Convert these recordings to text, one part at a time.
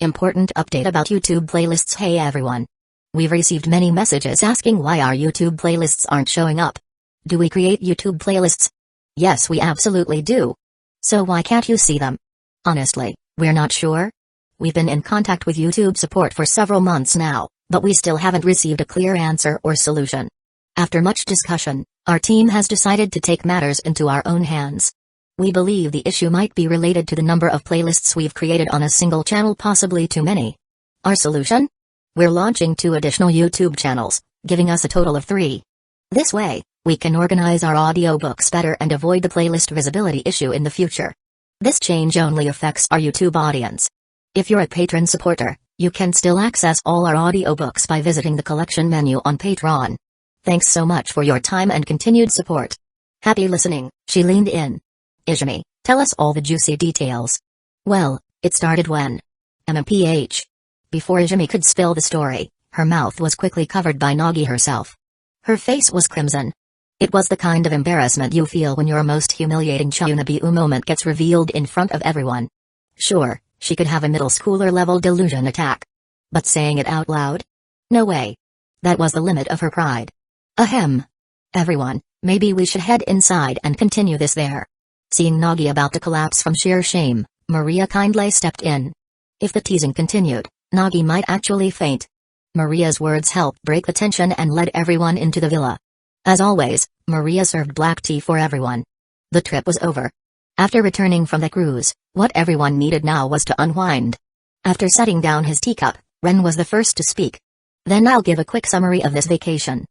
Important update about YouTube playlists. Hey everyone. We've received many messages asking why our YouTube playlists aren't showing up. Do we create YouTube playlists? Yes, we absolutely do. So why can't you see them? Honestly, we're not sure. We've been in contact with YouTube support for several months now, but we still haven't received a clear answer or solution. After much discussion, our team has decided to take matters into our own hands. We believe the issue might be related to the number of playlists we've created on a single channel, possibly too many. Our solution? We're launching 2 additional YouTube channels, giving us a total of 3. This way, we can organize our audiobooks better and avoid the playlist visibility issue in the future. This change only affects our YouTube audience. If you're a patron supporter, you can still access all our audiobooks by visiting the collection menu on Patreon. Thanks so much for your time and continued support. Happy listening. She leaned in. Izumi, tell us all the juicy details. Well, it started when MMPH. Before Izumi could spill the story, her mouth was quickly covered by Nagi herself. Her face was crimson. It was the kind of embarrassment you feel when your most humiliating Chunabiu moment gets revealed in front of everyone. Sure, she could have a middle schooler level delusion attack. But saying it out loud? No way. That was the limit of her pride. Ahem. Everyone, maybe we should head inside and continue this there. Seeing Nagi about to collapse from sheer shame, Maria kindly stepped in. If the teasing continued, Nagi might actually faint. Maria's words helped break the tension and led everyone into the villa. As always, Maria served black tea for everyone. The trip was over. After returning from the cruise, what everyone needed now was to unwind. After setting down his teacup, Ren was the first to speak. Then I'll give a quick summary of this vacation.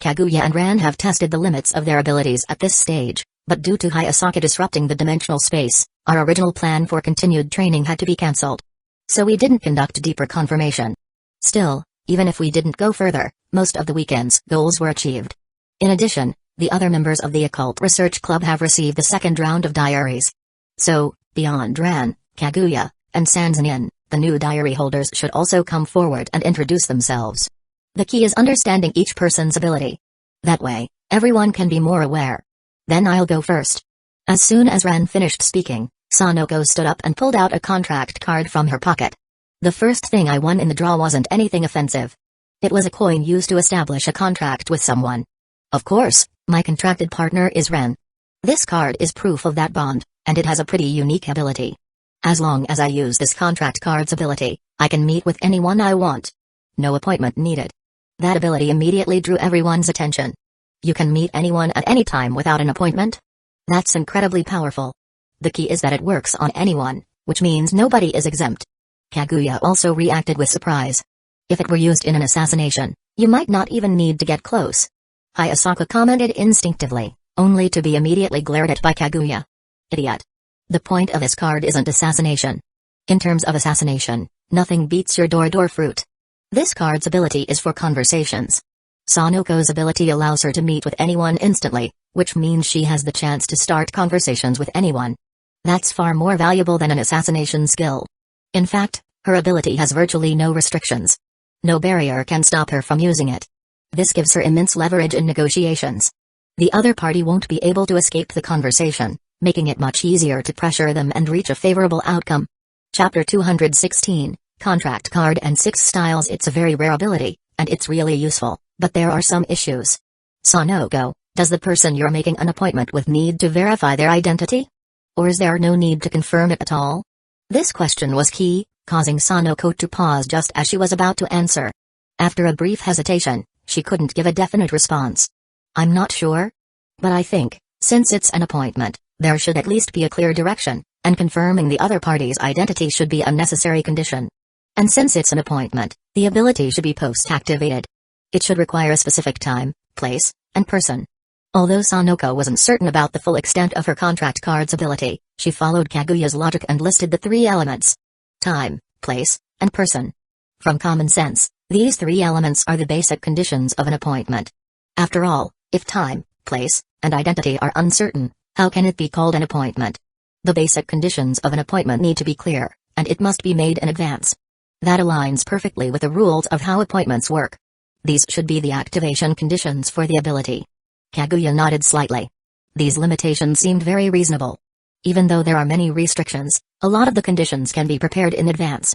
Kaguya and Ran have tested the limits of their abilities at this stage, but due to Hayasaka disrupting the dimensional space, our original plan for continued training had to be cancelled. So we didn't conduct deeper confirmation. Still, even if we didn't go further, most of the weekend's goals were achieved. In addition, the other members of the Occult Research Club have received the second round of diaries. So, beyond Ran, Kaguya, and Sanzanin, the new diary holders should also come forward and introduce themselves. The key is understanding each person's ability. That way, everyone can be more aware. Then I'll go first. As soon as Ran finished speaking, Sanoko stood up and pulled out a contract card from her pocket. The first thing I won in the draw wasn't anything offensive. It was a coin used to establish a contract with someone. Of course, my contracted partner is Ren. This card is proof of that bond, and it has a pretty unique ability. As long as I use this contract card's ability, I can meet with anyone I want. No appointment needed. That ability immediately drew everyone's attention. You can meet anyone at any time without an appointment? That's incredibly powerful. The key is that it works on anyone, which means nobody is exempt. Kaguya also reacted with surprise. If it were used in an assassination, you might not even need to get close. Hayasaka commented instinctively, only to be immediately glared at by Kaguya. Idiot. The point of this card isn't assassination. In terms of assassination, nothing beats your door fruit. This card's ability is for conversations. Sanoko's ability allows her to meet with anyone instantly, which means she has the chance to start conversations with anyone. That's far more valuable than an assassination skill. In fact, her ability has virtually no restrictions. No barrier can stop her from using it. This gives her immense leverage in negotiations. The other party won't be able to escape the conversation, making it much easier to pressure them and reach a favorable outcome. Chapter 216, Contract Card and 6 Styles. It's a very rare ability, and it's really useful, but there are some issues. Sanoko, does the person you're making an appointment with need to verify their identity? Or is there no need to confirm it at all? This question was key, causing Sanoko to pause just as she was about to answer. After a brief hesitation, she couldn't give a definite response. I'm not sure. But I think, since it's an appointment, there should at least be a clear direction, and confirming the other party's identity should be a necessary condition. And since it's an appointment, the ability should be post-activated. It should require a specific time, place, and person. Although Sanoko wasn't certain about the full extent of her contract card's ability, she followed Kaguya's logic and listed the 3 elements: time, place, and person. From common sense, these 3 elements are the basic conditions of an appointment. After all, if time, place, and identity are uncertain, how can it be called an appointment? The basic conditions of an appointment need to be clear, and it must be made in advance. That aligns perfectly with the rules of how appointments work. These should be the activation conditions for the ability. Kaguya nodded slightly. These limitations seemed very reasonable. Even though there are many restrictions, a lot of the conditions can be prepared in advance.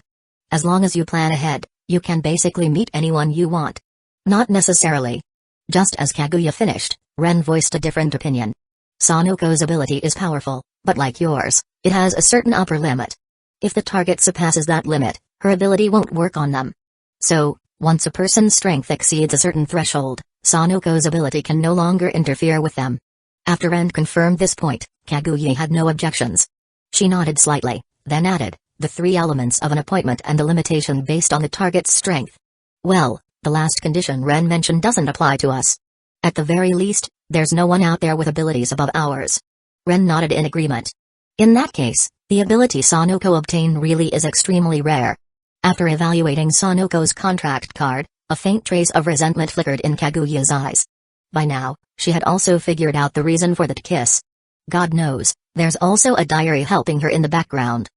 As long as you plan ahead, you can basically meet anyone you want. Not necessarily. Just as Kaguya finished, Ren voiced a different opinion. Sanoko's ability is powerful, but like yours, it has a certain upper limit. If the target surpasses that limit, her ability won't work on them. So, once a person's strength exceeds a certain threshold, Sanoko's ability can no longer interfere with them. After Ren confirmed this point, Kaguya had no objections. She nodded slightly, then added, the three elements of an appointment and the limitation based on the target's strength. Well, the last condition Ren mentioned doesn't apply to us. At the very least, there's no one out there with abilities above ours. Ren nodded in agreement. In that case, the ability Sanoko obtained really is extremely rare. After evaluating Sanoko's contract card, a faint trace of resentment flickered in Kaguya's eyes. By now, she had also figured out the reason for that kiss. God knows, there's also a diary helping her in the background.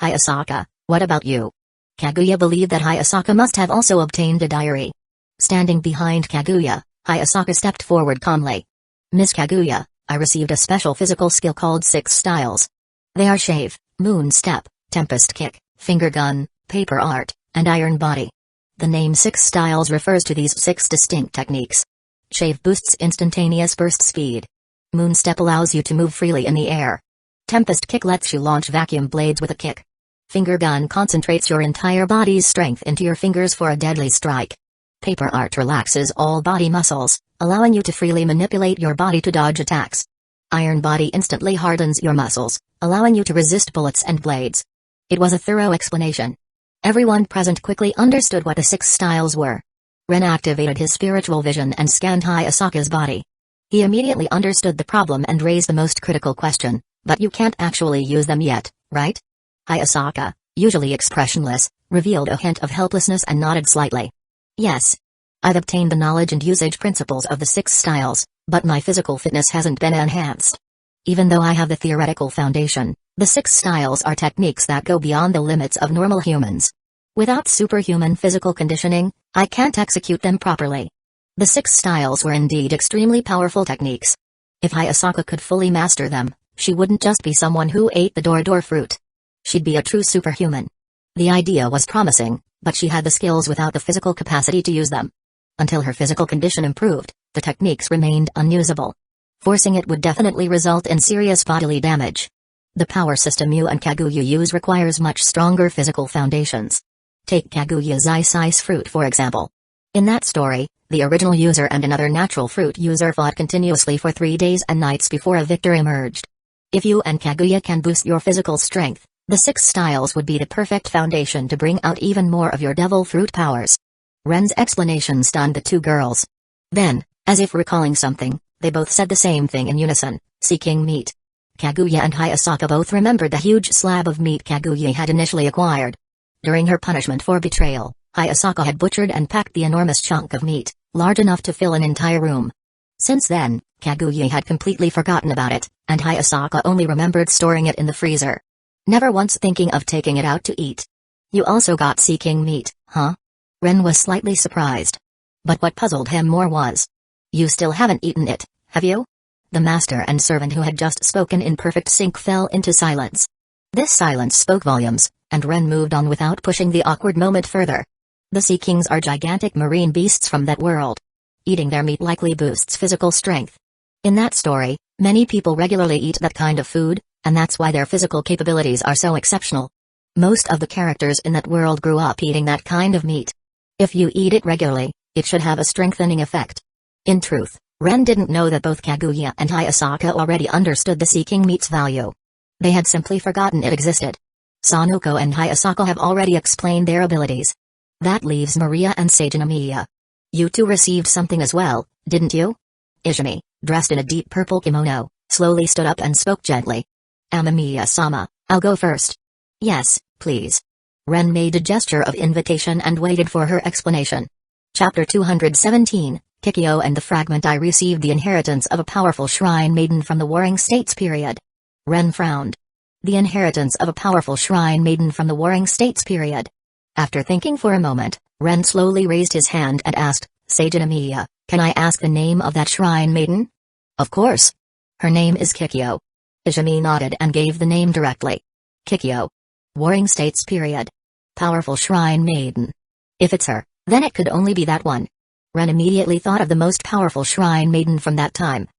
Hayasaka, what about you? Kaguya believed that Hayasaka must have also obtained a diary. Standing behind Kaguya, Hayasaka stepped forward calmly. Miss Kaguya, I received a special physical skill called 6 styles. They are shave, moon step, tempest kick, finger gun, paper art, and iron body. The name 6 styles refers to these 6 distinct techniques. Shave boosts instantaneous burst speed. Moon step allows you to move freely in the air. Tempest kick lets you launch vacuum blades with a kick. Finger gun concentrates your entire body's strength into your fingers for a deadly strike. Paper art relaxes all body muscles, allowing you to freely manipulate your body to dodge attacks. Iron body instantly hardens your muscles, allowing you to resist bullets and blades. It was a thorough explanation. Everyone present quickly understood what the 6 styles were. Ren activated his spiritual vision and scanned Hayasaka's body. He immediately understood the problem and raised the most critical question, but you can't actually use them yet, right? Hayasaka, usually expressionless, revealed a hint of helplessness and nodded slightly. Yes. I've obtained the knowledge and usage principles of the 6 styles, but my physical fitness hasn't been enhanced. Even though I have the theoretical foundation, the 6 styles are techniques that go beyond the limits of normal humans. Without superhuman physical conditioning, I can't execute them properly. The 6 styles were indeed extremely powerful techniques. If Hayasaka could fully master them, she wouldn't just be someone who ate the door fruit. She'd be a true superhuman. The idea was promising, but she had the skills without the physical capacity to use them. Until her physical condition improved, the techniques remained unusable. Forcing it would definitely result in serious bodily damage. The power system you and Kaguya use requires much stronger physical foundations. Take Kaguya's ice fruit for example. In that story, the original user and another natural fruit user fought continuously for 3 days and nights before a victor emerged. If you and Kaguya can boost your physical strength, the 6 styles would be the perfect foundation to bring out even more of your devil fruit powers. Ren's explanation stunned the 2 girls. Then, as if recalling something, they both said the same thing in unison, seeking meat. Kaguya and Hayasaka both remembered the huge slab of meat Kaguya had initially acquired. During her punishment for betrayal, Hayasaka had butchered and packed the enormous chunk of meat, large enough to fill an entire room. Since then, Kaguya had completely forgotten about it, and Hayasaka only remembered storing it in the freezer. Never once thinking of taking it out to eat. You also got seeking meat, huh? Ren was slightly surprised. But what puzzled him more was, you still haven't eaten it, have you? The master and servant who had just spoken in perfect sync fell into silence. This silence spoke volumes, and Ren moved on without pushing the awkward moment further. The Sea Kings are gigantic marine beasts from that world. Eating their meat likely boosts physical strength. In that story, many people regularly eat that kind of food, and that's why their physical capabilities are so exceptional. Most of the characters in that world grew up eating that kind of meat. If you eat it regularly, it should have a strengthening effect. In truth, Ren didn't know that both Kaguya and Hayasaka already understood the seeking meat's value. They had simply forgotten it existed. Sanoko and Hayasaka have already explained their abilities. That leaves Maria and Sajinamiya. You two received something as well, didn't you? Izumi, dressed in a deep purple kimono, slowly stood up and spoke gently. Amamiya-sama, I'll go first. Yes, please. Ren made a gesture of invitation and waited for her explanation. Chapter 217, Kikyo and the Fragment. I received the inheritance of a powerful shrine maiden from the Warring States period. Ren frowned. The inheritance of a powerful shrine maiden from the Warring States period. After thinking for a moment, Ren slowly raised his hand and asked, Sajinamiya, can I ask the name of that shrine maiden? Of course. Her name is Kikyo. Izumi nodded and gave the name directly. Kikyo. Warring States period. Powerful Shrine Maiden. If it's her, then it could only be that one. Ren immediately thought of the most powerful Shrine Maiden from that time.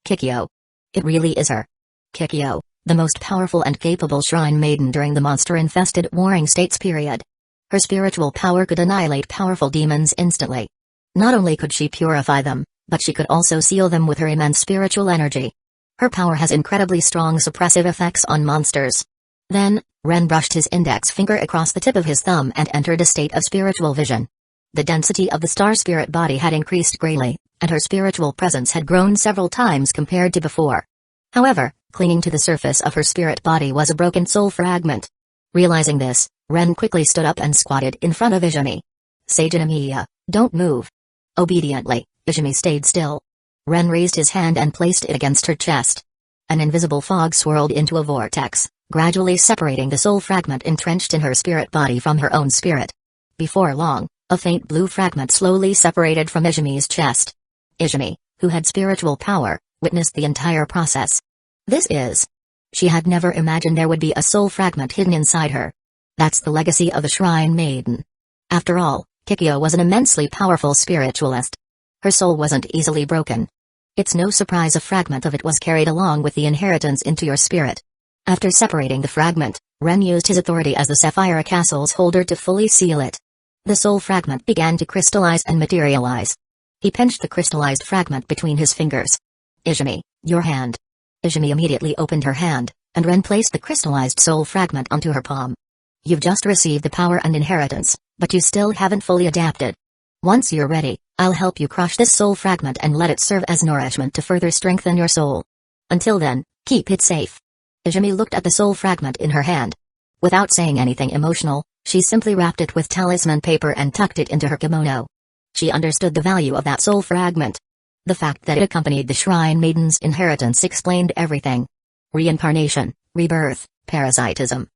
Kikyo. It really is her. Kikyo, the most powerful and capable Shrine Maiden during the monster-infested Warring States period. Her spiritual power could annihilate powerful demons instantly. Not only could she purify them, but she could also seal them with her immense spiritual energy. Her power has incredibly strong suppressive effects on monsters. Then, Ren brushed his index finger across the tip of his thumb and entered a state of spiritual vision. The density of the star spirit body had increased greatly, and her spiritual presence had grown several times compared to before. However, clinging to the surface of her spirit body was a broken soul fragment. Realizing this, Ren quickly stood up and squatted in front of Izumi. Sajinamiya, don't move. Obediently, Izumi stayed still. Ren raised his hand and placed it against her chest. An invisible fog swirled into a vortex, gradually separating the soul fragment entrenched in her spirit body from her own spirit. Before long, a faint blue fragment slowly separated from Izumi's chest. Izumi, who had spiritual power, witnessed the entire process. She had never imagined there would be a soul fragment hidden inside her. That's the legacy of the Shrine Maiden. After all, Kikyo was an immensely powerful spiritualist. Her soul wasn't easily broken. It's no surprise a fragment of it was carried along with the inheritance into your spirit. After separating the fragment, Ren used his authority as the Sefirah Castle's holder to fully seal it. The soul fragment began to crystallize and materialize. He pinched the crystallized fragment between his fingers. Izumi, your hand. Izumi immediately opened her hand, and Ren placed the crystallized soul fragment onto her palm. You've just received the power and inheritance, but you still haven't fully adapted. Once you're ready, I'll help you crush this soul fragment and let it serve as nourishment to further strengthen your soul. Until then, keep it safe. Izumi looked at the soul fragment in her hand. Without saying anything emotional, she simply wrapped it with talisman paper and tucked it into her kimono. She understood the value of that soul fragment. The fact that it accompanied the Shrine Maiden's inheritance explained everything. Reincarnation, rebirth, parasitism.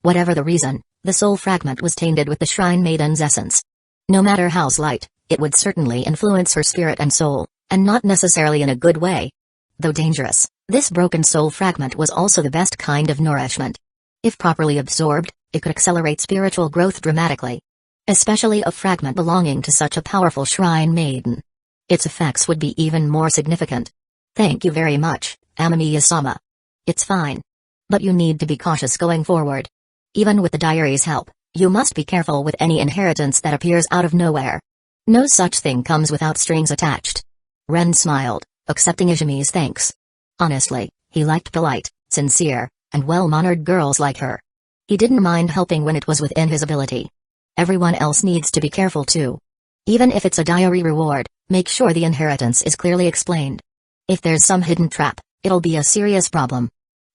Whatever the reason, the soul fragment was tainted with the Shrine Maiden's essence. No matter how slight, it would certainly influence her spirit and soul, and not necessarily in a good way. Though dangerous, this broken soul fragment was also the best kind of nourishment. If properly absorbed, it could accelerate spiritual growth dramatically. Especially a fragment belonging to such a powerful Shrine Maiden. Its effects would be even more significant. Thank you very much, Amamiya-sama. It's fine. But you need to be cautious going forward. Even with the diary's help, you must be careful with any inheritance that appears out of nowhere. No such thing comes without strings attached. Ren smiled, accepting Izumi's thanks. Honestly, he liked polite, sincere, and well-mannered girls like her. He didn't mind helping when it was within his ability. Everyone else needs to be careful too. Even if it's a diary reward, make sure the inheritance is clearly explained. If there's some hidden trap, it'll be a serious problem.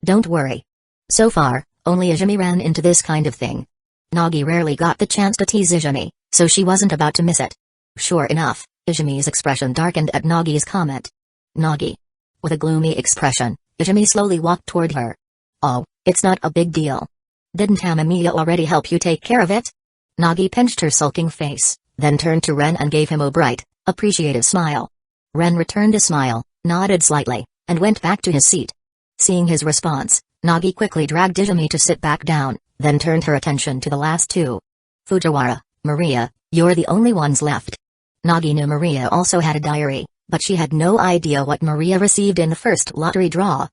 Don't worry. So far, only Izumi ran into this kind of thing. Nagi rarely got the chance to tease Izumi, so she wasn't about to miss it. Sure enough, Izumi's expression darkened at Nagi's comment. Nagi. With a gloomy expression, Izumi slowly walked toward her. Oh, it's not a big deal. Didn't Amamiya already help you take care of it? Nagi pinched her sulking face, then turned to Ren and gave him a bright, appreciative smile. Ren returned a smile, nodded slightly, and went back to his seat. Seeing his response, Nagi quickly dragged Izumi to sit back down, then turned her attention to the last two. Fujiwara, Maria, you're the only ones left. Nagi knew Maria also had a diary, but she had no idea what Maria received in the first lottery draw.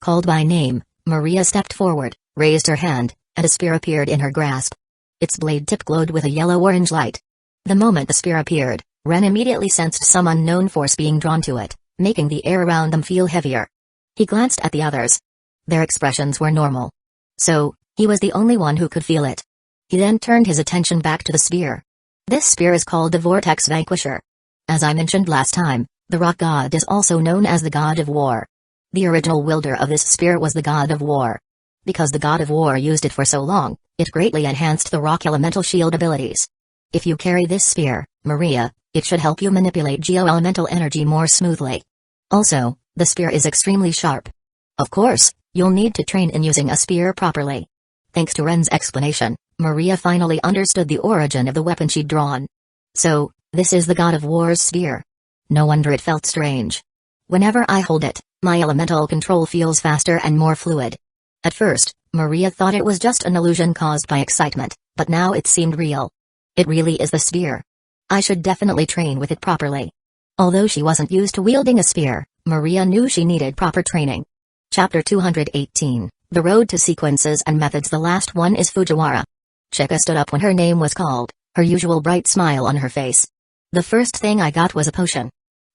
Called by name, Maria stepped forward, raised her hand, and a spear appeared in her grasp. Its blade tip glowed with a yellow-orange light. The moment the spear appeared, Ren immediately sensed some unknown force being drawn to it, making the air around them feel heavier. He glanced at the others. Their expressions were normal. So, he was the only one who could feel it. He then turned his attention back to the spear. This spear is called the Vortex Vanquisher. As I mentioned last time, the rock god is also known as the god of war. The original wielder of this spear was the god of war. Because the god of war used it for so long, it greatly enhanced the rock elemental shield abilities. If you carry this spear, Maria, it should help you manipulate geo-elemental energy more smoothly. Also, the spear is extremely sharp. Of course, you'll need to train in using a spear properly. Thanks to Ren's explanation, Maria finally understood the origin of the weapon she'd drawn. So, this is the god of war's spear. No wonder it felt strange. Whenever I hold it, my elemental control feels faster and more fluid. At first, Maria thought it was just an illusion caused by excitement, But now it seemed real. It really is the spear. I should definitely train with it properly. Although she wasn't used to wielding a spear, Maria knew she needed proper training. Chapter 218, The Road to Sequences and Methods. The last one is Fujiwara. Chika stood up when her name was called, her usual bright smile on her face. The first thing I got was a potion.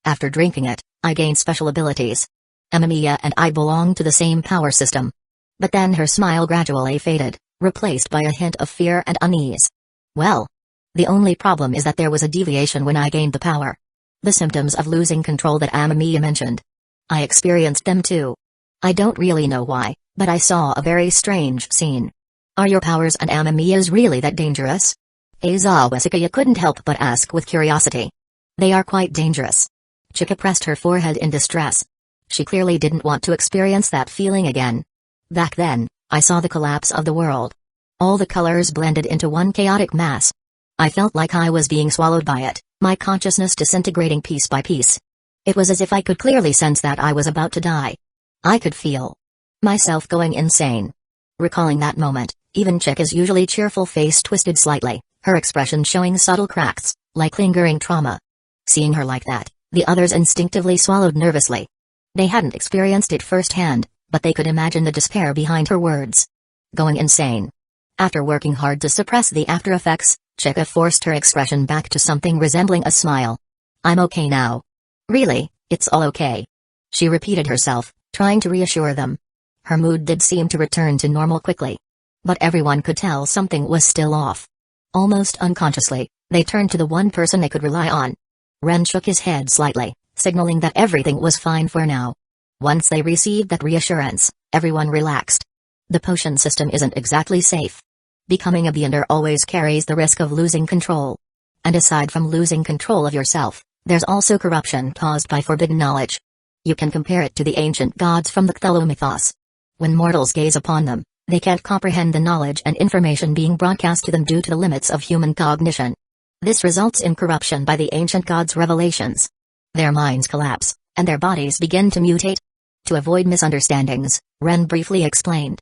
After drinking it, I gained special abilities. Amamiya and I belong to the same power system. But then her smile gradually faded, replaced by a hint of fear and unease. Well, the only problem is that there was a deviation when I gained the power. The symptoms of losing control that Amamiya mentioned. I experienced them too. I don't really know why, but I saw a very strange scene. Are your powers and Amamiya's really that dangerous? Aizawa Sakaya couldn't help but ask with curiosity. They are quite dangerous. Chika pressed her forehead in distress. She clearly didn't want to experience that feeling again. Back then, I saw the collapse of the world. All the colors blended into one chaotic mass. I felt like I was being swallowed by it, my consciousness disintegrating piece by piece. It was as if I could clearly sense that I was about to die. I could feel myself going insane. Recalling that moment, even Chika's usually cheerful face twisted slightly, her expression showing subtle cracks, like lingering trauma. Seeing her like that, the others instinctively swallowed nervously. They hadn't experienced it firsthand, but they could imagine the despair behind her words. Going insane. After working hard to suppress the after effects, Chika forced her expression back to something resembling a smile. I'm okay now. Really, it's all okay. She repeated herself, trying to reassure them. Her mood did seem to return to normal quickly. But everyone could tell something was still off. Almost unconsciously, they turned to the one person they could rely on. Ren shook his head slightly, signaling that everything was fine for now. Once they received that reassurance, everyone relaxed. The potion system isn't exactly safe. Becoming a beyonder always carries the risk of losing control. And aside from losing control of yourself, there's also corruption caused by forbidden knowledge. You can compare it to the ancient gods from the Cthulhu mythos. When mortals gaze upon them, they can't comprehend the knowledge and information being broadcast to them due to the limits of human cognition. This results in corruption by the ancient gods' revelations. Their minds collapse, and their bodies begin to mutate. To avoid misunderstandings, Ren briefly explained.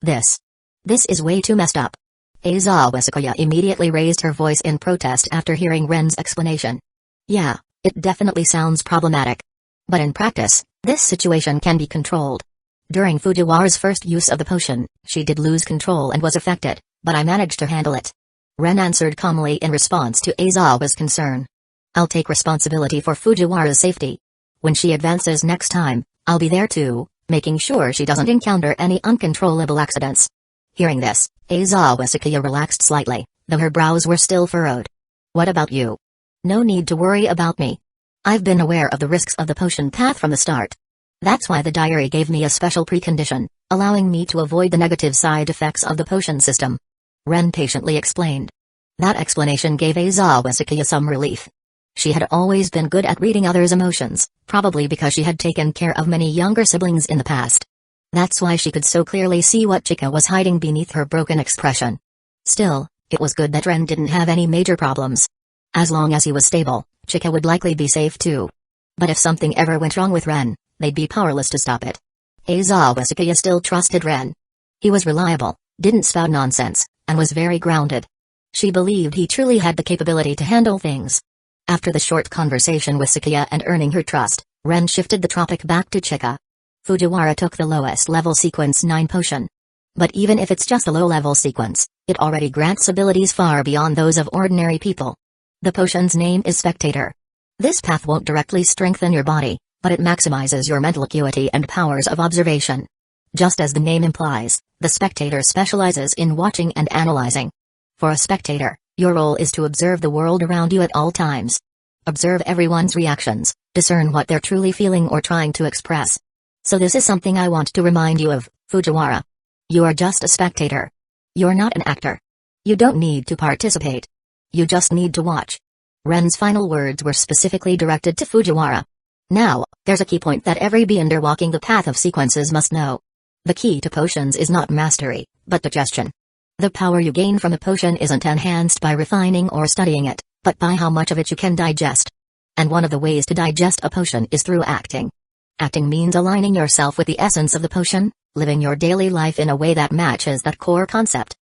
This is way too messed up. Aizawa Sakaya immediately raised her voice in protest after hearing Ren's explanation. Yeah, it definitely sounds problematic. But in practice, this situation can be controlled. During Fujiwara's first use of the potion, she did lose control and was affected, but I managed to handle it. Ren answered calmly in response to Aizawa's concern. I'll take responsibility for Fujiwara's safety. When she advances next time, I'll be there too, making sure she doesn't encounter any uncontrollable accidents. Hearing this, Aizawa Sakaya relaxed slightly, though her brows were still furrowed. What about you? No need to worry about me. I've been aware of the risks of the potion path from the start. That's why the diary gave me a special precondition, allowing me to avoid the negative side effects of the potion system. Ren patiently explained. That explanation gave Aizawa Sakaya some relief. She had always been good at reading others' emotions, probably because she had taken care of many younger siblings in the past. That's why she could so clearly see what Chika was hiding beneath her broken expression. Still, it was good that Ren didn't have any major problems. As long as he was stable, Chika would likely be safe too. But if something ever went wrong with Ren, they'd be powerless to stop it. Aizawa Sakaya still trusted Ren. He was reliable, didn't spout nonsense, and was very grounded. She believed he truly had the capability to handle things. After the short conversation with Sakaya and earning her trust, Ren shifted the topic back to Chika. Fujiwara took the lowest level sequence 9 potion. But even if it's just a low-level sequence, it already grants abilities far beyond those of ordinary people. The potion's name is Spectator. This path won't directly strengthen your body, but it maximizes your mental acuity and powers of observation. Just as the name implies, the Spectator specializes in watching and analyzing. For a spectator, your role is to observe the world around you at all times. Observe everyone's reactions, discern what they're truly feeling or trying to express. So this is something I want to remind you of, Fujiwara. You are just a spectator. You're not an actor. You don't need to participate. You just need to watch. Ren's final words were specifically directed to Fujiwara. Now, there's a key point that every beyonder walking the path of sequences must know. The key to potions is not mastery, but digestion. The power you gain from a potion isn't enhanced by refining or studying it, but by how much of it you can digest. And one of the ways to digest a potion is through acting. Acting means aligning yourself with the essence of the potion, living your daily life in a way that matches that core concept.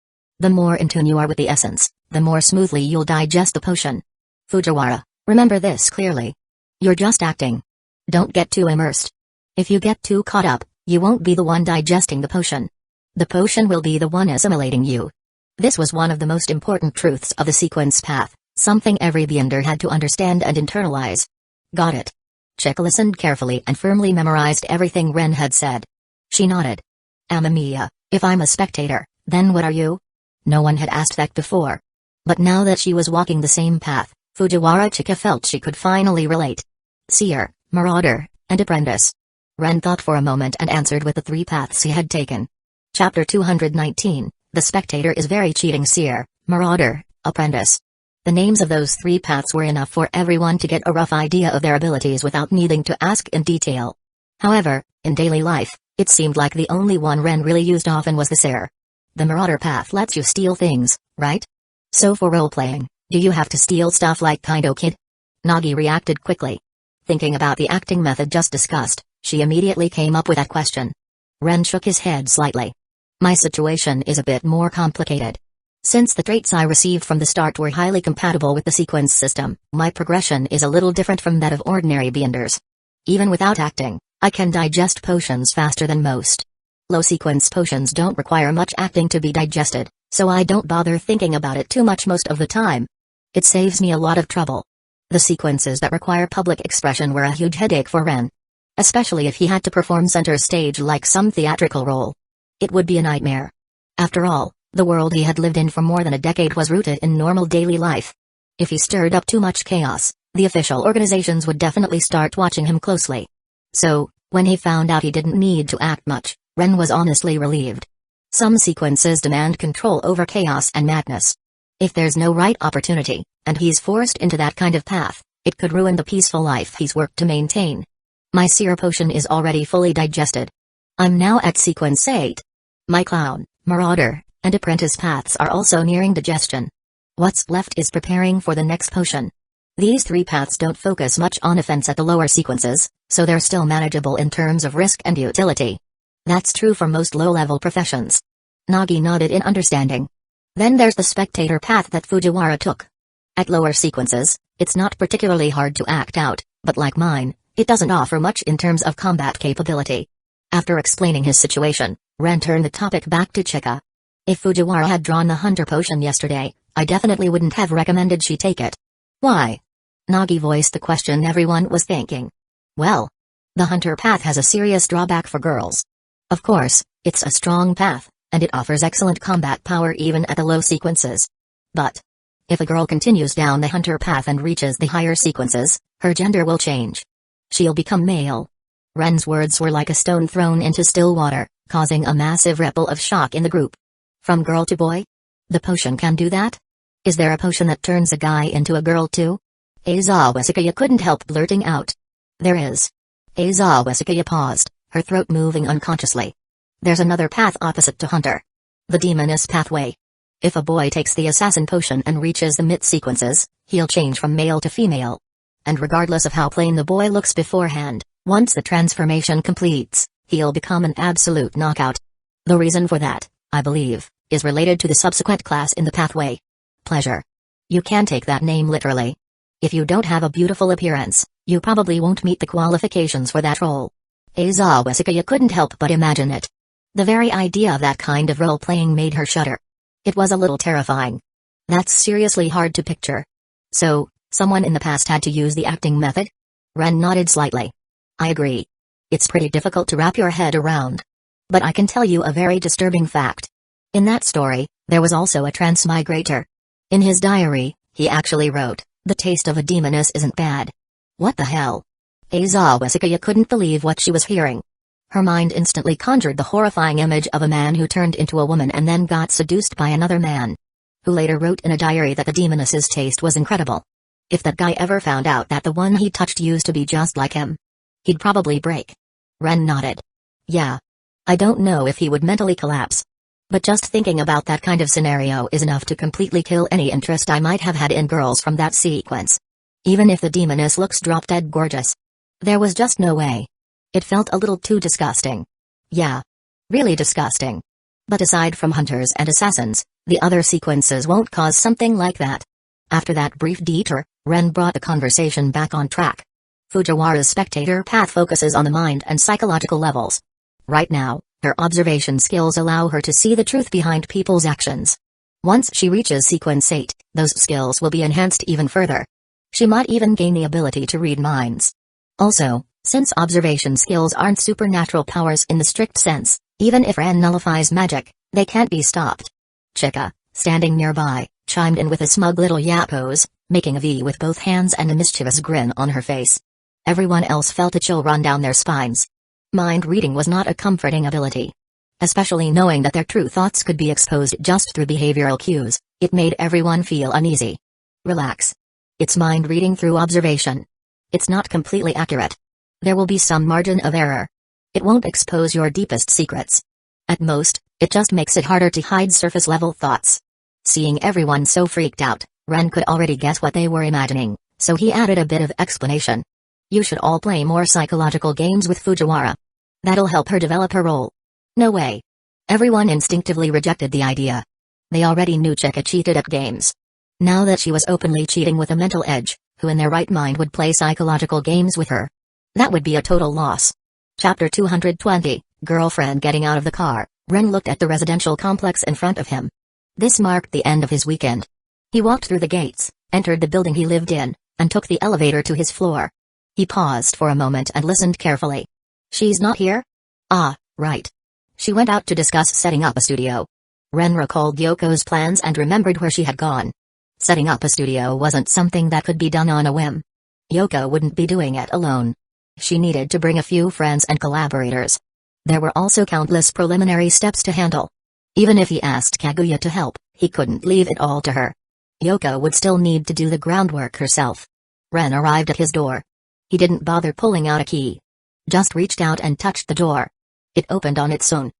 The more in tune you are with the essence, the more smoothly you'll digest the potion. Fujiwara, remember this clearly. You're just acting. Don't get too immersed. If you get too caught up, you won't be the one digesting the potion. The potion will be the one assimilating you. This was one of the most important truths of the sequence path, something every beginner had to understand and internalize. Got it. Chika listened carefully and firmly memorized everything Ren had said. She nodded. Amamiya, if I'm a spectator, then what are you? No one had asked that before. But now that she was walking the same path, Fujiwara Chika felt she could finally relate. Seer, Marauder, and Apprentice. Ren thought for a moment and answered with the 3 paths he had taken. Chapter 219, The Spectator is Very Cheating. Seer, Marauder, Apprentice. The names of those 3 paths were enough for everyone to get a rough idea of their abilities without needing to ask in detail. However, in daily life, it seemed like the only one Ren really used often was the Seer. The Marauder path lets you steal things, right? So for role-playing, do you have to steal stuff like Kaido Kid? Nagi reacted quickly. Thinking about the acting method just discussed, she immediately came up with that question. Ren shook his head slightly. My situation is a bit more complicated. Since the traits I received from the start were highly compatible with the sequence system, my progression is a little different from that of ordinary beginners. Even without acting, I can digest potions faster than most. Low sequence potions don't require much acting to be digested, so I don't bother thinking about it too much most of the time. It saves me a lot of trouble. The sequences that require public expression were a huge headache for Ren. Especially if he had to perform center stage like some theatrical role. It would be a nightmare. After all, the world he had lived in for more than a decade was rooted in normal daily life. If he stirred up too much chaos, the official organizations would definitely start watching him closely. So, when he found out he didn't need to act much, Ren was honestly relieved. Some sequences demand control over chaos and madness. If there's no right opportunity, and he's forced into that kind of path, it could ruin the peaceful life he's worked to maintain. My seer potion is already fully digested. I'm now at sequence 8. My clown, marauder, and apprentice paths are also nearing digestion. What's left is preparing for the next potion. These 3 paths don't focus much on offense at the lower sequences, so they're still manageable in terms of risk and utility. That's true for most low-level professions. Nagi nodded in understanding. Then there's the spectator path that Fujiwara took. At lower sequences, it's not particularly hard to act out, but like mine, it doesn't offer much in terms of combat capability. After explaining his situation, Ren turned the topic back to Chika. If Fujiwara had drawn the hunter potion yesterday, I definitely wouldn't have recommended she take it. Why? Nagi voiced the question everyone was thinking. Well, the hunter path has a serious drawback for girls. Of course, it's a strong path, and it offers excellent combat power even at the low sequences. But if a girl continues down the hunter path and reaches the higher sequences, her gender will change. She'll become male. Ren's words were like a stone thrown into still water, causing a massive ripple of shock in the group. From girl to boy? The potion can do that? Is there a potion that turns a guy into a girl too? Aizawa Sakaya couldn't help blurting out. There is. Aizawa Sakaya paused, her throat moving unconsciously. There's another path opposite to hunter. The demoness pathway. If a boy takes the assassin potion and reaches the mid-sequences, he'll change from male to female. And regardless of how plain the boy looks beforehand, once the transformation completes, he'll become an absolute knockout. The reason for that, I believe, is related to the subsequent class in the pathway. Pleasure. You can take that name literally. If you don't have a beautiful appearance, you probably won't meet the qualifications for that role. Aizawa Sakaya couldn't help but imagine it. The very idea of that kind of role-playing made her shudder. It was a little terrifying. That's seriously hard to picture. So, someone in the past had to use the acting method? Ren nodded slightly. I agree. It's pretty difficult to wrap your head around. But I can tell you a very disturbing fact. In that story, there was also a transmigrator. In his diary, he actually wrote, "The taste of a demoness isn't bad." What the hell? Aizawa Sakaya couldn't believe what she was hearing. Her mind instantly conjured the horrifying image of a man who turned into a woman and then got seduced by another man. Who later wrote in a diary that the demoness's taste was incredible. If that guy ever found out that the one he touched used to be just like him, he'd probably break. Ren nodded. Yeah. I don't know if he would mentally collapse. But just thinking about that kind of scenario is enough to completely kill any interest I might have had in girls from that sequence. Even if the demoness looks drop-dead gorgeous. There was just no way. It felt a little too disgusting. Yeah. Really disgusting. But aside from hunters and assassins, the other sequences won't cause something like that. After that brief detour, Ren brought the conversation back on track. Fujiwara's spectator path focuses on the mind and psychological levels. Right now, her observation skills allow her to see the truth behind people's actions. Once she reaches Sequence 8, those skills will be enhanced even further. She might even gain the ability to read minds. Also, since observation skills aren't supernatural powers in the strict sense, even if Ren nullifies magic, they can't be stopped. Chica, standing nearby, chimed in with a smug little yap pose, making a V with both hands and a mischievous grin on her face. Everyone else felt a chill run down their spines. Mind reading was not a comforting ability. Especially knowing that their true thoughts could be exposed just through behavioral cues, it made everyone feel uneasy. Relax. It's mind reading through observation. It's not completely accurate. There will be some margin of error. It won't expose your deepest secrets. At most, it just makes it harder to hide surface-level thoughts. Seeing everyone so freaked out, Ren could already guess what they were imagining, so he added a bit of explanation. You should all play more psychological games with Fujiwara. That'll help her develop her role. No way. Everyone instinctively rejected the idea. They already knew Chica cheated at games. Now that she was openly cheating with a mental edge, who in their right mind would play psychological games with her? That would be a total loss. Chapter 220, Girlfriend Getting out of the car. Ren looked at the residential complex in front of him. This marked the end of his weekend. He walked through the gates, entered the building he lived in, and took the elevator to his floor. He paused for a moment and listened carefully. She's not here? Ah, right. She went out to discuss setting up a studio. Ren recalled Yoko's plans and remembered where she had gone. Setting up a studio wasn't something that could be done on a whim. Yoko wouldn't be doing it alone. She needed to bring a few friends and collaborators. There were also countless preliminary steps to handle. Even if he asked Kaguya to help, he couldn't leave it all to her. Yoko would still need to do the groundwork herself. Ren arrived at his door. He didn't bother pulling out a key. Just reached out and touched the door. It opened on its own.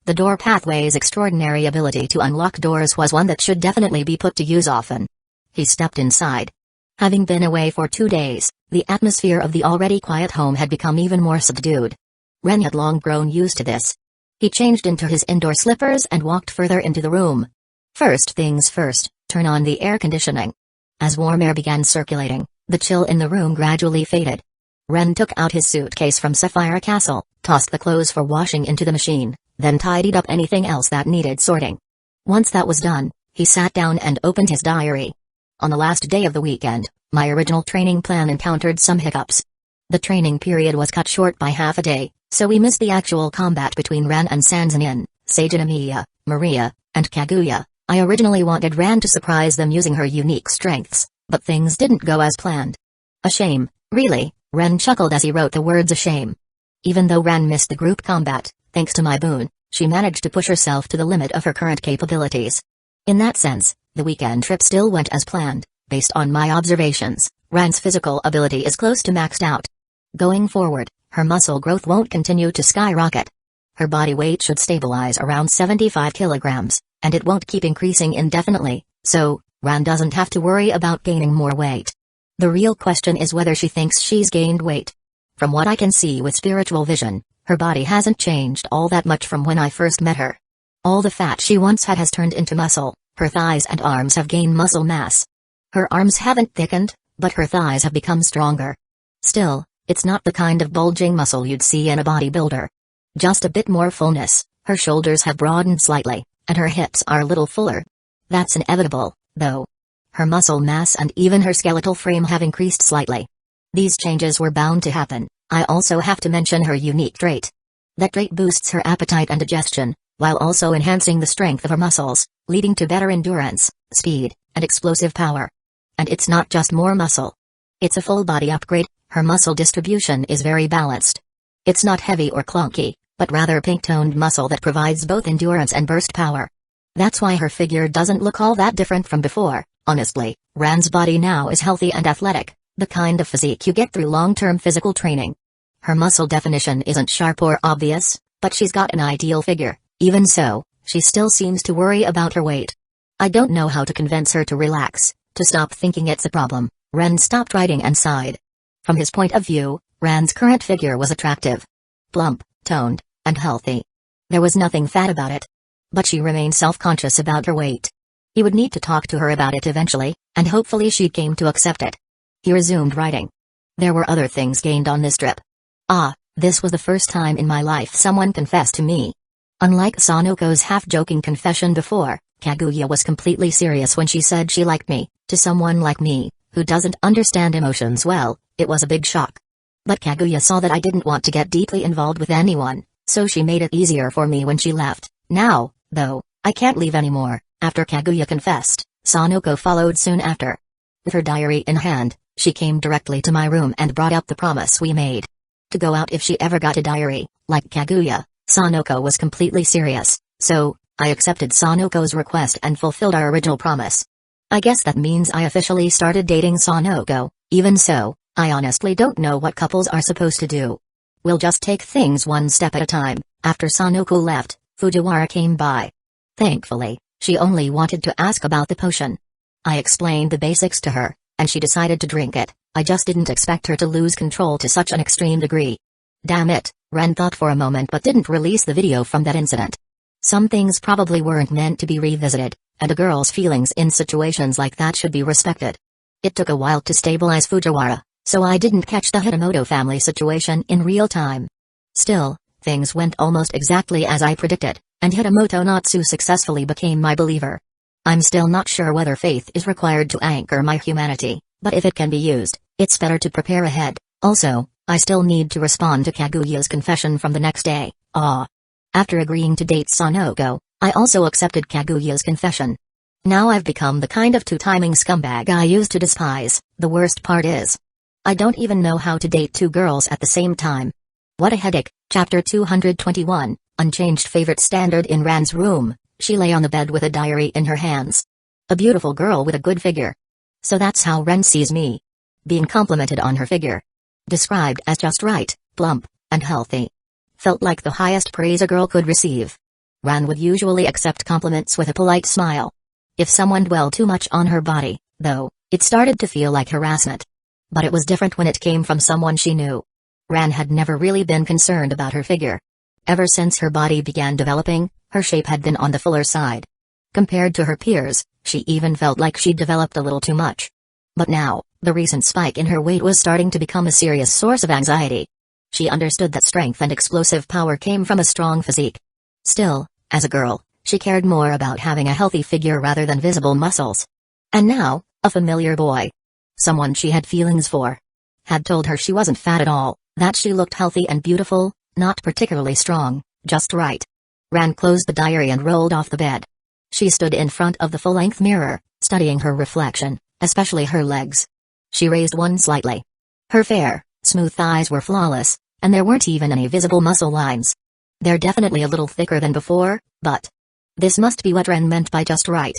The door pathway's extraordinary ability to unlock doors was one that should definitely be put to use often. He stepped inside. Having been away for 2 days, the atmosphere of the already quiet home had become even more subdued. Ren had long grown used to this. He changed into his indoor slippers and walked further into the room. First things first, turn on the air conditioning. As warm air began circulating, the chill in the room gradually faded. Ren took out his suitcase from Sefirah Castle, tossed the clothes for washing into the machine, then tidied up anything else that needed sorting. Once that was done, he sat down and opened his diary. On the last day of the weekend, my original training plan encountered some hiccups. The training period was cut short by half a day, so we missed the actual combat between Ran and Sanzanin, Sajinamiya, Maria, and Kaguya. I originally wanted Ran to surprise them using her unique strengths, but things didn't go as planned. A shame, really, Ren chuckled as he wrote the words a shame. Even though Ran missed the group combat, thanks to my boon, she managed to push herself to the limit of her current capabilities. In that sense, the weekend trip still went as planned. Based on my observations, Ran's physical ability is close to maxed out. Going forward, her muscle growth won't continue to skyrocket. Her body weight should stabilize around 75 kilograms, and it won't keep increasing indefinitely, so Ran doesn't have to worry about gaining more weight. The real question is whether she thinks she's gained weight. From what I can see with spiritual vision, her body hasn't changed all that much from when I first met her. All the fat she once had has turned into muscle, her thighs and arms have gained muscle mass. Her arms haven't thickened, but her thighs have become stronger. Still, it's not the kind of bulging muscle you'd see in a bodybuilder. Just a bit more fullness, her shoulders have broadened slightly, and her hips are a little fuller. That's inevitable, though. Her muscle mass and even her skeletal frame have increased slightly. These changes were bound to happen. I also have to mention her unique trait. That trait boosts her appetite and digestion, while also enhancing the strength of her muscles, leading to better endurance, speed, and explosive power. And it's not just more muscle. It's a full body upgrade. Her muscle distribution is very balanced. It's not heavy or clunky, but rather pink-toned muscle that provides both endurance and burst power. That's why her figure doesn't look all that different from before. Honestly, Ran's body now is healthy and athletic, the kind of physique you get through long-term physical training. Her muscle definition isn't sharp or obvious, but she's got an ideal figure. Even so, she still seems to worry about her weight. I don't know how to convince her to relax, to stop thinking it's a problem. Ren stopped writing and sighed. From his point of view, Ran's current figure was attractive. Plump, toned, and healthy. There was nothing fat about it. but she remained self-conscious about her weight. He would need to talk to her about it eventually, and hopefully she came to accept it. He resumed writing. There were other things gained on this trip. This was the first time in my life someone confessed to me. Unlike Sanoko's half-joking confession before, Kaguya was completely serious when she said she liked me. To someone like me, who doesn't understand emotions well, it was a big shock. But Kaguya saw that I didn't want to get deeply involved with anyone, so she made it easier for me when she left. Now, though, I can't leave anymore. After Kaguya confessed, Sanoko followed soon after. With her diary in hand, she came directly to my room and brought up the promise we made. To go out if she ever got a diary. Like Kaguya, Sanoko was completely serious, so I accepted Sanoko's request and fulfilled our original promise. I guess that means I officially started dating Sanoko. Even so, I honestly don't know what couples are supposed to do. We'll just take things one step at a time. After Sanoko left, Fujiwara came by. Thankfully, she only wanted to ask about the potion. I explained the basics to her, and she decided to drink it. I just didn't expect her to lose control to such an extreme degree. Damn it, Ren thought for a moment but didn't release the video from that incident. Some things probably weren't meant to be revisited, and a girl's feelings in situations like that should be respected. It took a while to stabilize Fujiwara, so I didn't catch the Hitamoto family situation in real time. Still, things went almost exactly as I predicted, and Hitamoto Natsu successfully became my believer. I'm still not sure whether faith is required to anchor my humanity, but if it can be used, it's better to prepare ahead. Also, I still need to respond to Kaguya's confession from the next day. After agreeing to date Sanoko, I also accepted Kaguya's confession. Now I've become the kind of two-timing scumbag I used to despise. The worst part is, I don't even know how to date two girls at the same time. What a headache. Chapter 221, Unchanged favorite standard. In Ran's room, she lay on the bed with a diary in her hands. A beautiful girl with a good figure. So that's how Ren sees me. Being complimented on her figure. Described as just right, plump, and healthy. Felt like the highest praise a girl could receive. Ran would usually accept compliments with a polite smile. If someone dwelled too much on her body, though, it started to feel like harassment. But it was different when it came from someone she knew. Ran had never really been concerned about her figure. Ever since her body began developing, her shape had been on the fuller side. Compared to her peers, she even felt like she'd developed a little too much. But now, the recent spike in her weight was starting to become a serious source of anxiety. She understood that strength and explosive power came from a strong physique. Still, as a girl, she cared more about having a healthy figure rather than visible muscles. And now, a familiar boy, someone she had feelings for, had told her she wasn't fat at all, that she looked healthy and beautiful, not particularly strong, just right. Ran closed the diary and rolled off the bed. She stood in front of the full-length mirror, studying her reflection, especially her legs. She raised one slightly. Her fair, smooth thighs were flawless, and there weren't even any visible muscle lines. They're definitely a little thicker than before, but this must be what Ren meant by just right.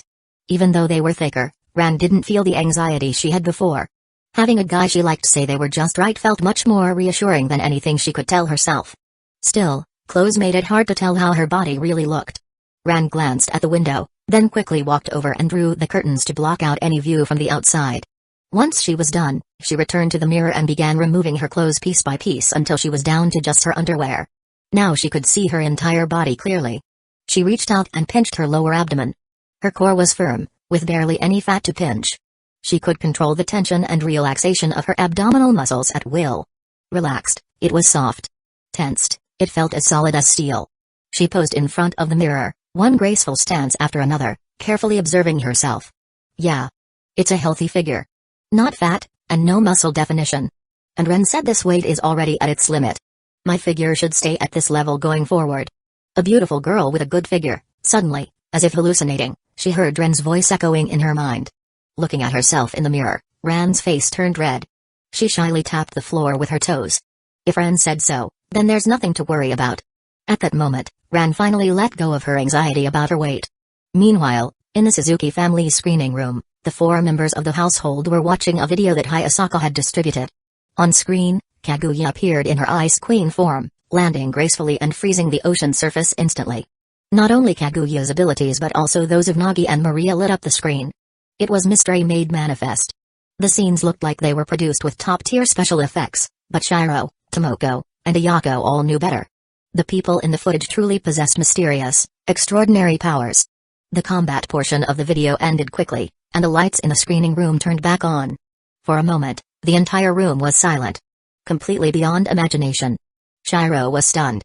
Even though they were thicker, Ran didn't feel the anxiety she had before. Having a guy she liked say they were just right felt much more reassuring than anything she could tell herself. Still, clothes made it hard to tell how her body really looked. Ran glanced at the window, then quickly walked over and drew the curtains to block out any view from the outside. Once she was done, she returned to the mirror and began removing her clothes piece by piece until she was down to just her underwear. Now she could see her entire body clearly. She reached out and pinched her lower abdomen. Her core was firm, with barely any fat to pinch. She could control the tension and relaxation of her abdominal muscles at will. Relaxed, it was soft. Tensed, it felt as solid as steel. She posed in front of the mirror, one graceful stance after another, carefully observing herself. Yeah. It's a healthy figure. Not fat, and no muscle definition. And Ren said this weight is already at its limit. My figure should stay at this level going forward. A beautiful girl with a good figure. Suddenly, as if hallucinating, she heard Ren's voice echoing in her mind. Looking at herself in the mirror, Ran's face turned red. She shyly tapped the floor with her toes. If Ren said so, then there's nothing to worry about. At that moment, Ran finally let go of her anxiety about her weight. Meanwhile, in the Suzuki family's screening room, the four members of the household were watching a video that Hayasaka had distributed. On screen, Kaguya appeared in her Ice Queen form, landing gracefully and freezing the ocean surface instantly. Not only Kaguya's abilities but also those of Nagi and Maria lit up the screen. It was mystery made manifest. The scenes looked like they were produced with top-tier special effects, but Shiro, Tomoko, and Ayako all knew better. The people in the footage truly possessed mysterious, extraordinary powers. The combat portion of the video ended quickly, and the lights in the screening room turned back on. For a moment, the entire room was silent. Completely beyond imagination. Shiro was stunned.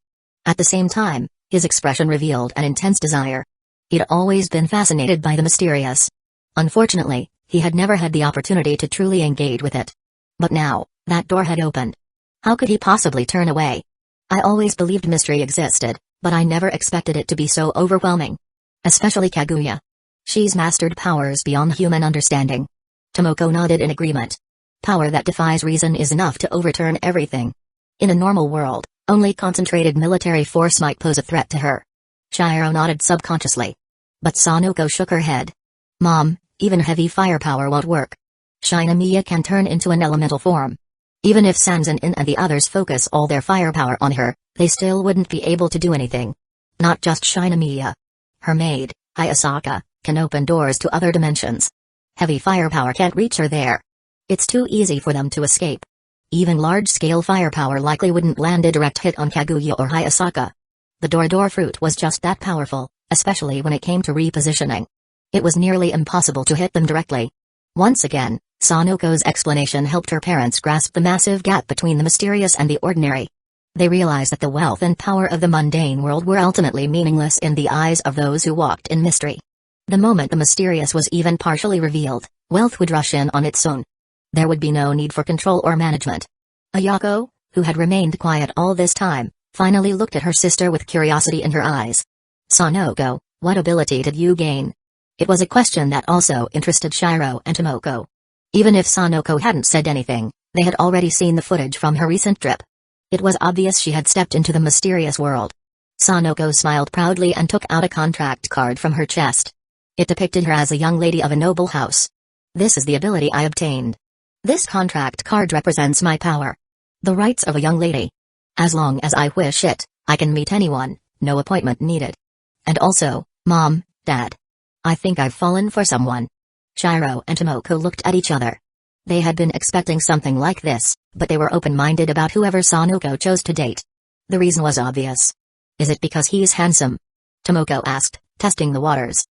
At the same time, his expression revealed an intense desire. He'd always been fascinated by the mysterious. Unfortunately, he had never had the opportunity to truly engage with it. But now, that door had opened. How could he possibly turn away? I always believed mystery existed, but I never expected it to be so overwhelming. Especially Kaguya. She's mastered powers beyond human understanding. Tomoko nodded in agreement. Power that defies reason is enough to overturn everything. In a normal world, only concentrated military force might pose a threat to her. Shiro nodded subconsciously. But Sanoko shook her head. Mom, even heavy firepower won't work. Shinomiya can turn into an elemental form. Even if Sanzan-in and the others focus all their firepower on her, they still wouldn't be able to do anything. Not just Shinomiya. Her maid, Hayasaka, can open doors to other dimensions. Heavy firepower can't reach her there. It's too easy for them to escape. Even large-scale firepower likely wouldn't land a direct hit on Kaguya or Hayasaka. The door fruit was just that powerful, especially when it came to repositioning. It was nearly impossible to hit them directly. Once again, Sanoko's explanation helped her parents grasp the massive gap between the mysterious and the ordinary. They realized that the wealth and power of the mundane world were ultimately meaningless in the eyes of those who walked in mystery. The moment the mysterious was even partially revealed, wealth would rush in on its own. There would be no need for control or management. Ayako, who had remained quiet all this time, finally looked at her sister with curiosity in her eyes. Sanoko, what ability did you gain? It was a question that also interested Shiro and Tomoko. Even if Sanoko hadn't said anything, they had already seen the footage from her recent trip. It was obvious she had stepped into the mysterious world. Sanoko smiled proudly and took out a contract card from her chest. It depicted her as a young lady of a noble house. This is the ability I obtained. This contract card represents my power. The rights of a young lady. As long as I wish it, I can meet anyone, no appointment needed. And also, Mom, Dad. I think I've fallen for someone. Shiro and Tomoko looked at each other. They had been expecting something like this, but they were open-minded about whoever Sanoko chose to date. The reason was obvious. Is it because he's handsome? Tomoko asked, testing the waters.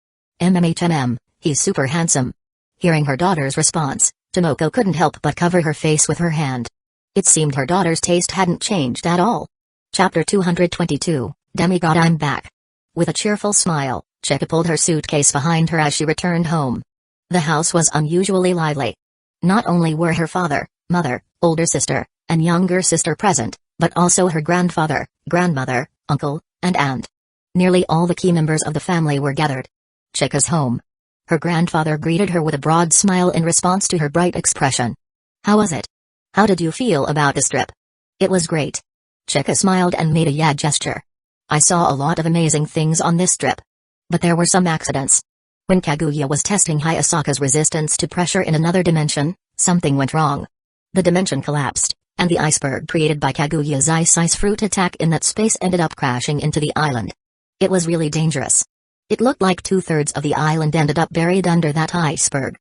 He's super handsome. Hearing her daughter's response, Tomoko couldn't help but cover her face with her hand. It seemed her daughter's taste hadn't changed at all. Chapter 222, Demigod, I'm back. With a cheerful smile, Chika pulled her suitcase behind her as she returned home. The house was unusually lively. Not only were her father, mother, older sister, and younger sister present, but also her grandfather, grandmother, uncle, and aunt. Nearly all the key members of the family were gathered. Chika's home. Her grandfather greeted her with a broad smile in response to her bright expression. How was it? How did you feel about this trip? It was great. Chika smiled and made a yeah gesture. I saw a lot of amazing things on this trip. But there were some accidents. When Kaguya was testing Hayasaka's resistance to pressure in another dimension, something went wrong. The dimension collapsed, and the iceberg created by Kaguya's ice fruit attack in that space ended up crashing into the island. It was really dangerous. It looked like 2/3 of the island ended up buried under that iceberg.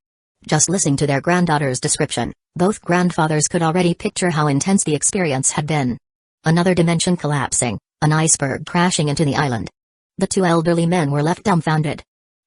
Just listening to their granddaughter's description, both grandfathers could already picture how intense the experience had been. Another dimension collapsing, an iceberg crashing into the island. The two elderly men were left dumbfounded.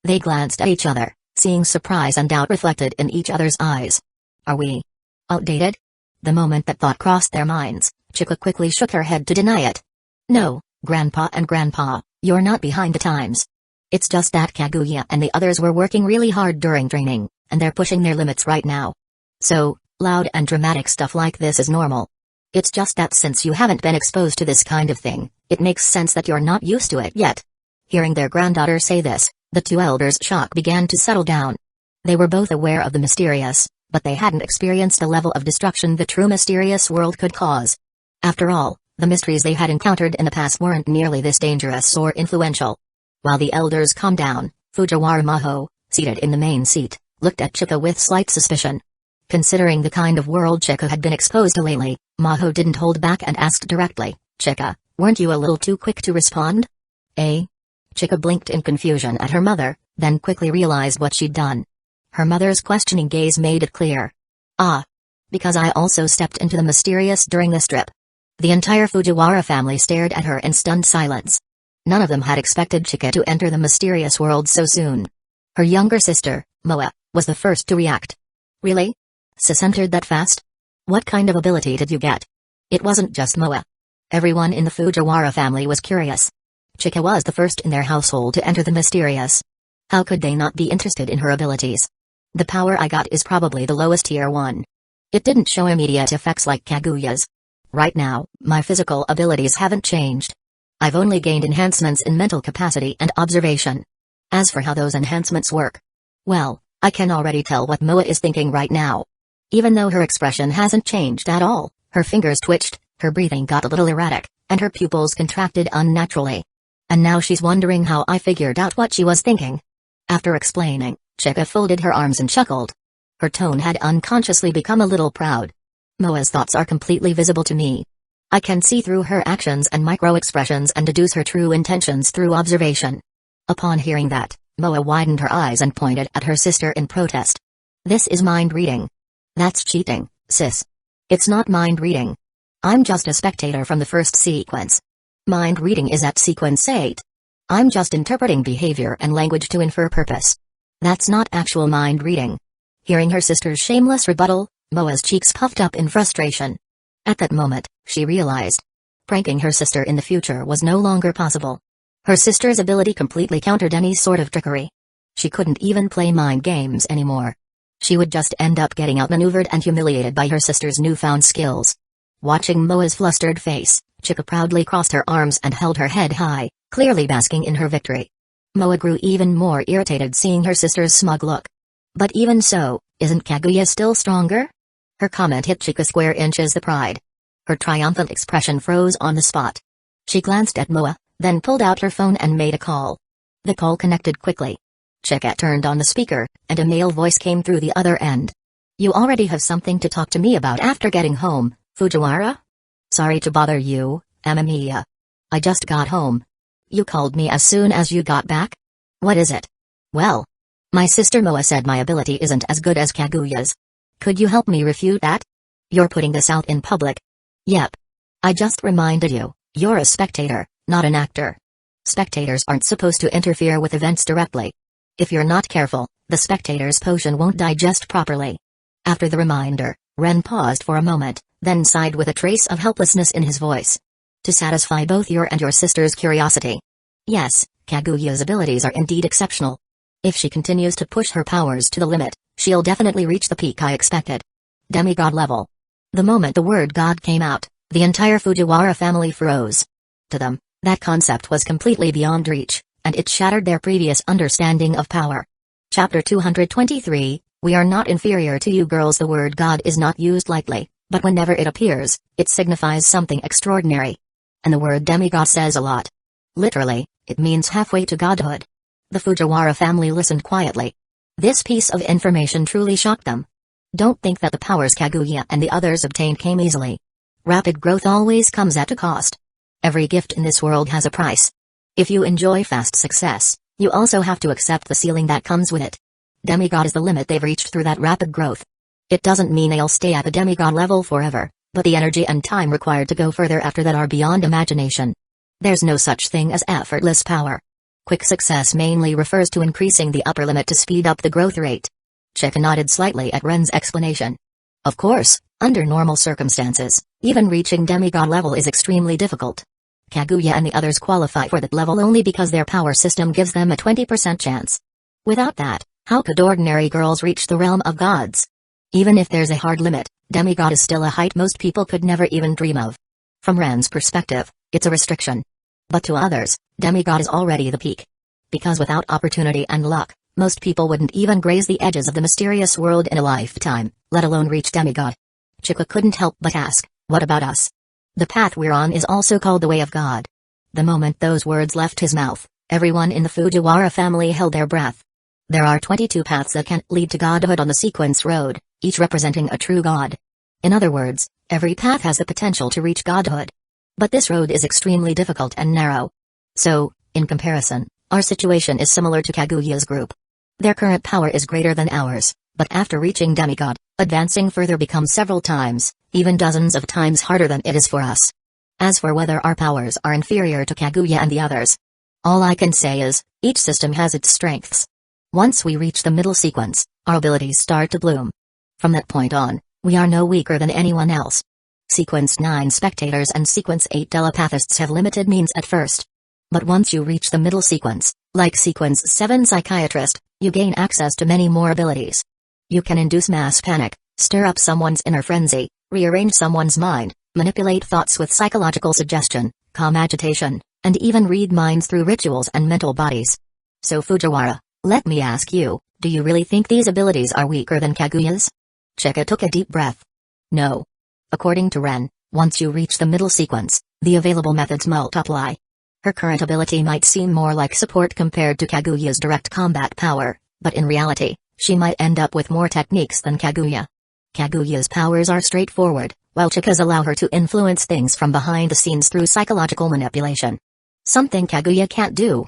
They glanced at each other, seeing surprise and doubt reflected in each other's eyes. Are we outdated? The moment that thought crossed their minds, Chika quickly shook her head to deny it. No, Grandpa and Grandpa, you're not behind the times. It's just that Kaguya and the others were working really hard during training, and they're pushing their limits right now. So, loud and dramatic stuff like this is normal. It's just that since you haven't been exposed to this kind of thing, it makes sense that you're not used to it yet. Hearing their granddaughter say this, the two elders' shock began to settle down. They were both aware of the mysterious, but they hadn't experienced the level of destruction the true mysterious world could cause. After all, the mysteries they had encountered in the past weren't nearly this dangerous or influential. While the elders calmed down, Fujiwara Maho, seated in the main seat, looked at Chika with slight suspicion. Considering the kind of world Chika had been exposed to lately, Maho didn't hold back and asked directly, Chika, weren't you a little too quick to respond? Eh? Chika blinked in confusion at her mother, then quickly realized what she'd done. Her mother's questioning gaze made it clear. Ah. Because I also stepped into the mysterious during this trip. The entire Fujiwara family stared at her in stunned silence. None of them had expected Chika to enter the mysterious world so soon. Her younger sister, Moa, was the first to react. Really? Sis entered that fast? What kind of ability did you get? It wasn't just Moa. Everyone in the Fujiwara family was curious. Chika was the first in their household to enter the mysterious. How could they not be interested in her abilities? The power I got is probably the lowest tier 1. It didn't show immediate effects like Kaguya's. Right now, my physical abilities haven't changed. I've only gained enhancements in mental capacity and observation. As for how those enhancements work, well, I can already tell what Moa is thinking right now. Even though her expression hasn't changed at all, her fingers twitched, her breathing got a little erratic, and her pupils contracted unnaturally. And now she's wondering how I figured out what she was thinking. After explaining, Chika folded her arms and chuckled. Her tone had unconsciously become a little proud. Moa's thoughts are completely visible to me. I can see through her actions and micro-expressions and deduce her true intentions through observation. Upon hearing that, Moa widened her eyes and pointed at her sister in protest. This is mind reading. That's cheating, sis. It's not mind reading. I'm just a spectator from the first sequence. Mind reading is at sequence 8. I'm just interpreting behavior and language to infer purpose. That's not actual mind reading. Hearing her sister's shameless rebuttal, Moa's cheeks puffed up in frustration. At that moment, she realized pranking her sister in the future was no longer possible. Her sister's ability completely countered any sort of trickery. She couldn't even play mind games anymore. She would just end up getting outmaneuvered and humiliated by her sister's newfound skills. Watching Moa's flustered face, Chika proudly crossed her arms and held her head high, clearly basking in her victory. Moa grew even more irritated seeing her sister's smug look. But even so, isn't Kaguya still stronger? Her comment hit Chika square inches the pride. Her triumphant expression froze on the spot. She glanced at Moa, then pulled out her phone and made a call. The call connected quickly. Chika turned on the speaker, and a male voice came through the other end. You already have something to talk to me about after getting home, Fujiwara? Sorry to bother you, Amamiya. I just got home. You called me as soon as you got back? What is it? Well, my sister Moa said my ability isn't as good as Kaguya's. Could you help me refute that? You're putting this out in public. Yep. I just reminded you, you're a spectator, not an actor. Spectators aren't supposed to interfere with events directly. If you're not careful, the spectator's potion won't digest properly. After the reminder, Ren paused for a moment, then sighed with a trace of helplessness in his voice. To satisfy both your and your sister's curiosity. Yes, Kaguya's abilities are indeed exceptional. If she continues to push her powers to the limit, she'll definitely reach the peak I expected. Demigod level. The moment the word God came out, the entire Fujiwara family froze. To them, that concept was completely beyond reach, and it shattered their previous understanding of power. Chapter 223, We are not inferior to you girls. The word God is not used lightly, but whenever it appears, it signifies something extraordinary. And the word demigod says a lot. Literally, it means halfway to godhood. The Fujiwara family listened quietly. This piece of information truly shocked them. Don't think that the powers Kaguya and the others obtained came easily. Rapid growth always comes at a cost. Every gift in this world has a price. If you enjoy fast success, you also have to accept the ceiling that comes with it. Demigod is the limit they've reached through that rapid growth. It doesn't mean they'll stay at the demigod level forever, but the energy and time required to go further after that are beyond imagination. There's no such thing as effortless power. Quick success mainly refers to increasing the upper limit to speed up the growth rate. Chika nodded slightly at Ren's explanation. Of course, under normal circumstances, even reaching demigod level is extremely difficult. Kaguya and the others qualify for that level only because their power system gives them a 20% chance. Without that, how could ordinary girls reach the realm of gods? Even if there's a hard limit, demigod is still a height most people could never even dream of. From Ren's perspective, it's a restriction. But to others, demigod is already the peak. Because without opportunity and luck, most people wouldn't even graze the edges of the mysterious world in a lifetime, let alone reach demigod. Chika couldn't help but ask, what about us? The path we're on is also called the way of God. The moment those words left his mouth, everyone in the Fujiwara family held their breath. There are 22 paths that can lead to godhood on the sequence road, each representing a true god. In other words, every path has the potential to reach godhood. But this road is extremely difficult and narrow. So, in comparison, our situation is similar to Kaguya's group. Their current power is greater than ours, but after reaching demigod, advancing further becomes several times, even dozens of times harder than it is for us. As for whether our powers are inferior to Kaguya and the others, all I can say is, each system has its strengths. Once we reach the middle sequence, our abilities start to bloom. From that point on, we are no weaker than anyone else. Sequence 9 spectators and Sequence 8 telepathists have limited means at first. But once you reach the middle sequence, like Sequence 7 psychiatrist, you gain access to many more abilities. You can induce mass panic, stir up someone's inner frenzy, rearrange someone's mind, manipulate thoughts with psychological suggestion, calm agitation, and even read minds through rituals and mental bodies. So Fujiwara, let me ask you, do you really think these abilities are weaker than Kaguya's? Chika took a deep breath. No. According to Ren, once you reach the middle sequence, the available methods multiply. Her current ability might seem more like support compared to Kaguya's direct combat power, but in reality, she might end up with more techniques than Kaguya. Kaguya's powers are straightforward, while Chika's allow her to influence things from behind the scenes through psychological manipulation. Something Kaguya can't do.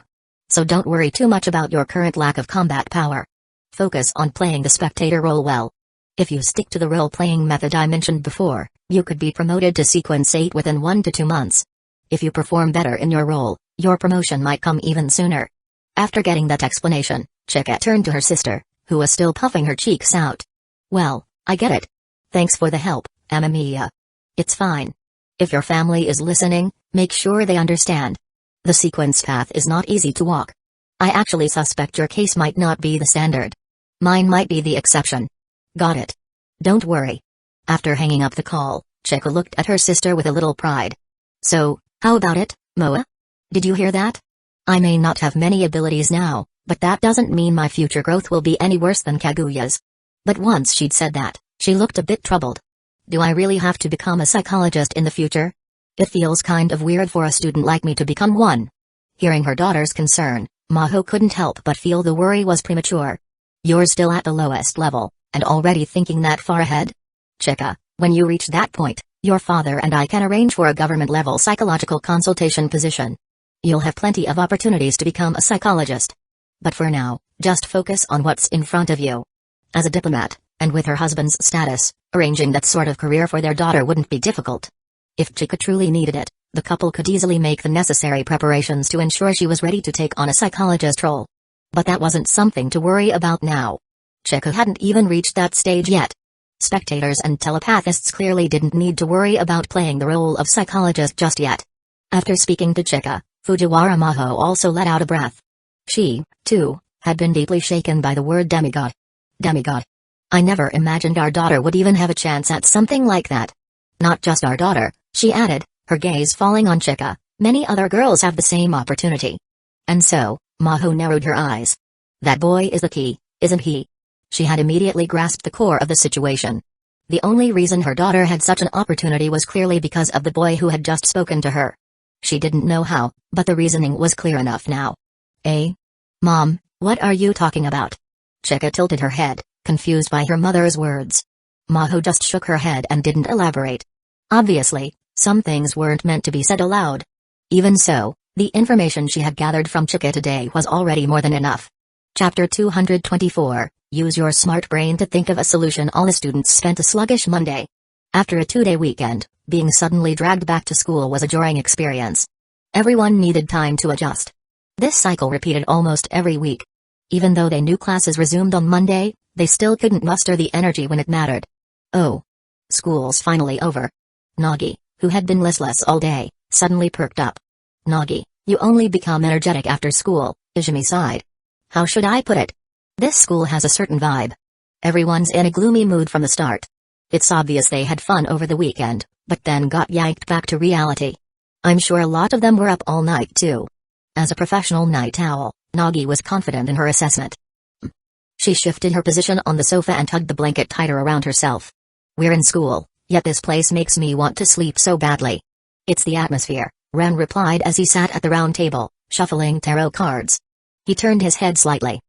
So don't worry too much about your current lack of combat power. Focus on playing the spectator role well. If you stick to the role-playing method I mentioned before, you could be promoted to Sequence 8 within 1 to 2 months. If you perform better in your role, your promotion might come even sooner. After getting that explanation, Chika turned to her sister, who was still puffing her cheeks out. Well, I get it. Thanks for the help, Amamiya. It's fine. If your family is listening, make sure they understand. The sequence path is not easy to walk. I actually suspect your case might not be the standard. Mine might be the exception. Got it. Don't worry. After hanging up the call, Chika looked at her sister with a little pride. So, how about it, Moa? Did you hear that? I may not have many abilities now, but that doesn't mean my future growth will be any worse than Kaguya's. But once she'd said that, she looked a bit troubled. Do I really have to become a psychologist in the future? It feels kind of weird for a student like me to become one. Hearing her daughter's concern, Maho couldn't help but feel the worry was premature. You're still at the lowest level, and already thinking that far ahead? Chika, when you reach that point, your father and I can arrange for a government-level psychological consultation position. You'll have plenty of opportunities to become a psychologist. But for now, just focus on what's in front of you. As a diplomat, and with her husband's status, arranging that sort of career for their daughter wouldn't be difficult. If Chika truly needed it, the couple could easily make the necessary preparations to ensure she was ready to take on a psychologist role. But that wasn't something to worry about now. Chika hadn't even reached that stage yet. Spectators and telepathists clearly didn't need to worry about playing the role of psychologist just yet. After speaking to Chika, Fujiwara Maho also let out a breath. She, too, had been deeply shaken by the word demigod. Demigod. I never imagined our daughter would even have a chance at something like that. Not just our daughter, she added, her gaze falling on Chika, many other girls have the same opportunity. And so, Maho narrowed her eyes. That boy is the key, isn't he? She had immediately grasped the core of the situation. The only reason her daughter had such an opportunity was clearly because of the boy who had just spoken to her. She didn't know how, but the reasoning was clear enough now. Mom, what are you talking about? Chika tilted her head, confused by her mother's words. Maho just shook her head and didn't elaborate. Obviously, some things weren't meant to be said aloud. Even so, the information she had gathered from Chika today was already more than enough. Chapter 224, Use your smart brain to think of a solution. All the students spent a sluggish Monday. After a 2-day weekend, being suddenly dragged back to school was a jarring experience. Everyone needed time to adjust. This cycle repeated almost every week. Even though they knew classes resumed on Monday, they still couldn't muster the energy when it mattered. Oh. School's finally over. Nagi, who had been listless all day, suddenly perked up. Nagi, you only become energetic after school, Izumi sighed. How should I put it? This school has a certain vibe. Everyone's in a gloomy mood from the start. It's obvious they had fun over the weekend, but then got yanked back to reality. I'm sure a lot of them were up all night too. As a professional night owl, Nagi was confident in her assessment. She shifted her position on the sofa and hugged the blanket tighter around herself. We're in school, yet this place makes me want to sleep so badly. It's the atmosphere, Ren replied as he sat at the round table, shuffling tarot cards. He turned his head slightly.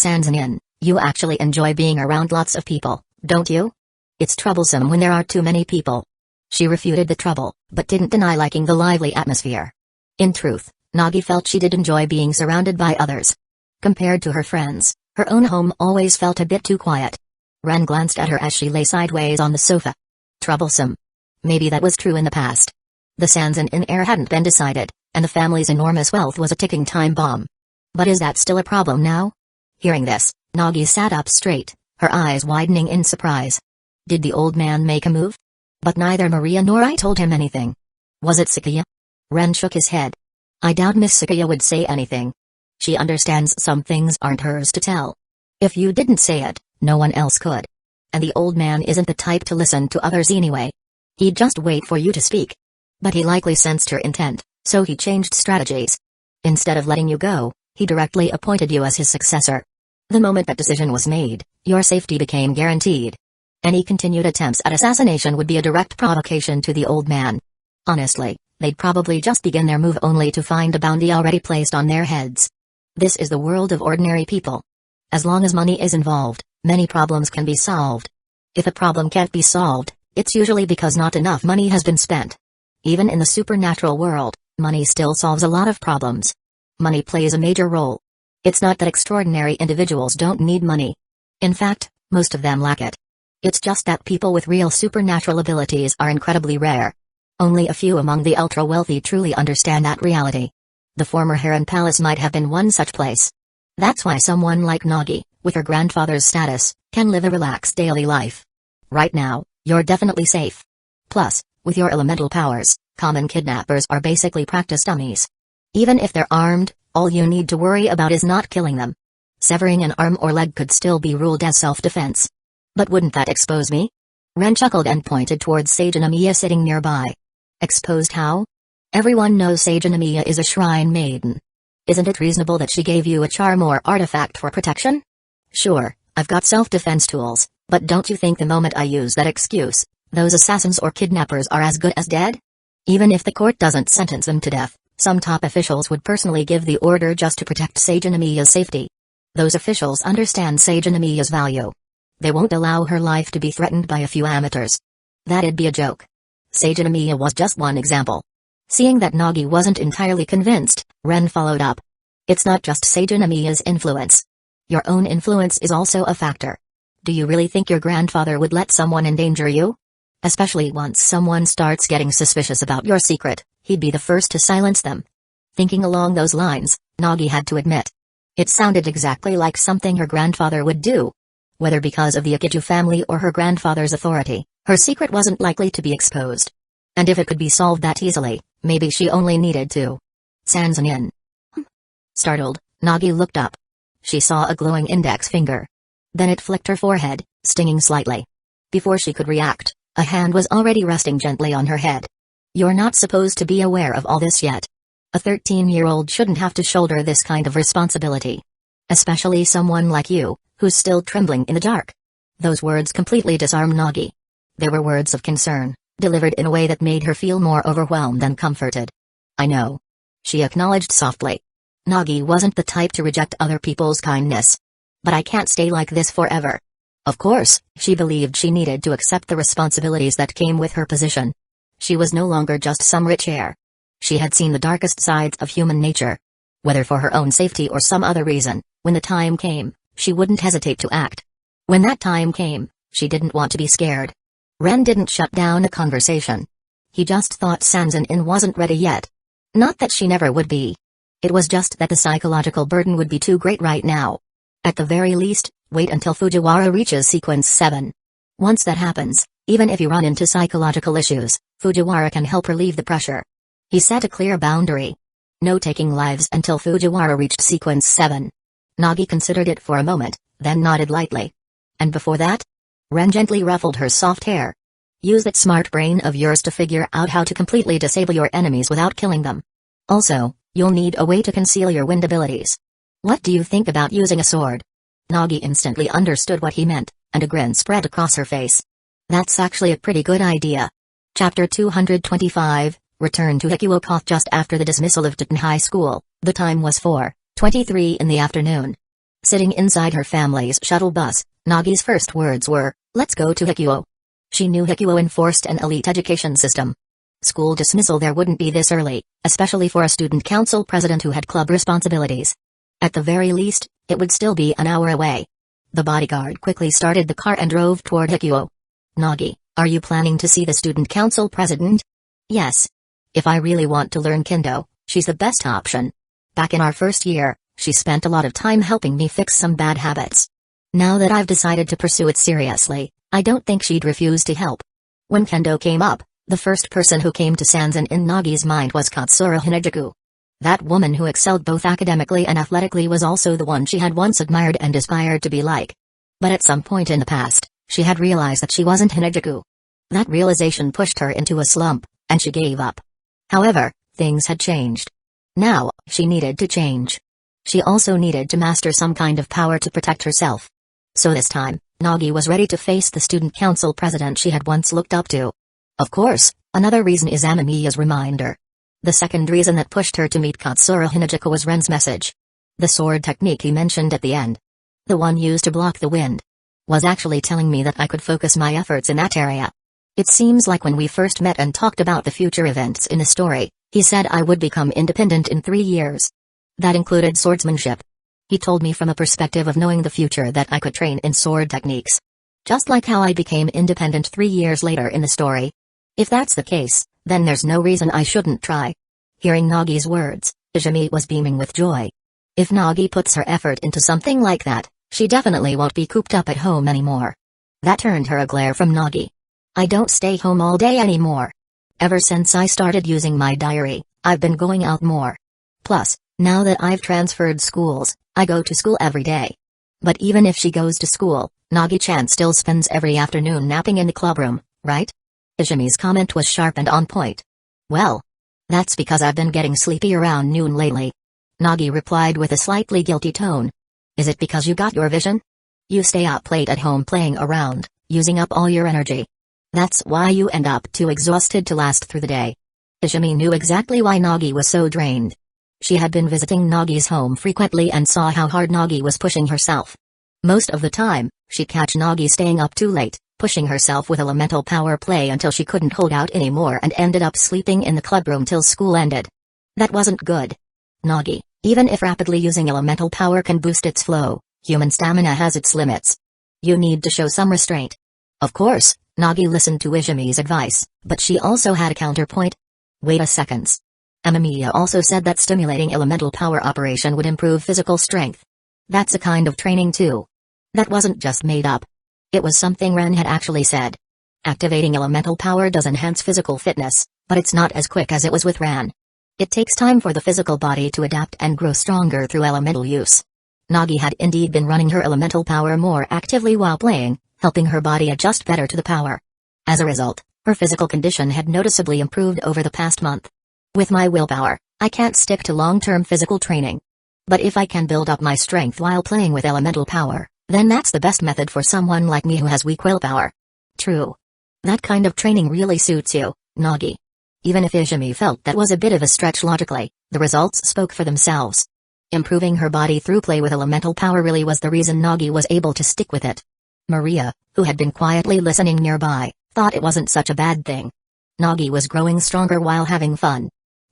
Sanzanin, you actually enjoy being around lots of people, don't you? It's troublesome when there are too many people. She refuted the trouble, but didn't deny liking the lively atmosphere. In truth, Nagi felt she did enjoy being surrounded by others. Compared to her friends, her own home always felt a bit too quiet. Ren glanced at her as she lay sideways on the sofa. Troublesome. Maybe that was true in the past. The sands in air hadn't been decided, and the family's enormous wealth was a ticking time bomb. But is that still a problem now? Hearing this, Nagi sat up straight, her eyes widening in surprise. Did the old man make a move? But neither Maria nor I told him anything. Was it Sakuya? Ren shook his head. I doubt Miss Sakuya would say anything. She understands some things aren't hers to tell. If you didn't say it, no one else could. And the old man isn't the type to listen to others anyway. He'd just wait for you to speak. But he likely sensed her intent, so he changed strategies. Instead of letting you go, he directly appointed you as his successor. The moment that decision was made, your safety became guaranteed. Any continued attempts at assassination would be a direct provocation to the old man. Honestly, they'd probably just begin their move only to find a bounty already placed on their heads. This is the world of ordinary people. As long as money is involved, many problems can be solved. If a problem can't be solved, it's usually because not enough money has been spent. Even in the supernatural world, money still solves a lot of problems. Money plays a major role. It's not that extraordinary individuals don't need money. In fact, most of them lack it. It's just that people with real supernatural abilities are incredibly rare. Only a few among the ultra-wealthy truly understand that reality. The former Heron Palace might have been one such place. That's why someone like Nagi, with her grandfather's status, can live a relaxed daily life. Right now, you're definitely safe. Plus, with your elemental powers, common kidnappers are basically practice dummies. Even if they're armed, all you need to worry about is not killing them. Severing an arm or leg could still be ruled as self-defense. But wouldn't that expose me? Ren chuckled and pointed towards Sage Anamiya sitting nearby. Exposed how? Everyone knows Sage Anamiya is a shrine maiden. Isn't it reasonable that she gave you a charm or artifact for protection? Sure, I've got self-defense tools, but don't you think the moment I use that excuse, those assassins or kidnappers are as good as dead? Even if the court doesn't sentence them to death, some top officials would personally give the order just to protect Sage Anamiya's safety. Those officials understand Sage Anamiya's value. They won't allow her life to be threatened by a few amateurs. That'd be a joke. Sage Anamiya was just one example. Seeing that Nagi wasn't entirely convinced, Ren followed up. It's not just Sage Anamiya's influence. Your own influence is also a factor. Do you really think your grandfather would let someone endanger you? Especially once someone starts getting suspicious about your secret, he'd be the first to silence them. Thinking along those lines, Nagi had to admit. It sounded exactly like something her grandfather would do. Whether because of the Akiju family or her grandfather's authority, her secret wasn't likely to be exposed. And if it could be solved that easily, maybe she only needed to. Sanzanin. Startled, Nagi looked up. She saw a glowing index finger. Then it flicked her forehead, stinging slightly. Before she could react, a hand was already resting gently on her head. You're not supposed to be aware of all this yet. A 13-year-old shouldn't have to shoulder this kind of responsibility. Especially someone like you, who's still trembling in the dark. Those words completely disarmed Nagi. They were words of concern, delivered in a way that made her feel more overwhelmed than comforted. I know. She acknowledged softly. Nagi wasn't the type to reject other people's kindness. But I can't stay like this forever. Of course, she believed she needed to accept the responsibilities that came with her position. She was no longer just some rich heir. She had seen the darkest sides of human nature. Whether for her own safety or some other reason, when the time came, she wouldn't hesitate to act. When that time came, she didn't want to be scared. Ren didn't shut down the conversation. He just thought Sanzanin wasn't ready yet. Not that she never would be. It was just that the psychological burden would be too great right now. At the very least, wait until Fujiwara reaches sequence 7. Once that happens, even if you run into psychological issues, Fujiwara can help relieve the pressure. He set a clear boundary. No taking lives until Fujiwara reached sequence 7. Nagi considered it for a moment, then nodded lightly. And before that? Ren gently ruffled her soft hair. Use that smart brain of yours to figure out how to completely disable your enemies without killing them. Also, you'll need a way to conceal your wind abilities. What do you think about using a sword? Nagi instantly understood what he meant, and a grin spread across her face. That's actually a pretty good idea. Chapter 225, Return to Hikuokoth. Just after the dismissal of Titan High School, the time was 4:23 in the afternoon. Sitting inside her family's shuttle bus, Nagi's first words were, "Let's go to Hikuo." She knew Hikuo enforced an elite education system. School dismissal there wouldn't be this early, especially for a student council president who had club responsibilities. At the very least, it would still be an hour away. The bodyguard quickly started the car and drove toward Hikuo. "Nagi, are you planning to see the student council president?" "Yes." If I really want to learn Kendo, she's the best option. Back in our first year, she spent a lot of time helping me fix some bad habits. Now that I've decided to pursue it seriously, I don't think she'd refuse to help. When Kendo came up, the first person who came to Sanzan in Nagi's mind was Katsura Hinajaku. That woman who excelled both academically and athletically was also the one she had once admired and aspired to be like. But at some point in the past, she had realized that she wasn't Hinajaku. That realization pushed her into a slump, and she gave up. However, things had changed. Now, she needed to change. She also needed to master some kind of power to protect herself. So this time, Nagi was ready to face the student council president she had once looked up to. Of course, another reason is Amamiya's reminder. The second reason that pushed her to meet Katsura Hinajaku was Ren's message. The sword technique he mentioned at the end, the one used to block the wind, was actually telling me that I could focus my efforts in that area. It seems like when we first met and talked about the future events in the story, he said I would become independent in 3 years. That included swordsmanship. He told me from a perspective of knowing the future that I could train in sword techniques. Just like how I became independent 3 years later in the story. If that's the case, then there's no reason I shouldn't try. Hearing Nagi's words, Izumi was beaming with joy. If Nagi puts her effort into something like that, she definitely won't be cooped up at home anymore. That turned her a glare from Nagi. I don't stay home all day anymore. Ever since I started using my diary, I've been going out more. Plus, now that I've transferred schools, I go to school every day. But even if she goes to school, Nagi-chan still spends every afternoon napping in the clubroom, right? Izumi's comment was sharp and on point. Well, that's because I've been getting sleepy around noon lately. Nagi replied with a slightly guilty tone. Is it because you got your vision? You stay up late at home playing around, using up all your energy. That's why you end up too exhausted to last through the day. Izumi knew exactly why Nagi was so drained. She had been visiting Nagi's home frequently and saw how hard Nagi was pushing herself. Most of the time, she'd catch Nagi staying up too late, pushing herself with elemental power play until she couldn't hold out anymore and ended up sleeping in the clubroom till school ended. That wasn't good. Nagi, even if rapidly using elemental power can boost its flow, human stamina has its limits. You need to show some restraint. Of course, Nagi listened to Izumi's advice, but she also had a counterpoint. Wait a second. Amamiya also said that stimulating elemental power operation would improve physical strength. That's a kind of training too. That wasn't just made up. It was something Ren had actually said. Activating elemental power does enhance physical fitness, but it's not as quick as it was with Ren. It takes time for the physical body to adapt and grow stronger through elemental use. Nagi had indeed been running her elemental power more actively while playing, helping her body adjust better to the power. As a result, her physical condition had noticeably improved over the past month. With my willpower, I can't stick to long-term physical training. But if I can build up my strength while playing with elemental power, then that's the best method for someone like me who has weak willpower. True. That kind of training really suits you, Nagi. Even if Izumi felt that was a bit of a stretch logically, the results spoke for themselves. Improving her body through play with elemental power really was the reason Nagi was able to stick with it. Maria, who had been quietly listening nearby, thought it wasn't such a bad thing. Nagi was growing stronger while having fun.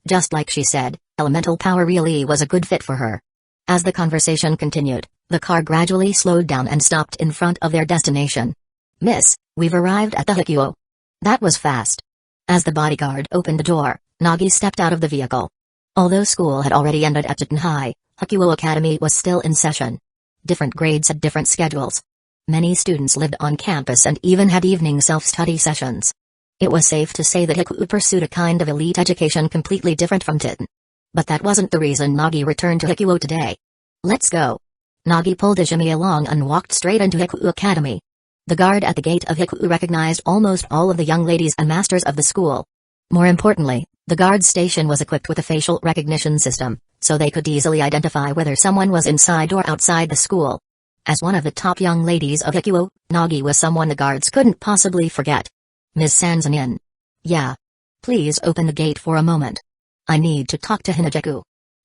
Just like she said, elemental power really was a good fit for her. As the conversation continued, the car gradually slowed down and stopped in front of their destination. Miss, we've arrived at the Hikuo. That was fast. As the bodyguard opened the door, Nagi stepped out of the vehicle. Although school had already ended at Chiton High, Hikuo Academy was still in session. Different grades had different schedules. Many students lived on campus and even had evening self-study sessions. It was safe to say that Hikuo pursued a kind of elite education completely different from Chiton. But that wasn't the reason Nagi returned to Hikuo today. Let's go. Nagi pulled Izumi along and walked straight into Hikuo Academy. The guard at the gate of Hikuo recognized almost all of the young ladies and masters of the school. More importantly, the guard station was equipped with a facial recognition system, so they could easily identify whether someone was inside or outside the school. As one of the top young ladies of Hikuo, Nagi was someone the guards couldn't possibly forget. Ms. Sanzanin. Yeah. Please open the gate for a moment. I need to talk to Hinajaku.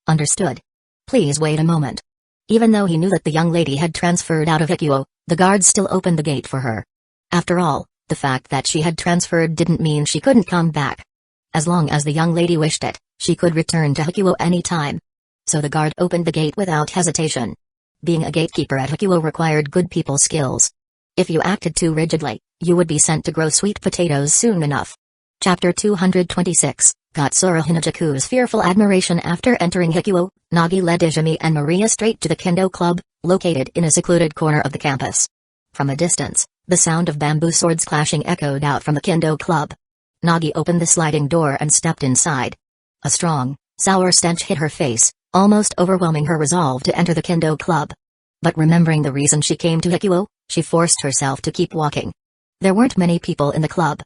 Understood. Please wait a moment. Even though he knew that the young lady had transferred out of Hikuo, the guards still opened the gate for her. After all, the fact that she had transferred didn't mean she couldn't come back. As long as the young lady wished it, she could return to Hikuo any time. So the guard opened the gate without hesitation. Being a gatekeeper at Hikuo required good people skills. If you acted too rigidly, you would be sent to grow sweet potatoes soon enough. Chapter 226, Gatsura Hinajaku's fearful admiration. After entering Hikuo, Nagi led Izumi and Maria straight to the Kendo Club, located in a secluded corner of the campus. From a distance, the sound of bamboo swords clashing echoed out from the Kendo Club. Nagi opened the sliding door and stepped inside. A strong, sour stench hit her face, almost overwhelming her resolve to enter the Kendo Club. But remembering the reason she came to Hikuo, she forced herself to keep walking. There weren't many people in the club.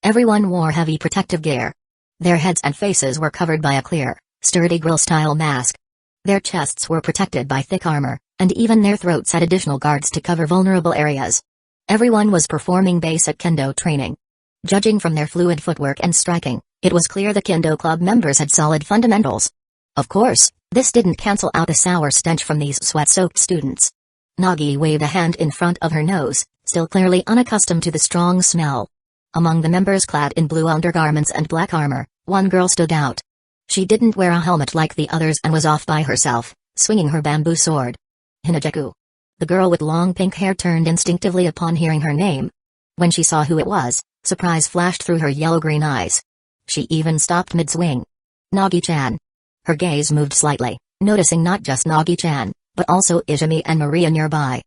Everyone wore heavy protective gear. Their heads and faces were covered by a clear, sturdy grill-style mask. Their chests were protected by thick armor, and even their throats had additional guards to cover vulnerable areas. Everyone was performing basic kendo training. Judging from their fluid footwork and striking, it was clear the Kendo Club members had solid fundamentals. Of course, this didn't cancel out the sour stench from these sweat-soaked students. Nagi waved a hand in front of her nose, still clearly unaccustomed to the strong smell. Among the members clad in blue undergarments and black armor, one girl stood out. She didn't wear a helmet like the others and was off by herself, swinging her bamboo sword. Hinajaku. The girl with long pink hair turned instinctively upon hearing her name. When she saw who it was, surprise flashed through her yellow-green eyes. She even stopped mid-swing. Nagi-chan. Her gaze moved slightly, noticing not just Nagi-chan, but also Izumi and Maria nearby.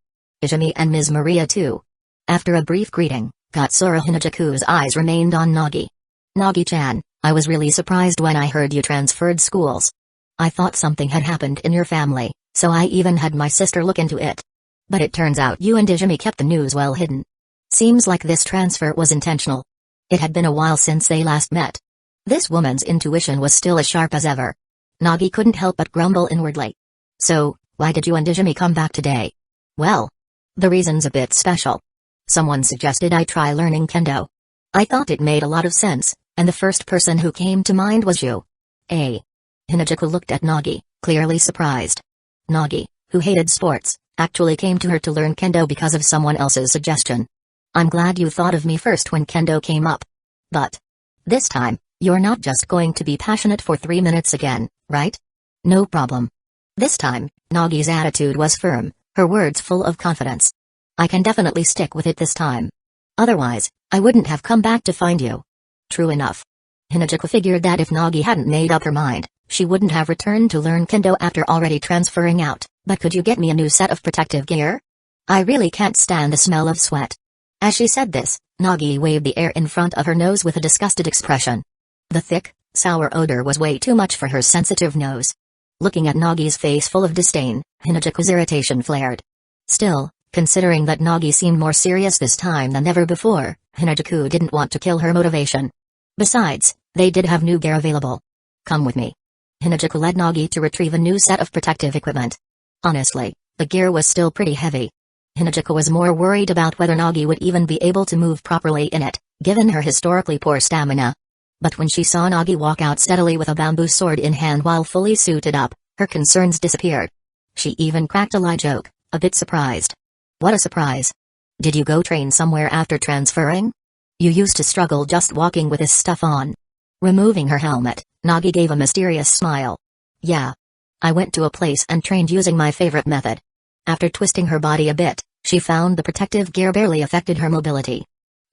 Izumi and Ms. Maria too. After a brief greeting, Gatsura Hinajaku's eyes remained on Nagi. Nagi-chan, I was really surprised when I heard you transferred schools. I thought something had happened in your family, so I even had my sister look into it. But it turns out you and Izumi kept the news well hidden. Seems like this transfer was intentional. It had been a while since they last met. This woman's intuition was still as sharp as ever. Nagi couldn't help but grumble inwardly. So, why did you and Izumi come back today? Well, the reason's a bit special. Someone suggested I try learning kendo. I thought it made a lot of sense, and the first person who came to mind was you. Hinajaku looked at Nagi, clearly surprised. Nagi, who hated sports, actually came to her to learn kendo because of someone else's suggestion. I'm glad you thought of me first when kendo came up. But this time, you're not just going to be passionate for 3 minutes again, right? No problem. This time, Nagi's attitude was firm, her words full of confidence. I can definitely stick with it this time. Otherwise, I wouldn't have come back to find you. True enough. Hinajaku figured that if Nagi hadn't made up her mind, she wouldn't have returned to learn kendo after already transferring out. But could you get me a new set of protective gear? I really can't stand the smell of sweat. As she said this, Nagi waved the air in front of her nose with a disgusted expression. The thick, sour odor was way too much for her sensitive nose. Looking at Nagi's face full of disdain, Hinajaku's irritation flared. Still, considering that Nagi seemed more serious this time than ever before, Hinajaku didn't want to kill her motivation. Besides, they did have new gear available. Come with me. Hinajaku led Nagi to retrieve a new set of protective equipment. Honestly, the gear was still pretty heavy. Hinajaku was more worried about whether Nagi would even be able to move properly in it, given her historically poor stamina. But when she saw Nagi walk out steadily with a bamboo sword in hand while fully suited up, her concerns disappeared. She even cracked a light joke, a bit surprised. What a surprise. Did you go train somewhere after transferring? You used to struggle just walking with this stuff on. Removing her helmet, Nagi gave a mysterious smile. Yeah. I went to a place and trained using my favorite method. After twisting her body a bit, she found the protective gear barely affected her mobility.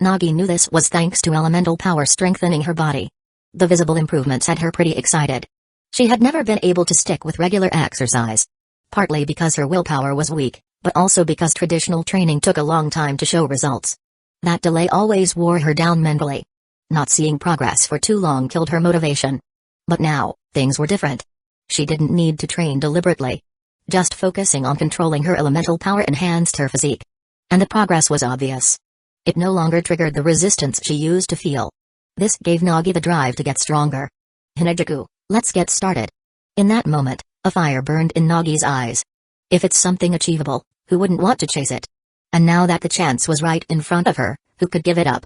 Nagi knew this was thanks to elemental power strengthening her body. The visible improvements had her pretty excited. She had never been able to stick with regular exercise. Partly because her willpower was weak, but also because traditional training took a long time to show results. That delay always wore her down mentally. Not seeing progress for too long killed her motivation. But now, things were different. She didn't need to train deliberately. Just focusing on controlling her elemental power enhanced her physique. And the progress was obvious. It no longer triggered the resistance she used to feel. This gave Nagi the drive to get stronger. Hinajaku, let's get started. In that moment, a fire burned in Nagi's eyes. If it's something achievable, who wouldn't want to chase it? And now that the chance was right in front of her, who could give it up?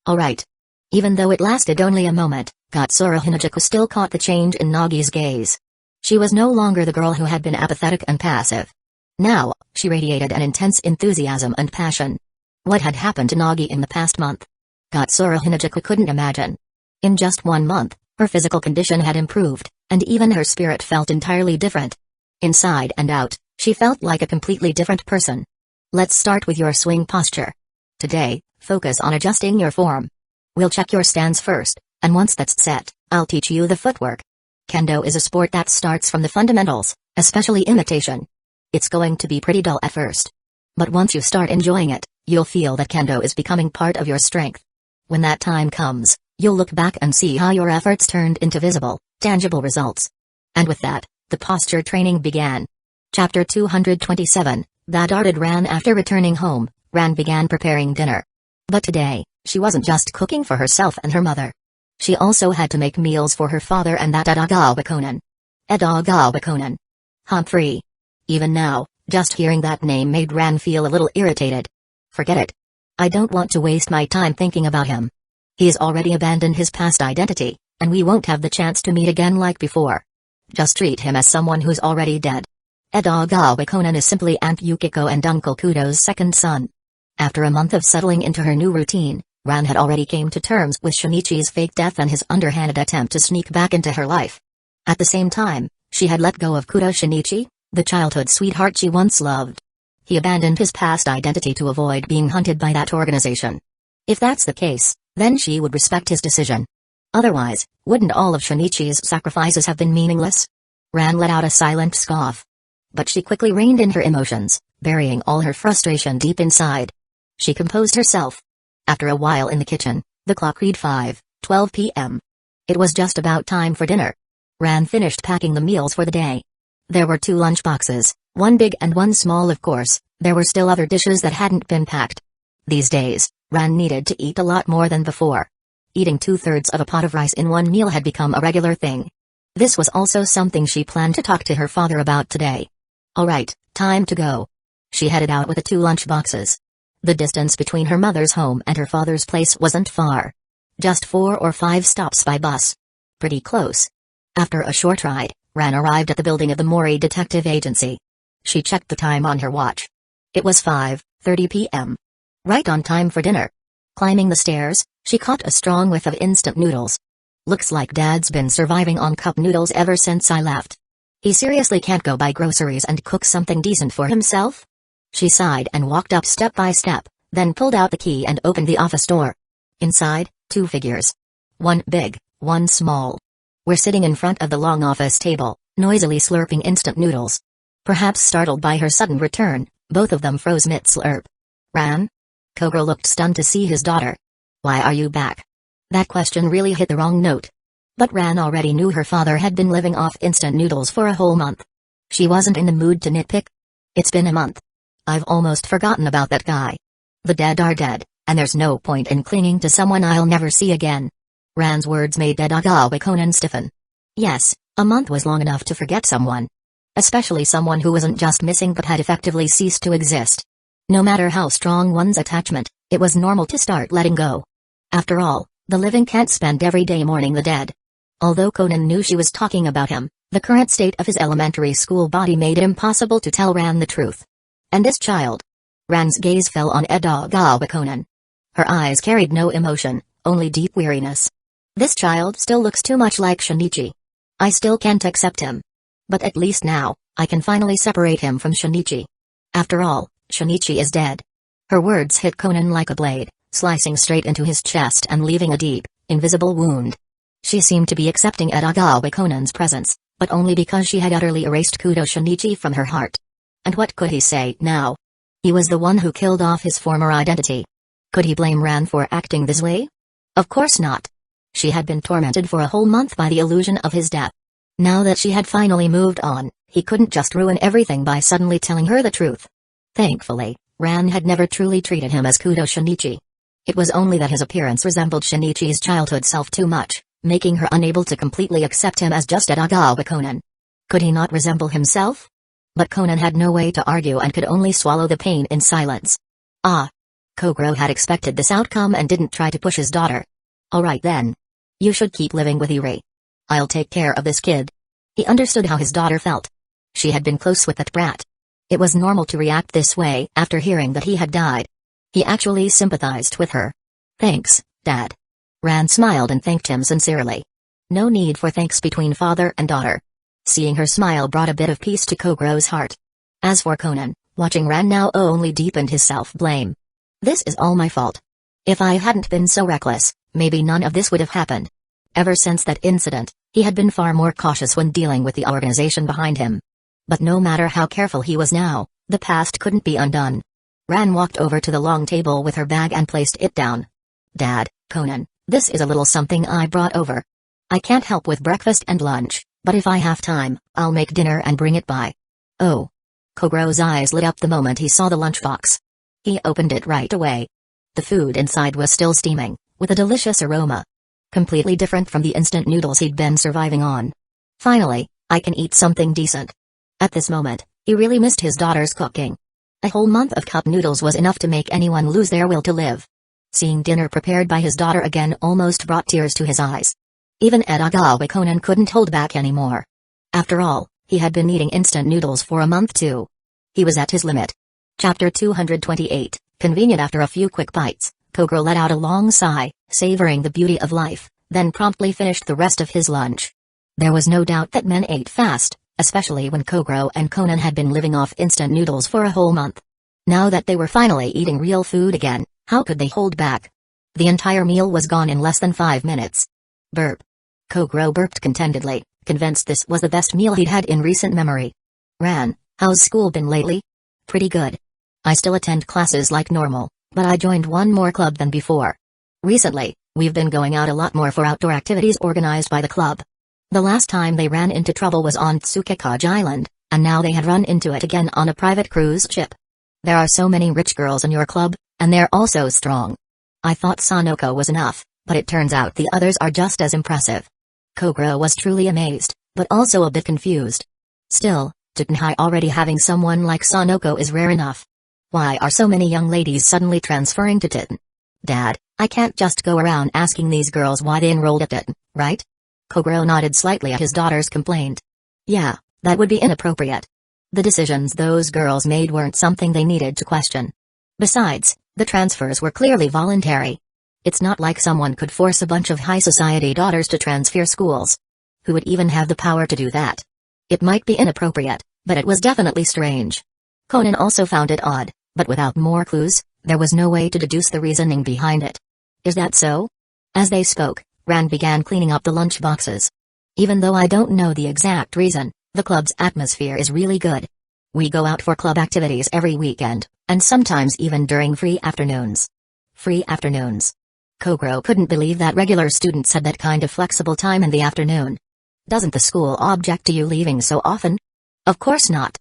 Alright. Even though it lasted only a moment, Gatsura Hinajaku still caught the change in Nagi's gaze. She was no longer the girl who had been apathetic and passive. Now, she radiated an intense enthusiasm and passion. What had happened to Nagi in the past month? Gatsura Hinajaku couldn't imagine. In just 1 month, her physical condition had improved, and even her spirit felt entirely different. Inside and out, she felt like a completely different person. Let's start with your swing posture. Today, focus on adjusting your form. We'll check your stance first, And once that's set, I'll teach you the footwork. Kendo is a sport that starts from the fundamentals, especially imitation. It's going to be pretty dull at first. But once you start enjoying it, you'll feel that Kendo is becoming part of your strength. When that time comes, you'll look back and see how your efforts turned into visible, tangible results. And with that, the posture training began. Chapter 227, That Darted Ran. After returning home, Ran began preparing dinner. But today, she wasn't just cooking for herself and her mother. She also had to make meals for her father and that Edagawa Konan. Humphrey. Even now, just hearing that name made Ran feel a little irritated. Forget it. I don't want to waste my time thinking about him. He's already abandoned his past identity, and we won't have the chance to meet again like before. Just treat him as someone who's already dead. Edagawa Konan is simply Aunt Yukiko and Uncle Kudo's second son. After a month of settling into her new routine, Ran had already came to terms with Shinichi's fake death and his underhanded attempt to sneak back into her life. At the same time, she had let go of Kudo Shinichi, the childhood sweetheart she once loved. He abandoned his past identity to avoid being hunted by that organization. If that's the case, then she would respect his decision. Otherwise, wouldn't all of Shinichi's sacrifices have been meaningless? Ran let out a silent scoff. But she quickly reined in her emotions, burying all her frustration deep inside. She composed herself. After a while in the kitchen, the clock read 5:12 p.m. It was just about time for dinner. Ran finished packing the meals for the day. There were 2 lunch boxes, one big and one small. Of course, there were still other dishes that hadn't been packed. These days, Ran needed to eat a lot more than before. Eating 2/3 of a pot of rice in one meal had become a regular thing. This was also something she planned to talk to her father about today. Alright, time to go. She headed out with the 2 lunch boxes. The distance between her mother's home and her father's place wasn't far. Just 4 or 5 stops by bus. Pretty close. After a short ride, Ran arrived at the building of the Mori Detective Agency. She checked the time on her watch. It was 5:30 p.m. Right on time for dinner. Climbing the stairs, she caught a strong whiff of instant noodles. Looks like Dad's been surviving on cup noodles ever since I left. He seriously can't go buy groceries and cook something decent for himself? She sighed and walked up step by step, then pulled out the key and opened the office door. Inside, 2 figures. One big, one small. Were sitting in front of the long office table, noisily slurping instant noodles. Perhaps startled by her sudden return, both of them froze mid-slurp. Ran? Kogoro looked stunned to see his daughter. Why are you back? That question really hit the wrong note. But Ran already knew her father had been living off instant noodles for a whole month. She wasn't in the mood to nitpick. It's been a month. I've almost forgotten about that guy. The dead are dead, and there's no point in clinging to someone I'll never see again. Ran's words made Edagawa Konan stiffen. Yes, a month was long enough to forget someone. Especially someone who wasn't just missing but had effectively ceased to exist. No matter how strong one's attachment, it was normal to start letting go. After all, the living can't spend every day mourning the dead. Although Konan knew she was talking about him, the current state of his elementary school body made it impossible to tell Ran the truth. And this child? Ran's gaze fell on Edagawa Konan. Her eyes carried no emotion, only deep weariness. This child still looks too much like Shinichi. I still can't accept him. But at least now, I can finally separate him from Shinichi. After all, Shinichi is dead. Her words hit Konan like a blade, slicing straight into his chest and leaving a deep, invisible wound. She seemed to be accepting Edagawa Konan's presence, but only because she had utterly erased Kudo Shinichi from her heart. And what could he say now? He was the one who killed off his former identity. Could he blame Ran for acting this way? Of course not. She had been tormented for a whole month by the illusion of his death. Now that she had finally moved on, he couldn't just ruin everything by suddenly telling her the truth. Thankfully, Ran had never truly treated him as Kudo Shinichi. It was only that his appearance resembled Shinichi's childhood self too much, making her unable to completely accept him as just Edagawa Konan. Could he not resemble himself? But Konan had no way to argue and could only swallow the pain in silence. Kogoro had expected this outcome and didn't try to push his daughter. Alright then. You should keep living with Iri. I'll take care of this kid. He understood how his daughter felt. She had been close with that brat. It was normal to react this way after hearing that he had died. He actually sympathized with her. Thanks, Dad. Ran smiled and thanked him sincerely. No need for thanks between father and daughter. Seeing her smile brought a bit of peace to Kogoro's heart. As for Konan, watching Ran now only deepened his self-blame. This is all my fault. If I hadn't been so reckless, maybe none of this would have happened. Ever since that incident, he had been far more cautious when dealing with the organization behind him. But no matter how careful he was now, the past couldn't be undone. Ran walked over to the long table with her bag and placed it down. Dad, Conan, this is a little something I brought over. I can't help with breakfast and lunch, but if I have time, I'll make dinner and bring it by. Oh. Kogro's eyes lit up the moment he saw the lunchbox. He opened it right away. The food inside was still steaming, with a delicious aroma. Completely different from the instant noodles he'd been surviving on. Finally, I can eat something decent. At this moment, he really missed his daughter's cooking. A whole month of cup noodles was enough to make anyone lose their will to live. Seeing dinner prepared by his daughter again almost brought tears to his eyes. Even Edagawa Conan couldn't hold back anymore. After all, he had been eating instant noodles for a month too. He was at his limit. Chapter 228, Convenient. After a few quick bites, Kogro let out a long sigh, savoring the beauty of life, then promptly finished the rest of his lunch. There was no doubt that men ate fast, especially when Kogro and Conan had been living off instant noodles for a whole month. Now that they were finally eating real food again, how could they hold back? The entire meal was gone in less than 5 minutes. Burp. Kogro burped contentedly, convinced this was the best meal he'd had in recent memory. Ran, how's school been lately? Pretty good. I still attend classes like normal, but I joined one more club than before. Recently, we've been going out a lot more for outdoor activities organized by the club. The last time they ran into trouble was on Tsukekage Island, and now they had run into it again on a private cruise ship. There are so many rich girls in your club, and they're all so strong. I thought Sanoko was enough, but it turns out the others are just as impressive. Kogro was truly amazed, but also a bit confused. Still, Titenhai already having someone like Sanoko is rare enough. Why are so many young ladies suddenly transferring to Titan? Dad, I can't just go around asking these girls why they enrolled at Titan, right? Kogro nodded slightly at his daughter's complaint. Yeah, that would be inappropriate. The decisions those girls made weren't something they needed to question. Besides, the transfers were clearly voluntary. It's not like someone could force a bunch of high society daughters to transfer schools. Who would even have the power to do that? It might be inappropriate, but it was definitely strange. Conan also found it odd, but without more clues, there was no way to deduce the reasoning behind it. Is that so? As they spoke, Rand began cleaning up the lunch boxes. Even though I don't know the exact reason, the club's atmosphere is really good. We go out for club activities every weekend, and sometimes even during free afternoons. Free afternoons. Kogro couldn't believe that regular students had that kind of flexible time in the afternoon. Doesn't the school object to you leaving so often? Of course not.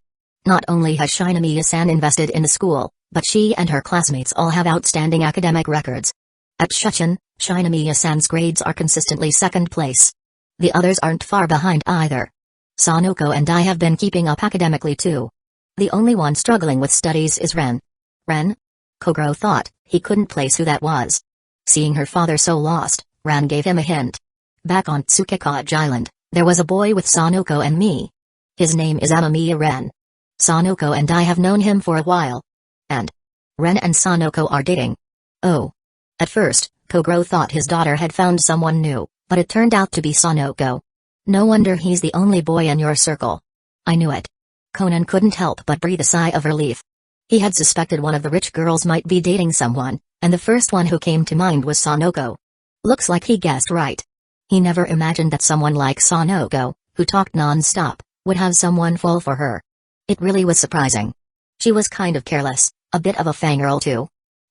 Not only has Shinomiya-san invested in the school, but she and her classmates all have outstanding academic records. At Shuchen, Shinomiya-san's grades are consistently second place. The others aren't far behind either. Sanoko and I have been keeping up academically too. The only one struggling with studies is Ren. Ren? Kogro thought he couldn't place who that was. Seeing her father so lost, Ran gave him a hint. Back on Tsukekage Island, there was a boy with Sanoko and me. His name is Amamiya Ren. Sanoko and I have known him for a while. And Ren and Sanoko are dating. Oh. At first, Kogro thought his daughter had found someone new, but it turned out to be Sanoko. No wonder he's the only boy in your circle. I knew it. Conan couldn't help but breathe a sigh of relief. He had suspected one of the rich girls might be dating someone, and the first one who came to mind was Sanoko. Looks like he guessed right. He never imagined that someone like Sanoko, who talked non-stop, would have someone fall for her. It really was surprising. She was kind of careless, a bit of a fangirl too.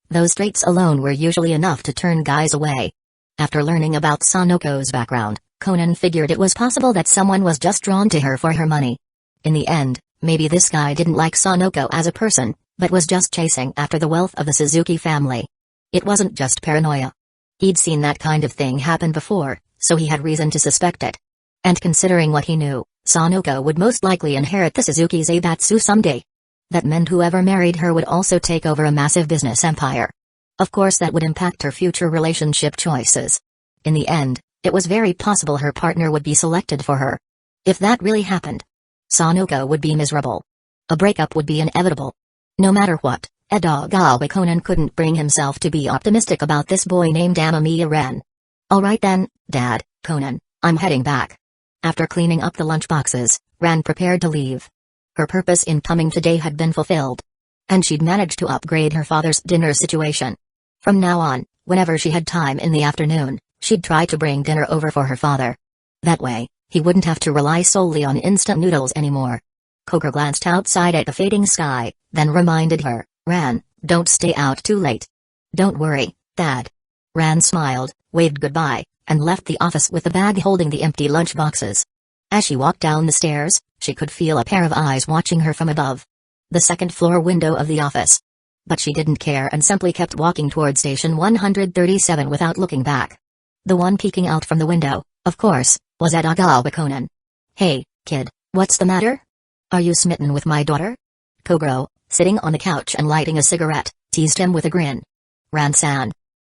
Those traits alone were usually enough to turn guys away. After learning about Sanoko's background, Conan figured it was possible that someone was just drawn to her for her money. In the end, maybe this guy didn't like Sanoko as a person, but was just chasing after the wealth of the Suzuki family. It wasn't just paranoia. He'd seen that kind of thing happen before, so he had reason to suspect it. And considering what he knew, Sanoko would most likely inherit the Suzuki Zaibatsu someday. That meant whoever married her would also take over a massive business empire. Of course that would impact her future relationship choices. In the end, it was very possible her partner would be selected for her. If that really happened, Sanoko would be miserable. A breakup would be inevitable. No matter what, Edagawa Conan couldn't bring himself to be optimistic about this boy named Amamiya Ren. Alright then, Dad, Conan, I'm heading back. After cleaning up the lunchboxes, Ran prepared to leave. Her purpose in coming today had been fulfilled. And she'd managed to upgrade her father's dinner situation. From now on, whenever she had time in the afternoon, She'd try to bring dinner over for her father. That way, he wouldn't have to rely solely on instant noodles anymore. Coco glanced outside at the fading sky, then reminded her, Ran, don't stay out too late. Don't worry, Dad. Ran smiled, waved goodbye, and left the office with the bag holding the empty lunch boxes. As she walked down the stairs, she could feel a pair of eyes watching her from above. The second-floor window of the office. But she didn't care and simply kept walking toward station 137 without looking back. The one peeking out from the window, of course, was Adagawa Conan. Hey, kid, what's the matter? Are you smitten with my daughter? Kogoro, sitting on the couch and lighting a cigarette, teased him with a grin. Ran-san.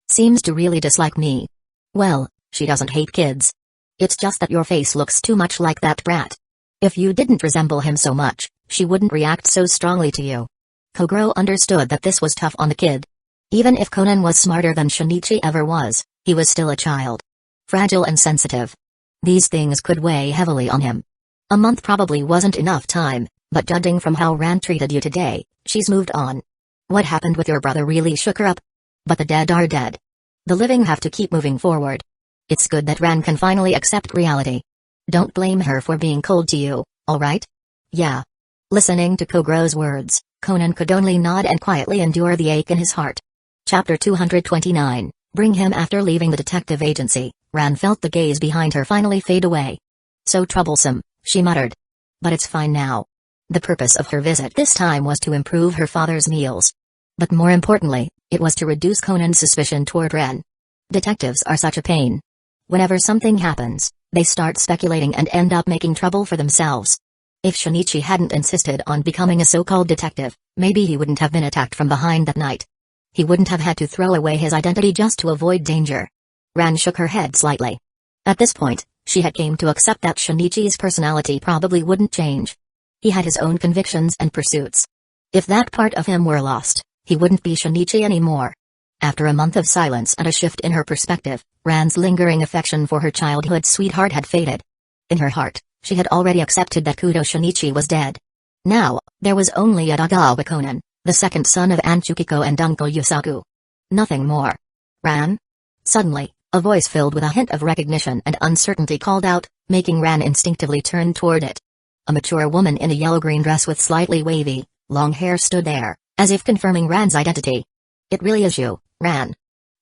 Seems to really dislike me. Well, she doesn't hate kids. It's just that your face looks too much like that brat. If you didn't resemble him so much, she wouldn't react so strongly to you. Kogoro understood that this was tough on the kid. Even if Conan was smarter than Shinichi ever was, he was still a child. Fragile and sensitive. These things could weigh heavily on him. A month probably wasn't enough time, but judging from how Ran treated you today, she's moved on. What happened with your brother really shook her up. But the dead are dead. The living have to keep moving forward. It's good that Ran can finally accept reality. Don't blame her for being cold to you, alright? Yeah. Listening to Kogoro's words, Conan could only nod and quietly endure the ache in his heart. Chapter 229, Bring him. After leaving the detective agency, Ran felt the gaze behind her finally fade away. So troublesome, she muttered. But it's fine now. The purpose of her visit this time was to improve her father's meals. But more importantly, it was to reduce Conan's suspicion toward Ren. Detectives are such a pain. Whenever something happens, they start speculating and end up making trouble for themselves. If Shinichi hadn't insisted on becoming a so-called detective, maybe he wouldn't have been attacked from behind that night. He wouldn't have had to throw away his identity just to avoid danger. Ran shook her head slightly. At this point, she had came to accept that Shinichi's personality probably wouldn't change. He had his own convictions and pursuits. If that part of him were lost, he wouldn't be Shinichi anymore. After a month of silence and a shift in her perspective, Ran's lingering affection for her childhood sweetheart had faded. In her heart, she had already accepted that Kudo Shinichi was dead. Now, there was only Adagawa Conan, the second son of Aunt Yukiko and Uncle Yusaku. Nothing more. Ran? Suddenly, a voice filled with a hint of recognition and uncertainty called out, making Ran instinctively turn toward it. A mature woman in a yellow-green dress with slightly wavy, long hair stood there, as if confirming Ran's identity. It really is you, Ran.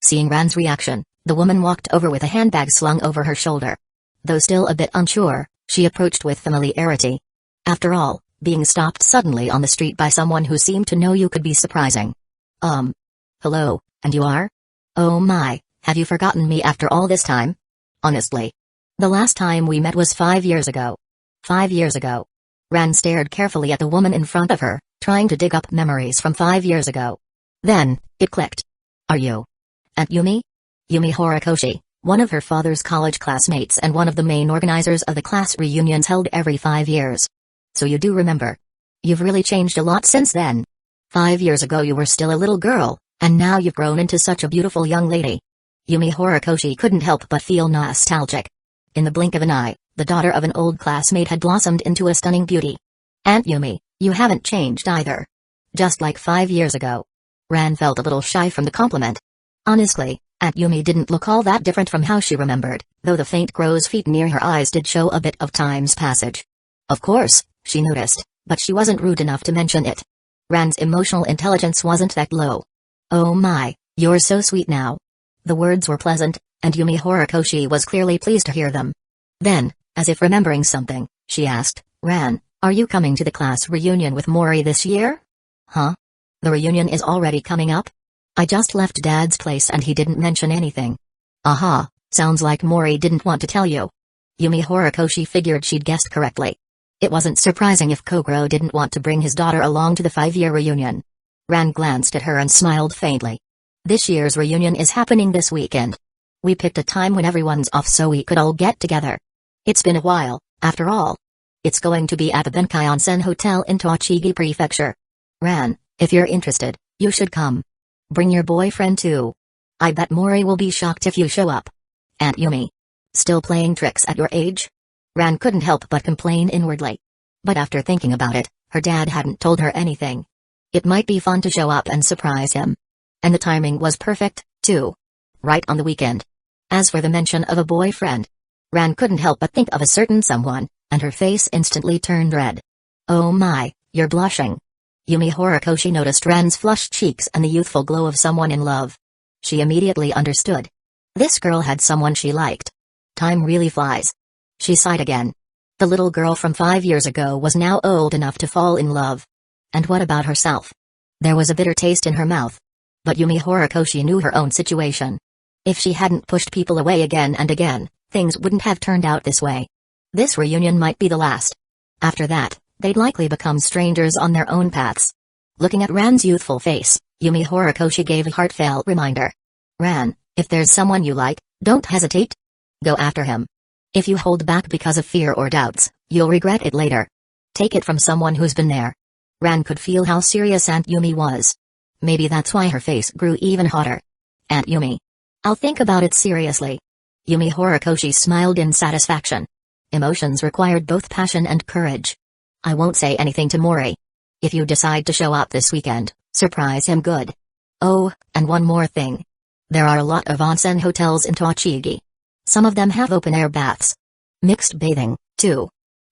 Seeing Ran's reaction, the woman walked over with a handbag slung over her shoulder. Though still a bit unsure, she approached with familiarity. After all, being stopped suddenly on the street by someone who seemed to know you could be surprising. Hello, and you are? Oh my, have you forgotten me after all this time? Honestly. The last time we met was 5 years ago. 5 years ago. Ran stared carefully at the woman in front of her, trying to dig up memories from 5 years ago. Then, it clicked. Are you Aunt Yumi? Yumi Horikoshi, one of her father's college classmates and one of the main organizers of the class reunions held every 5 years. So you do remember. You've really changed a lot since then. 5 years ago you were still a little girl, and now you've grown into such a beautiful young lady. Yumi Horikoshi couldn't help but feel nostalgic. In the blink of an eye, the daughter of an old classmate had blossomed into a stunning beauty. Aunt Yumi, you haven't changed either. Just like 5 years ago. Ran felt a little shy from the compliment. Honestly, Aunt Yumi didn't look all that different from how she remembered, though the faint crow's feet near her eyes did show a bit of time's passage. Of course, she noticed, but she wasn't rude enough to mention it. Ran's emotional intelligence wasn't that low. Oh my, you're so sweet now. The words were pleasant, and Yumi Horikoshi was clearly pleased to hear them. Then, as if remembering something, she asked, Ran, are you coming to the class reunion with Mori this year? Huh? The reunion is already coming up? I just left Dad's place and he didn't mention anything. Aha, sounds like Mori didn't want to tell you. Yumi Horikoshi figured she'd guessed correctly. It wasn't surprising if Kogoro didn't want to bring his daughter along to the 5-year reunion. Ran glanced at her and smiled faintly. This year's reunion is happening this weekend. We picked a time when everyone's off so we could all get together. It's been a while, after all. It's going to be at the Benkei Onsen Hotel in Tochigi Prefecture. Ran, if you're interested, you should come. Bring your boyfriend too. I bet Mori will be shocked if you show up. Aunt Yumi. Still playing tricks at your age? Ran couldn't help but complain inwardly. But after thinking about it, her dad hadn't told her anything. It might be fun to show up and surprise him. And the timing was perfect, too. Right on the weekend. As for the mention of a boyfriend, Ran couldn't help but think of a certain someone, and her face instantly turned red. Oh my, you're blushing. Yumi Horikoshi noticed Ran's flushed cheeks and the youthful glow of someone in love. She immediately understood. This girl had someone she liked. Time really flies. She sighed again. The little girl from 5 years ago was now old enough to fall in love. And what about herself? There was a bitter taste in her mouth. But Yumi Horikoshi knew her own situation. If she hadn't pushed people away again and again, things wouldn't have turned out this way. This reunion might be the last. After that, they'd likely become strangers on their own paths. Looking at Ran's youthful face, Yumi Horikoshi gave a heartfelt reminder. Ran, if there's someone you like, don't hesitate. Go after him. If you hold back because of fear or doubts, you'll regret it later. Take it from someone who's been there. Ran could feel how serious Aunt Yumi was. Maybe that's why her face grew even hotter. Aunt Yumi. I'll think about it seriously. Yumi Horikoshi smiled in satisfaction. Emotions required both passion and courage. I won't say anything to Mori. If you decide to show up this weekend, surprise him good. Oh, and one more thing. There are a lot of onsen hotels in Tochigi. Some of them have open-air baths. Mixed bathing, too.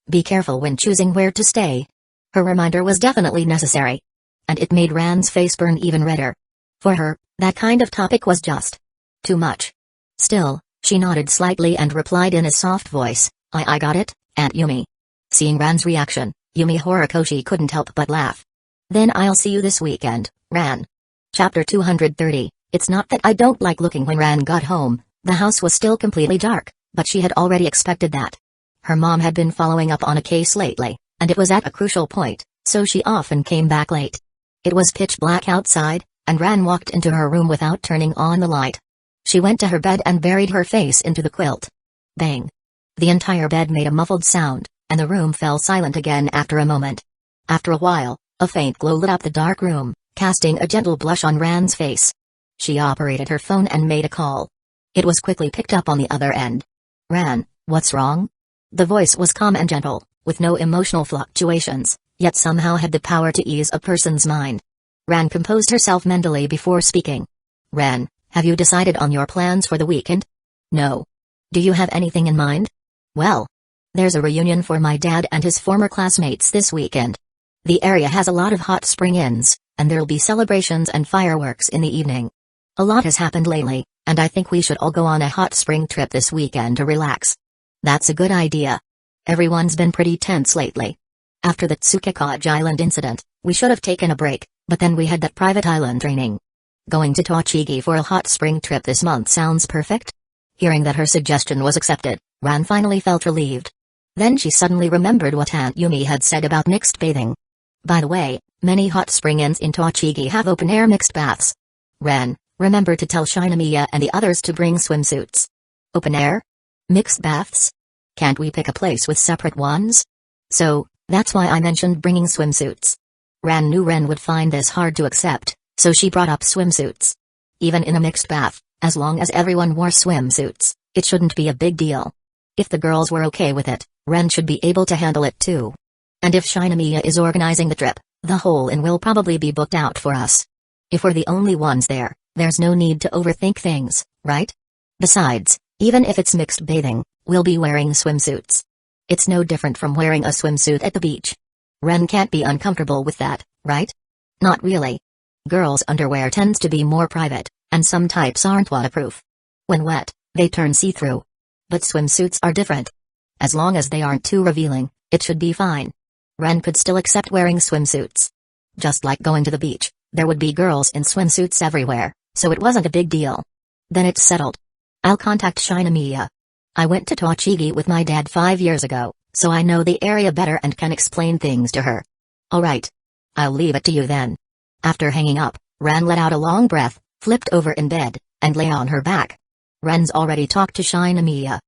Be careful when choosing where to stay. Her reminder was definitely necessary. And it made Ran's face burn even redder. For her, that kind of topic was just too much. Still, she nodded slightly and replied in a soft voice, I got it, Aunt Yumi. Seeing Ran's reaction, Yumi Horikoshi couldn't help but laugh. Then I'll see you this weekend, Ran. Chapter 230. It's not that I don't like looking. When Ran got home, the house was still completely dark, but she had already expected that. Her mom had been following up on a case lately, and it was at a crucial point, so she often came back late. It was pitch black outside, and Ran walked into her room without turning on the light. She went to her bed and buried her face into the quilt. Bang! The entire bed made a muffled sound, and the room fell silent again after a moment. After a while, a faint glow lit up the dark room, casting a gentle blush on Ran's face. She operated her phone and made a call. It was quickly picked up on the other end. Ran, what's wrong? The voice was calm and gentle, with no emotional fluctuations, yet somehow had the power to ease a person's mind. Ran composed herself mentally before speaking. Ran, have you decided on your plans for the weekend? No. Do you have anything in mind? Well, there's a reunion for my dad and his former classmates this weekend. The area has a lot of hot spring inns, and there'll be celebrations and fireworks in the evening. A lot has happened lately, and I think we should all go on a hot spring trip this weekend to relax. That's a good idea. Everyone's been pretty tense lately. After the Tsukekage Island incident, we should have taken a break, but then we had that private island training. Going to Tochigi for a hot spring trip this month sounds perfect. Hearing that her suggestion was accepted, Ran finally felt relieved. Then she suddenly remembered what Aunt Yumi had said about mixed bathing. By the way, many hot spring inns in Tochigi have open-air mixed baths. Ran, remember to tell Shinomiya and the others to bring swimsuits. Open-air? Mixed baths? Can't we pick a place with separate ones? So, that's why I mentioned bringing swimsuits. Ran knew Ren would find this hard to accept, so she brought up swimsuits. Even in a mixed bath, as long as everyone wore swimsuits, it shouldn't be a big deal. If the girls were okay with it, Ren should be able to handle it too. And if Shinomiya is organizing the trip, the whole inn will probably be booked out for us. If we're the only ones there, there's no need to overthink things, right? Besides, even if it's mixed bathing, we'll be wearing swimsuits. It's no different from wearing a swimsuit at the beach. Ren can't be uncomfortable with that, right? Not really. Girls' underwear tends to be more private, and some types aren't waterproof. When wet, they turn see-through. But swimsuits are different. As long as they aren't too revealing, it should be fine. Ren could still accept wearing swimsuits. Just like going to the beach, there would be girls in swimsuits everywhere, so it wasn't a big deal. Then it's settled. I'll contact Shinomiya. I went to Tochigi with my dad 5 years ago, so I know the area better and can explain things to her. Alright. I'll leave it to you then. After hanging up, Ren let out a long breath, flipped over in bed, and lay on her back. Ren's already talked to Shinomiya.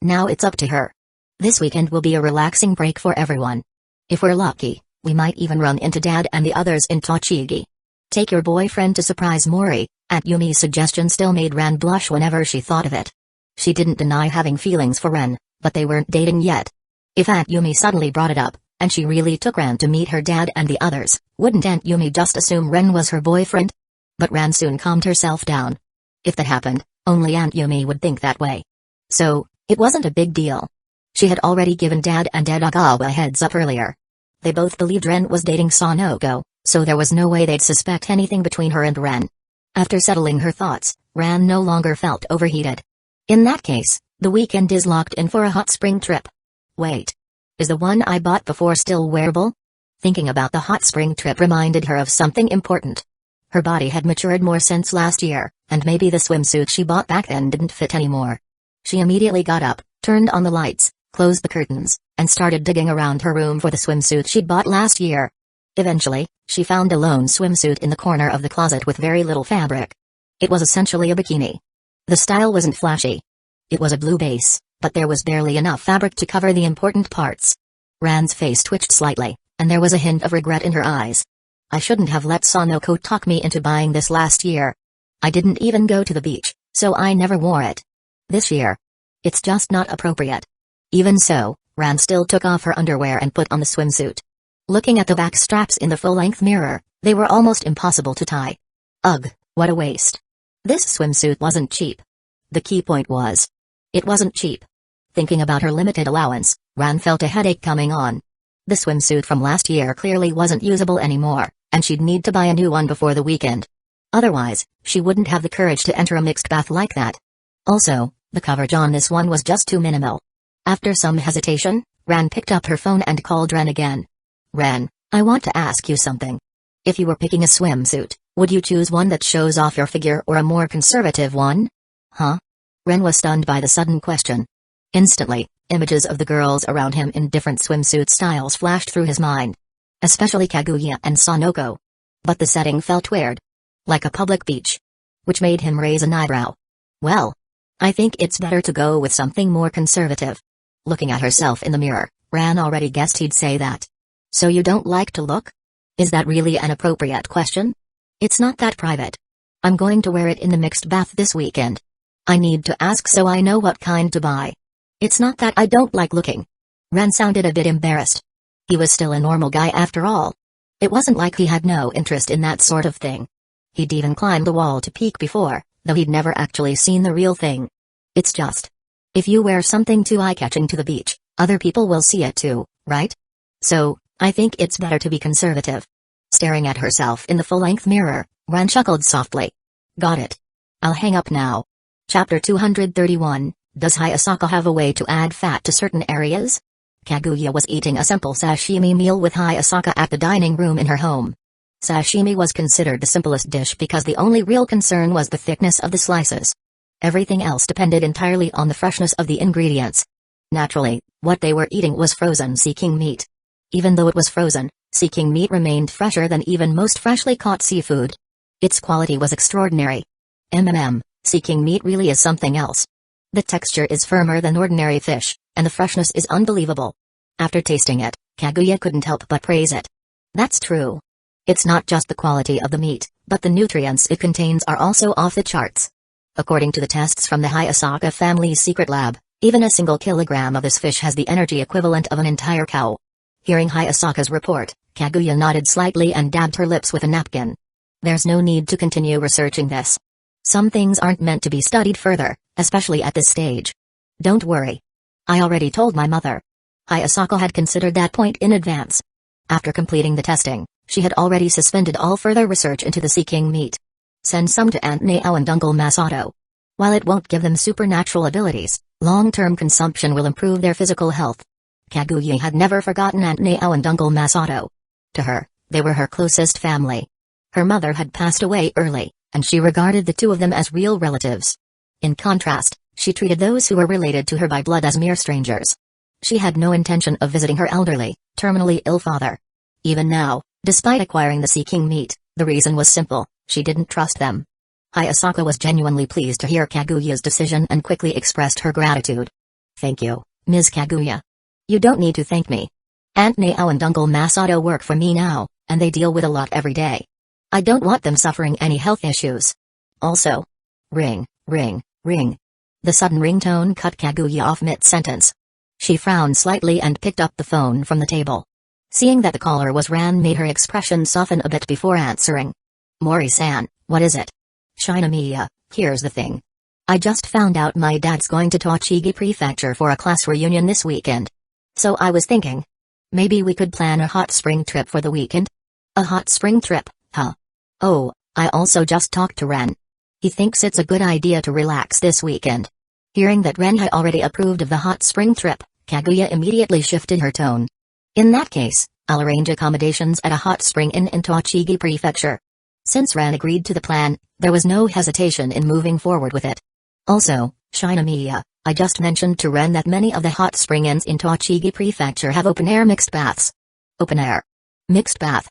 Now it's up to her. This weekend will be a relaxing break for everyone. If we're lucky, we might even run into Dad and the others in Tochigi. Take your boyfriend to surprise Mori. Aunt Yumi's suggestion still made Ren blush whenever she thought of it. She didn't deny having feelings for Ren, but they weren't dating yet. If Aunt Yumi suddenly brought it up, and she really took Ren to meet her dad and the others, wouldn't Aunt Yumi just assume Ren was her boyfriend? But Ren soon calmed herself down. If that happened, Only Aunt Yumi would think that way. So, it wasn't a big deal. She had already given Dad and Edagawa a heads up earlier. They both believed Ren was dating Sanoko, so there was no way they'd suspect anything between her and Ren. After settling her thoughts, Ren no longer felt overheated. In that case, the weekend is locked in for a hot spring trip. Wait. Is the one I bought before still wearable? Thinking about the hot spring trip reminded her of something important. Her body had matured more since last year, and maybe the swimsuit she bought back then didn't fit anymore. She immediately got up, turned on the lights, closed the curtains, and started digging around her room for the swimsuit she'd bought last year. Eventually, she found a lone swimsuit in the corner of the closet with very little fabric. It was essentially a bikini. The style wasn't flashy. It was a blue base, but there was barely enough fabric to cover the important parts. Ran's face twitched slightly, and there was a hint of regret in her eyes. I shouldn't have let Sanoko talk me into buying this last year. I didn't even go to the beach, so I never wore it. This year. It's just not appropriate. Even so, Ran still took off her underwear and put on the swimsuit. Looking at the back straps in the full-length mirror, they were almost impossible to tie. Ugh, what a waste. This swimsuit wasn't cheap. The key point was, it wasn't cheap. Thinking about her limited allowance, Ran felt a headache coming on. The swimsuit from last year clearly wasn't usable anymore, and she'd need to buy a new one before the weekend. Otherwise, she wouldn't have the courage to enter a mixed bath like that. Also, the coverage on this one was just too minimal. After some hesitation, Ran picked up her phone and called Ren again. Ren, I want to ask you something. If you were picking a swimsuit, would you choose one that shows off your figure or a more conservative one? Huh? Ren was stunned by the sudden question. Instantly, images of the girls around him in different swimsuit styles flashed through his mind. Especially Kaguya and Sanoko. But the setting felt weird. Like a public beach. Which made him raise an eyebrow. Well, I think it's better to go with something more conservative. Looking at herself in the mirror, Ran already guessed he'd say that. So you don't like to look? Is that really an appropriate question? It's not that private. I'm going to wear it in the mixed bath this weekend. I need to ask so I know what kind to buy. It's not that I don't like looking. Ran sounded a bit embarrassed. He was still a normal guy after all. It wasn't like he had no interest in that sort of thing. He'd even climbed the wall to peek before, though he'd never actually seen the real thing. It's just, if you wear something too eye-catching to the beach, other people will see it too, right? So, I think it's better to be conservative. Staring at herself in the full-length mirror, Ran chuckled softly. Got it. I'll hang up now. Chapter 231, Does Hayasaka have a way to add fat to certain areas? Kaguya was eating a simple sashimi meal with Hayasaka at the dining room in her home. Sashimi was considered the simplest dish because the only real concern was the thickness of the slices. Everything else depended entirely on the freshness of the ingredients. Naturally, what they were eating was frozen seeking meat. Even though it was frozen, seeking meat remained fresher than even most freshly caught seafood. Its quality was extraordinary. Seeking meat really is something else. The texture is firmer than ordinary fish, and the freshness is unbelievable. After tasting it, Kaguya couldn't help but praise it. That's true. It's not just the quality of the meat, but the nutrients it contains are also off the charts. According to the tests from the Hayasaka family's secret lab, even a single kilogram of this fish has the energy equivalent of an entire cow. Hearing Hayasaka's report, Kaguya nodded slightly and dabbed her lips with a napkin. There's no need to continue researching this. Some things aren't meant to be studied further, especially at this stage. Don't worry. I already told my mother. Hayasaka had considered that point in advance. After completing the testing, she had already suspended all further research into the seeking meat. Send some to Aunt Nao and Uncle Masato. While it won't give them supernatural abilities, long-term consumption will improve their physical health. Kaguya had never forgotten Aunt Nao and Uncle Masato. To her, they were her closest family. Her mother had passed away early, and she regarded the two of them as real relatives. In contrast, she treated those who were related to her by blood as mere strangers. She had no intention of visiting her elderly, terminally ill father. Even now, despite acquiring the seeking meat, the reason was simple: she didn't trust them. Hayasaka was genuinely pleased to hear Kaguya's decision and quickly expressed her gratitude. Thank you, Ms. Kaguya. You don't need to thank me. Aunt Nao and Uncle Masato work for me now, and they deal with a lot every day. I don't want them suffering any health issues. Also, ring, ring, ring. The sudden ringtone cut Kaguya off mid-sentence. She frowned slightly and picked up the phone from the table. Seeing that the caller was Ran made her expression soften a bit before answering. Mori-san, what is it? Shinomiya, here's the thing. I just found out my dad's going to Tochigi Prefecture for a class reunion this weekend. So I was thinking, maybe we could plan a hot spring trip for the weekend? A hot spring trip, huh? Oh, I also just talked to Ren. He thinks it's a good idea to relax this weekend. Hearing that Ren had already approved of the hot spring trip, Kaguya immediately shifted her tone. In that case, I'll arrange accommodations at a hot spring inn in Tochigi Prefecture. Since Ren agreed to the plan, there was no hesitation in moving forward with it. Also, Shinomiya, I just mentioned to Ren that many of the hot spring inns in Tochigi Prefecture have open-air mixed baths. Open-air. Mixed bath.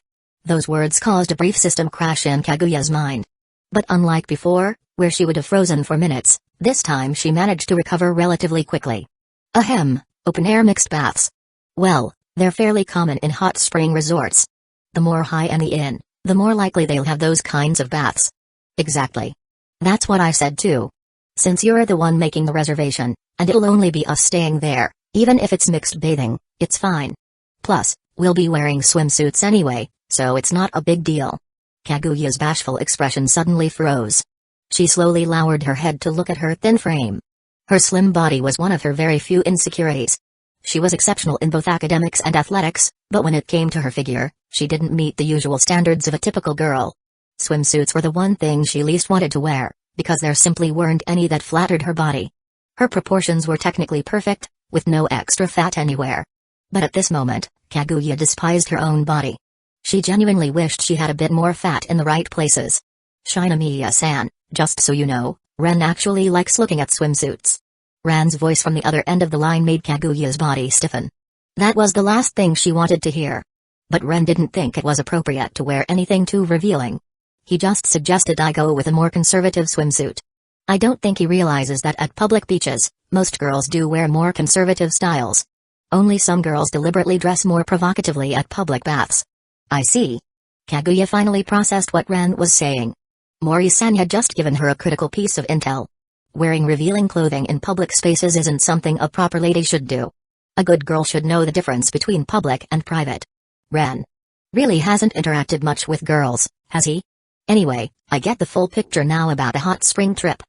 Those words caused a brief system crash in Kaguya's mind. But unlike before, where she would have frozen for minutes, this time she managed to recover relatively quickly. Ahem, open-air mixed baths. Well, they're fairly common in hot spring resorts. The more high-end the inn, the more likely they'll have those kinds of baths. Exactly. That's what I said too. Since you're the one making the reservation, and it'll only be us staying there, even if it's mixed bathing, it's fine. Plus, we'll be wearing swimsuits anyway, so it's not a big deal. Kaguya's bashful expression suddenly froze. She slowly lowered her head to look at her thin frame. Her slim body was one of her very few insecurities. She was exceptional in both academics and athletics, but when it came to her figure, she didn't meet the usual standards of a typical girl. Swimsuits were the one thing she least wanted to wear, because there simply weren't any that flattered her body. Her proportions were technically perfect, with no extra fat anywhere. But at this moment, Kaguya despised her own body. She genuinely wished she had a bit more fat in the right places. Shinomiya-san, just so you know, Ren actually likes looking at swimsuits. Ran's voice from the other end of the line made Kaguya's body stiffen. That was the last thing she wanted to hear. But Ren didn't think it was appropriate to wear anything too revealing. He just suggested I go with a more conservative swimsuit. I don't think he realizes that at public beaches, most girls do wear more conservative styles. Only some girls deliberately dress more provocatively at public baths. I see. Kaguya finally processed what Ren was saying. Mori-san had just given her a critical piece of intel. Wearing revealing clothing in public spaces isn't something a proper lady should do. A good girl should know the difference between public and private. Ren really hasn't interacted much with girls, has he? Anyway, I get the full picture now about a hot spring trip.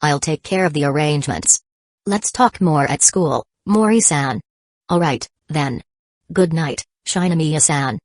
I'll take care of the arrangements. Let's talk more at school, Mori-san. Alright, then. Good night, Shinomiya-san.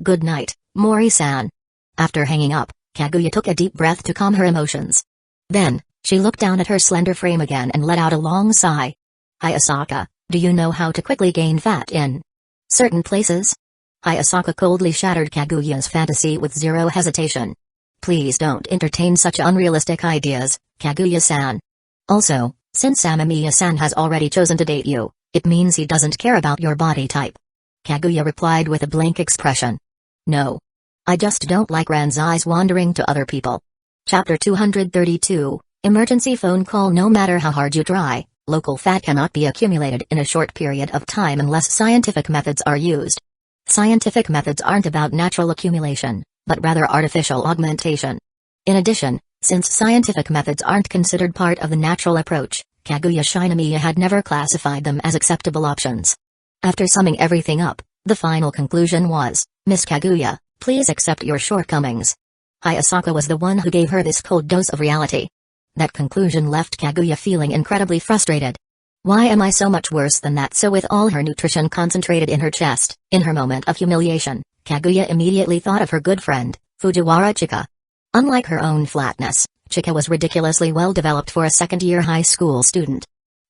Good night, Mori-san. After hanging up, Kaguya took a deep breath to calm her emotions. Then, she looked down at her slender frame again and let out a long sigh. Hayasaka, do you know how to quickly gain fat in certain places? Hayasaka coldly shattered Kaguya's fantasy with zero hesitation. Please don't entertain such unrealistic ideas, Kaguya-san. Also, since Amamiya-san has already chosen to date you, it means he doesn't care about your body type. Kaguya replied with a blank expression. No. I just don't like Ran's eyes wandering to other people. Chapter 232, Emergency Phone Call. No matter how hard you try, local fat cannot be accumulated in a short period of time unless scientific methods are used. Scientific methods aren't about natural accumulation, but rather artificial augmentation. In addition, since scientific methods aren't considered part of the natural approach, Kaguya Shinomiya had never classified them as acceptable options. After summing everything up, the final conclusion was, Miss Kaguya, please accept your shortcomings. Hayasaka was the one who gave her this cold dose of reality. That conclusion left Kaguya feeling incredibly frustrated. Why am I so much worse than that? So with all her nutrition concentrated in her chest, in her moment of humiliation, Kaguya immediately thought of her good friend, Fujiwara Chika. Unlike her own flatness, Chika was ridiculously well developed for a second-year high school student.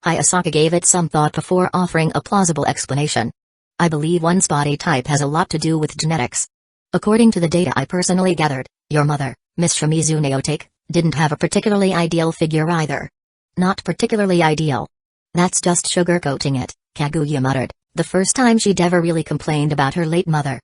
Hayasaka gave it some thought before offering a plausible explanation. I believe one's body type has a lot to do with genetics. According to the data I personally gathered, your mother, Miss Shimizu Naotake, didn't have a particularly ideal figure either. Not particularly ideal. That's just sugarcoating it, Kaguya muttered, the first time she'd ever really complained about her late mother.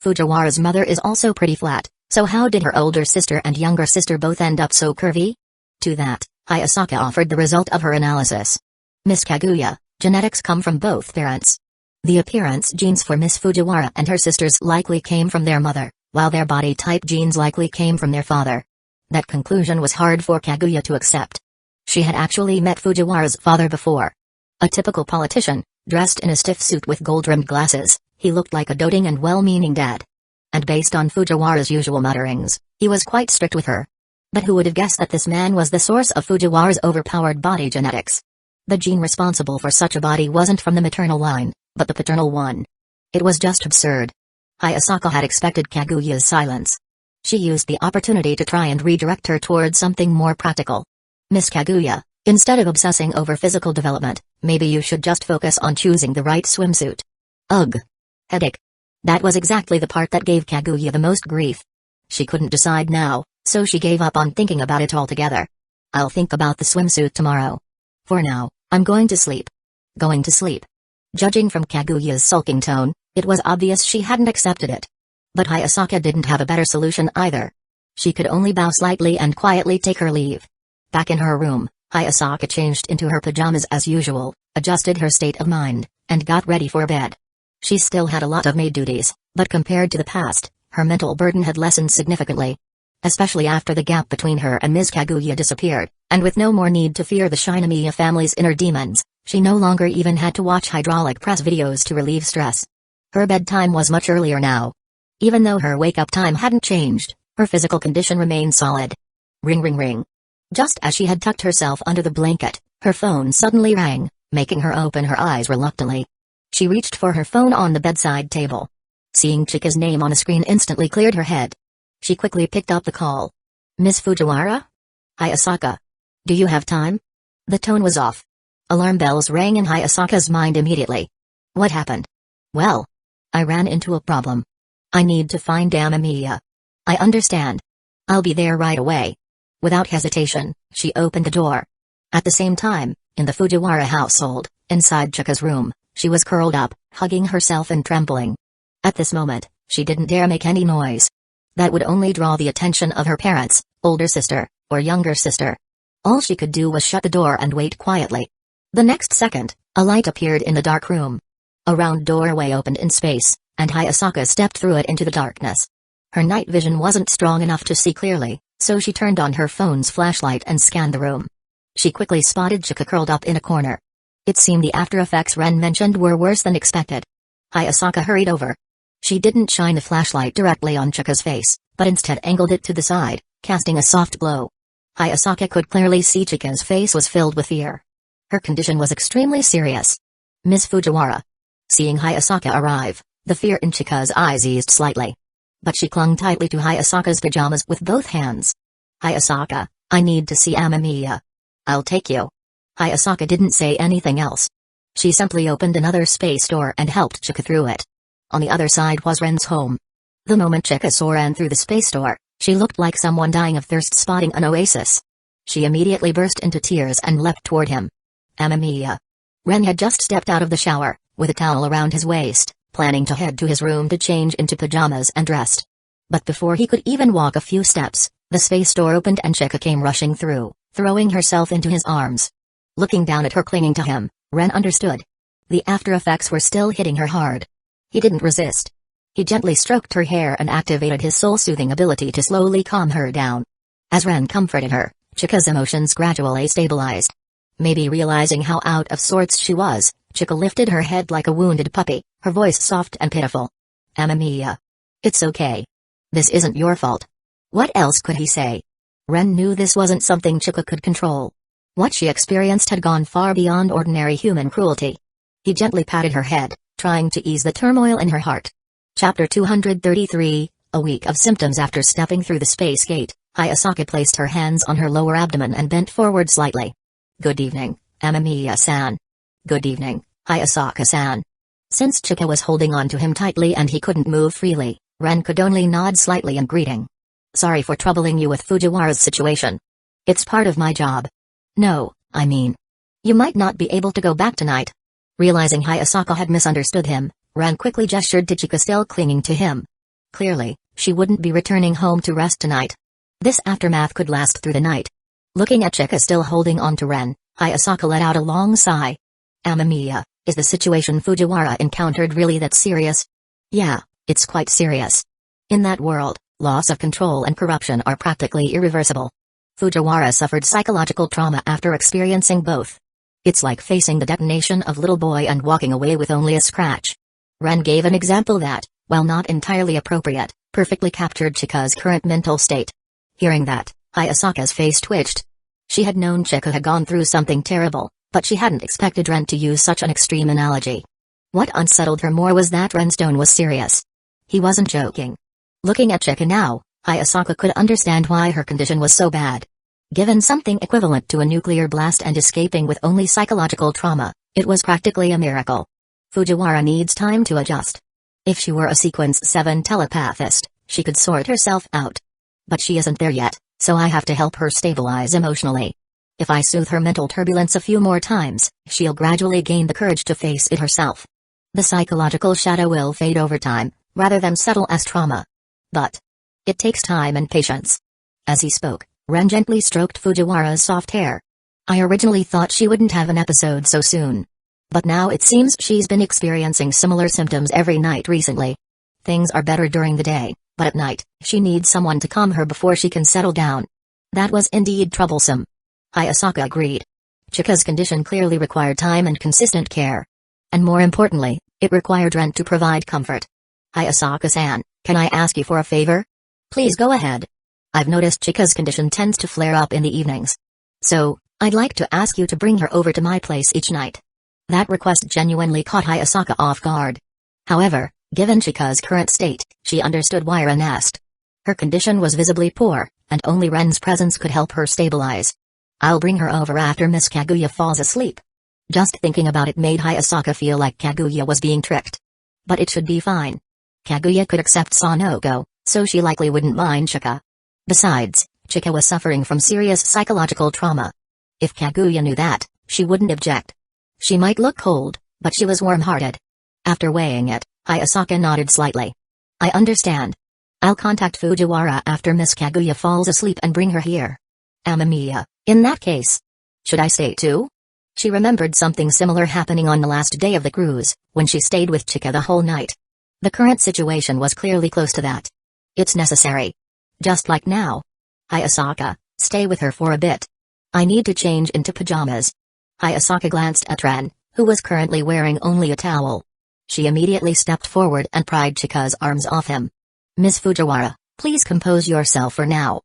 Fujiwara's mother is also pretty flat, so how did her older sister and younger sister both end up so curvy? To that, Hayasaka offered the result of her analysis. Miss Kaguya, genetics come from both parents. The appearance genes for Miss Fujiwara and her sisters likely came from their mother, while their body type genes likely came from their father. That conclusion was hard for Kaguya to accept. She had actually met Fujiwara's father before. A typical politician, dressed in a stiff suit with gold-rimmed glasses, he looked like a doting and well-meaning dad. And based on Fujiwara's usual mutterings, he was quite strict with her. But who would have guessed that this man was the source of Fujiwara's overpowered body genetics? The gene responsible for such a body wasn't from the maternal line, but the paternal one. It was just absurd. Hayasaka had expected Kaguya's silence. She used the opportunity to try and redirect her towards something more practical. Miss Kaguya, instead of obsessing over physical development, maybe you should just focus on choosing the right swimsuit. Ugh. Headache. That was exactly the part that gave Kaguya the most grief. She couldn't decide now, so she gave up on thinking about it altogether. I'll think about the swimsuit tomorrow. For now, I'm going to sleep. Going to sleep. Judging from Kaguya's sulking tone, it was obvious she hadn't accepted it. But Hayasaka didn't have a better solution either. She could only bow slightly and quietly take her leave. Back in her room, Hayasaka changed into her pajamas as usual, adjusted her state of mind, and got ready for bed. She still had a lot of maid duties, but compared to the past, her mental burden had lessened significantly. Especially after the gap between her and Ms. Kaguya disappeared, and with no more need to fear the Shinomiya family's inner demons, she no longer even had to watch hydraulic press videos to relieve stress. Her bedtime was much earlier now. Even though her wake-up time hadn't changed, her physical condition remained solid. Ring ring ring. Just as she had tucked herself under the blanket, her phone suddenly rang, making her open her eyes reluctantly. She reached for her phone on the bedside table. Seeing Chika's name on a screen instantly cleared her head. She quickly picked up the call. Miss Fujiwara? Hayasaka. Do you have time? The tone was off. Alarm bells rang in Hayasaka's mind immediately. What happened? Well, I ran into a problem. I need to find Amamiya. I understand. I'll be there right away. Without hesitation, she opened the door. At the same time, in the Fujiwara household, inside Chika's room, she was curled up, hugging herself and trembling. At this moment, she didn't dare make any noise. That would only draw the attention of her parents, older sister, or younger sister. All she could do was shut the door and wait quietly. The next second, a light appeared in the dark room. A round doorway opened in space, and Hayasaka stepped through it into the darkness. Her night vision wasn't strong enough to see clearly, so she turned on her phone's flashlight and scanned the room. She quickly spotted Chika curled up in a corner. It seemed the after effects Ren mentioned were worse than expected. Hayasaka hurried over. She didn't shine the flashlight directly on Chika's face, but instead angled it to the side, casting a soft glow. Hayasaka could clearly see Chika's face was filled with fear. Her condition was extremely serious. Miss Fujiwara. Seeing Hayasaka arrive, the fear in Chika's eyes eased slightly. But she clung tightly to Hayasaka's pajamas with both hands. Hayasaka, I need to see Amamiya. I'll take you. Hayasaka didn't say anything else. She simply opened another space door and helped Chika through it. On the other side was Ren's home. The moment Chika saw Ren through the space door, she looked like someone dying of thirst spotting an oasis. She immediately burst into tears and leapt toward him. Amamiya. Ren had just stepped out of the shower, with a towel around his waist, planning to head to his room to change into pajamas and rest. But before he could even walk a few steps, the space door opened and Chika came rushing through, throwing herself into his arms. Looking down at her clinging to him, Ren understood. The after effects were still hitting her hard. He didn't resist. He gently stroked her hair and activated his soul-soothing ability to slowly calm her down. As Ren comforted her, Chika's emotions gradually stabilized. Maybe realizing how out of sorts she was, Chika lifted her head like a wounded puppy, her voice soft and pitiful. Amamiya. It's okay. This isn't your fault. What else could he say? Ren knew this wasn't something Chika could control. What she experienced had gone far beyond ordinary human cruelty. He gently patted her head, trying to ease the turmoil in her heart. Chapter 233, A week of symptoms. After stepping through the space gate, Hayasaka placed her hands on her lower abdomen and bent forward slightly. Good evening, Amamiya-san. Good evening, Hayasaka-san. Since Chika was holding on to him tightly and he couldn't move freely, Ren could only nod slightly in greeting. Sorry for troubling you with Fujiwara's situation. It's part of my job. No, I mean, you might not be able to go back tonight. Realizing Hayasaka had misunderstood him, Ren quickly gestured to Chika still clinging to him. Clearly, she wouldn't be returning home to rest tonight. This aftermath could last through the night. Looking at Chika still holding on to Ren, Hayasaka let out a long sigh. Amamiya, is the situation Fujiwara encountered really that serious? Yeah, it's quite serious. In that world, loss of control and corruption are practically irreversible. Fujiwara suffered psychological trauma after experiencing both. It's like facing the detonation of Little Boy and walking away with only a scratch. Ren gave an example that, while not entirely appropriate, perfectly captured Chika's current mental state. Hearing that, Hayasaka's face twitched. She had known Chika had gone through something terrible, but she hadn't expected Ren to use such an extreme analogy. What unsettled her more was that Ren's tone was serious. He wasn't joking. Looking at Chika now, Hayasaka could understand why her condition was so bad. Given something equivalent to a nuclear blast and escaping with only psychological trauma, it was practically a miracle. Fujiwara needs time to adjust. If she were a Sequence 7 telepathist, she could sort herself out. But she isn't there yet, so I have to help her stabilize emotionally. If I soothe her mental turbulence a few more times, she'll gradually gain the courage to face it herself. The psychological shadow will fade over time, rather than settle as trauma. But it takes time and patience. As he spoke, Ren gently stroked Fujiwara's soft hair. I originally thought she wouldn't have an episode so soon. But now it seems she's been experiencing similar symptoms every night recently. Things are better during the day, but at night, she needs someone to calm her before she can settle down. That was indeed troublesome. Hayasaka agreed. Chika's condition clearly required time and consistent care. And more importantly, it required Ren to provide comfort. Hayasaka-san, can I ask you for a favor? Please go ahead. I've noticed Chika's condition tends to flare up in the evenings. So, I'd like to ask you to bring her over to my place each night. That request genuinely caught Hayasaka off guard. However, given Chika's current state, she understood why Ren asked. Her condition was visibly poor, and only Ren's presence could help her stabilize. I'll bring her over after Miss Kaguya falls asleep. Just thinking about it made Hayasaka feel like Kaguya was being tricked. But it should be fine. Kaguya could accept Sanogo, so she likely wouldn't mind Chika. Besides, Chika was suffering from serious psychological trauma. If Kaguya knew that, she wouldn't object. She might look cold, but she was warm-hearted. After weighing it, Hayasaka nodded slightly. I understand. I'll contact Fujiwara after Miss Kaguya falls asleep and bring her here. Amamiya, in that case. Should I stay too? She remembered something similar happening on the last day of the cruise, when she stayed with Chika the whole night. The current situation was clearly close to that. It's necessary. Just like now. Hayasaka, stay with her for a bit. I need to change into pajamas. Hayasaka glanced at Ren, who was currently wearing only a towel. She immediately stepped forward and pried Chika's arms off him. Miss Fujiwara, please compose yourself for now.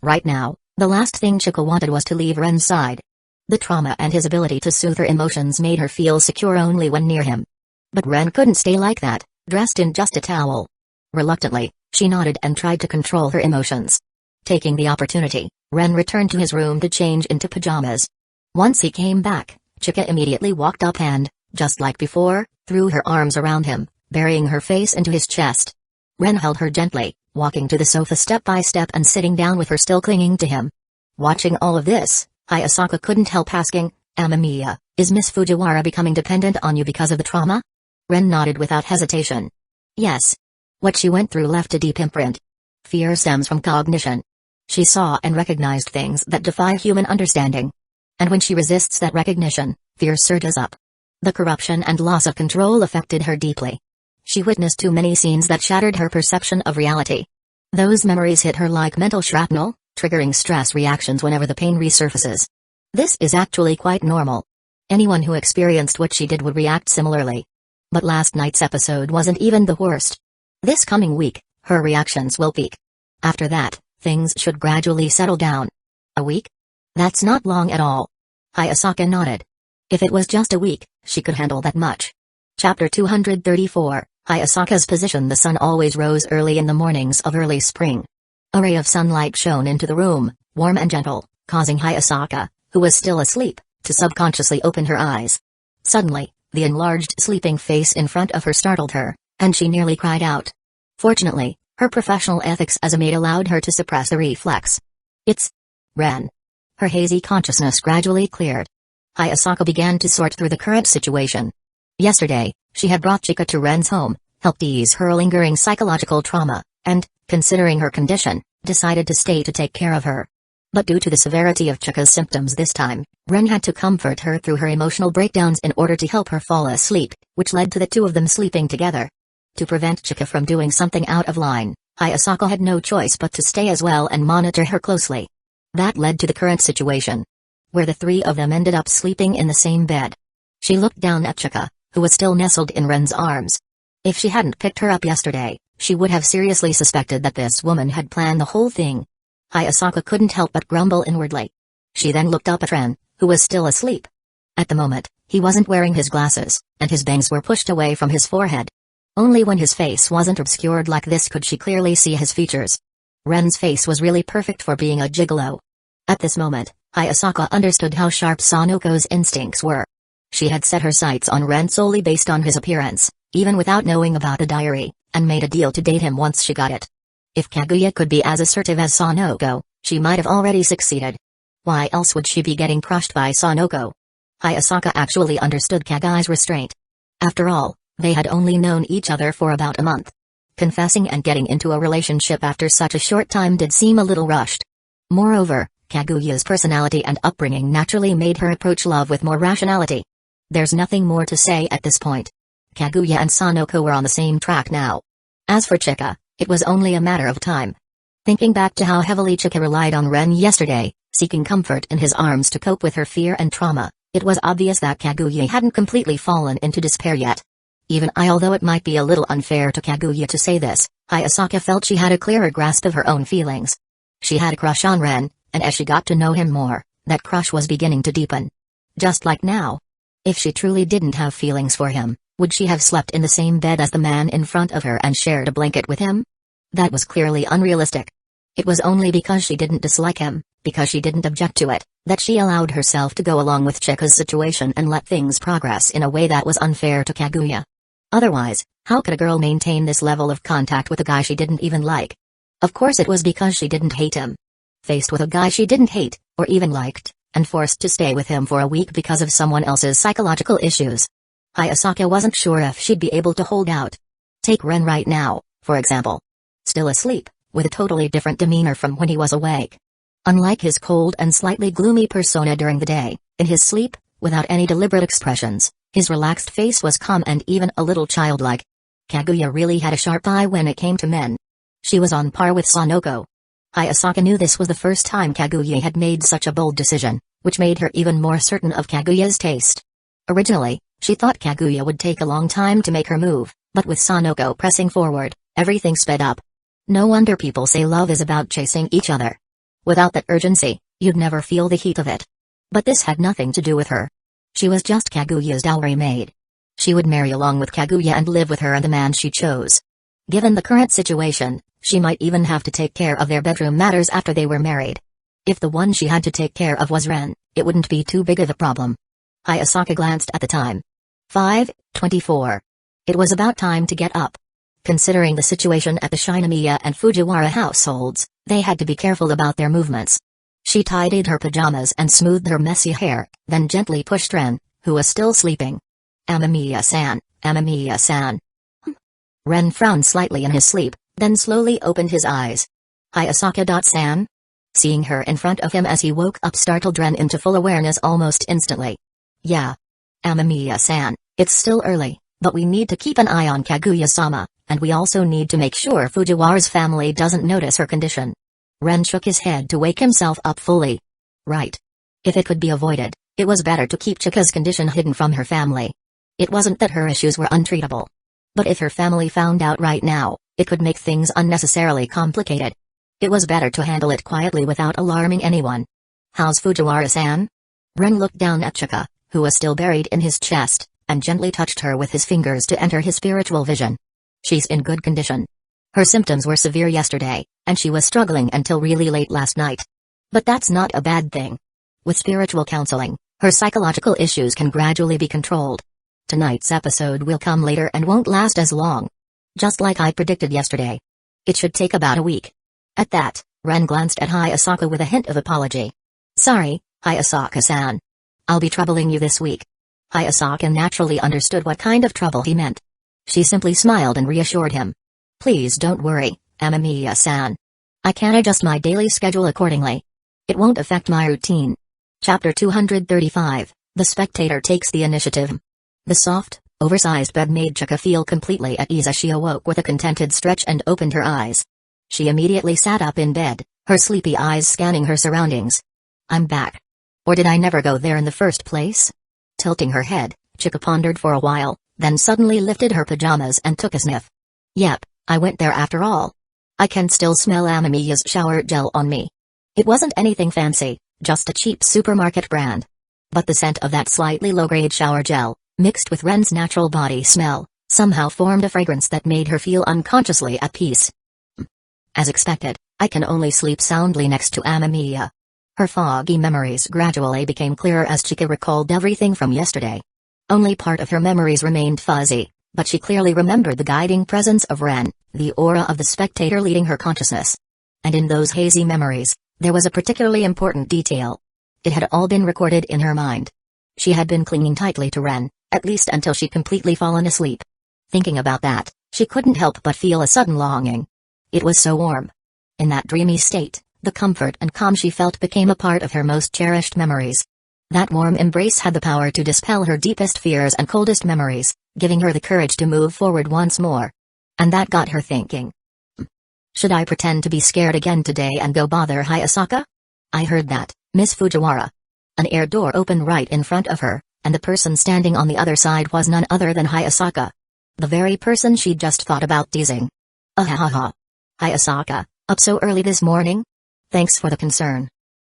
Right now, the last thing Chika wanted was to leave Ren's side. The trauma and his ability to soothe her emotions made her feel secure only when near him. But Ren couldn't stay like that, dressed in just a towel. Reluctantly, she nodded and tried to control her emotions. Taking the opportunity, Ren returned to his room to change into pajamas. Once he came back, Chika immediately walked up and, just like before, threw her arms around him, burying her face into his chest. Ren held her gently, walking to the sofa step by step and sitting down with her still clinging to him. Watching all of this, Hayasaka couldn't help asking, Amamiya, is Miss Fujiwara becoming dependent on you because of the trauma? Ren nodded without hesitation. Yes. What she went through left a deep imprint. Fear stems from cognition. She saw and recognized things that defy human understanding. And when she resists that recognition, fear surges up. The corruption and loss of control affected her deeply. She witnessed too many scenes that shattered her perception of reality. Those memories hit her like mental shrapnel, triggering stress reactions whenever the pain resurfaces. This is actually quite normal. Anyone who experienced what she did would react similarly. But last night's episode wasn't even the worst. This coming week, her reactions will peak. After that, things should gradually settle down. A week? That's not long at all. Hayasaka nodded. If it was just a week, she could handle that much. Chapter 234, Hayasaka's position. The sun always rose early in the mornings of early spring. A ray of sunlight shone into the room, warm and gentle, causing Hayasaka, who was still asleep, to subconsciously open her eyes. Suddenly, the enlarged sleeping face in front of her startled her, and she nearly cried out. Fortunately, her professional ethics as a maid allowed her to suppress the reflex. It's Ren. Her hazy consciousness gradually cleared. Hayasaka began to sort through the current situation. Yesterday, she had brought Chika to Ren's home, helped ease her lingering psychological trauma, and, considering her condition, decided to stay to take care of her. But due to the severity of Chika's symptoms this time, Ren had to comfort her through her emotional breakdowns in order to help her fall asleep, which led to the two of them sleeping together. To prevent Chika from doing something out of line, Hayasaka had no choice but to stay as well and monitor her closely. That led to the current situation, where the three of them ended up sleeping in the same bed. She looked down at Chika, who was still nestled in Ren's arms. If she hadn't picked her up yesterday, she would have seriously suspected that this woman had planned the whole thing. Hayasaka couldn't help but grumble inwardly. She then looked up at Ren, who was still asleep. At the moment, he wasn't wearing his glasses, and his bangs were pushed away from his forehead. Only when his face wasn't obscured like this could she clearly see his features. Ren's face was really perfect for being a gigolo. At this moment, Hayasaka understood how sharp Sanoko's instincts were. She had set her sights on Ren solely based on his appearance, even without knowing about the diary, and made a deal to date him once she got it. If Kaguya could be as assertive as Sanoko, she might have already succeeded. Why else would she be getting crushed by Sanoko? Hayasaka actually understood Kaguya's restraint. After all, they had only known each other for about a month. Confessing and getting into a relationship after such a short time did seem a little rushed. Moreover, Kaguya's personality and upbringing naturally made her approach love with more rationality. There's nothing more to say at this point. Kaguya and Sanoko were on the same track now. As for Chika, it was only a matter of time. Thinking back to how heavily Chika relied on Ren yesterday, seeking comfort in his arms to cope with her fear and trauma, it was obvious that Kaguya hadn't completely fallen into despair yet. Even although it might be a little unfair to Kaguya to say this, Hayasaka felt she had a clearer grasp of her own feelings. She had a crush on Ren, and as she got to know him more, that crush was beginning to deepen. Just like now. If she truly didn't have feelings for him, would she have slept in the same bed as the man in front of her and shared a blanket with him? That was clearly unrealistic. It was only because she didn't dislike him, because she didn't object to it, that she allowed herself to go along with Chika's situation and let things progress in a way that was unfair to Kaguya. Otherwise, how could a girl maintain this level of contact with a guy she didn't even like? Of course it was because she didn't hate him. Faced with a guy she didn't hate, or even liked, and forced to stay with him for a week because of someone else's psychological issues, Hayasaka wasn't sure if she'd be able to hold out. Take Ren right now, for example. Still asleep, with a totally different demeanor from when he was awake. Unlike his cold and slightly gloomy persona during the day, in his sleep, without any deliberate expressions, his relaxed face was calm and even a little childlike. Kaguya really had a sharp eye when it came to men. She was on par with Sanoko. Hayasaka knew this was the first time Kaguya had made such a bold decision, which made her even more certain of Kaguya's taste. Originally, she thought Kaguya would take a long time to make her move, but with Sanoko pressing forward, everything sped up. No wonder people say love is about chasing each other. Without that urgency, you'd never feel the heat of it. But this had nothing to do with her. She was just Kaguya's dowry maid. She would marry along with Kaguya and live with her and the man she chose. Given the current situation, she might even have to take care of their bedroom matters after they were married. If the one she had to take care of was Ren, it wouldn't be too big of a problem. Hayasaka glanced at the time. 5:24. It was about time to get up. Considering the situation at the Shinomiya and Fujiwara households, they had to be careful about their movements. She tidied her pajamas and smoothed her messy hair, then gently pushed Ren, who was still sleeping. Amamiya-san, Amamiya-san. Ren frowned slightly in his sleep, then slowly opened his eyes. Hayasaka-san? Seeing her in front of him as he woke up startled Ren into full awareness almost instantly. Yeah. Amamiya-san, it's still early, but we need to keep an eye on Kaguya-sama, and we also need to make sure Fujiwara's family doesn't notice her condition. Ren shook his head to wake himself up fully. Right. If it could be avoided, it was better to keep Chika's condition hidden from her family. It wasn't that her issues were untreatable. But if her family found out right now, it could make things unnecessarily complicated. It was better to handle it quietly without alarming anyone. How's Fujiwara-san? Ren looked down at Chika, who was still buried in his chest, and gently touched her with his fingers to enter his spiritual vision. She's in good condition. Her symptoms were severe yesterday, and she was struggling until really late last night. But that's not a bad thing. With spiritual counseling, her psychological issues can gradually be controlled. Tonight's episode will come later and won't last as long. Just like I predicted yesterday. It should take about a week. At that, Ren glanced at Hayasaka with a hint of apology. Sorry, Hayasaka-san. I'll be troubling you this week. Hayasaka naturally understood what kind of trouble he meant. She simply smiled and reassured him. Please don't worry, Amamiya-san. I can adjust my daily schedule accordingly. It won't affect my routine. Chapter 235, The Spectator Takes the Initiative. The soft, oversized bed made Chika feel completely at ease as she awoke with a contented stretch and opened her eyes. She immediately sat up in bed, her sleepy eyes scanning her surroundings. I'm back. Or did I never go there in the first place? Tilting her head, Chika pondered for a while, then suddenly lifted her pajamas and took a sniff. Yep, I went there after all. I can still smell Amamiya's shower gel on me. It wasn't anything fancy, just a cheap supermarket brand. But the scent of that slightly low-grade shower gel, mixed with Ren's natural body smell, somehow formed a fragrance that made her feel unconsciously at peace. As expected, I can only sleep soundly next to Amamiya. Her foggy memories gradually became clearer as Chika recalled everything from yesterday. Only part of her memories remained fuzzy, but she clearly remembered the guiding presence of Ren, the aura of the spectator leading her consciousness. And in those hazy memories, there was a particularly important detail. It had all been recorded in her mind. She had been clinging tightly to Ren, at least until she'd completely fallen asleep. Thinking about that, she couldn't help but feel a sudden longing. It was so warm. In that dreamy state, the comfort and calm she felt became a part of her most cherished memories. That warm embrace had the power to dispel her deepest fears and coldest memories, giving her the courage to move forward once more. And that got her thinking. Should I pretend to be scared again today and go bother Hayasaka? I heard that, Miss Fujiwara. An air door opened right in front of her, and the person standing on the other side was none other than Hayasaka. The very person she'd just thought about teasing. Ahahaha. Hayasaka, up so early this morning? Thanks for the concern.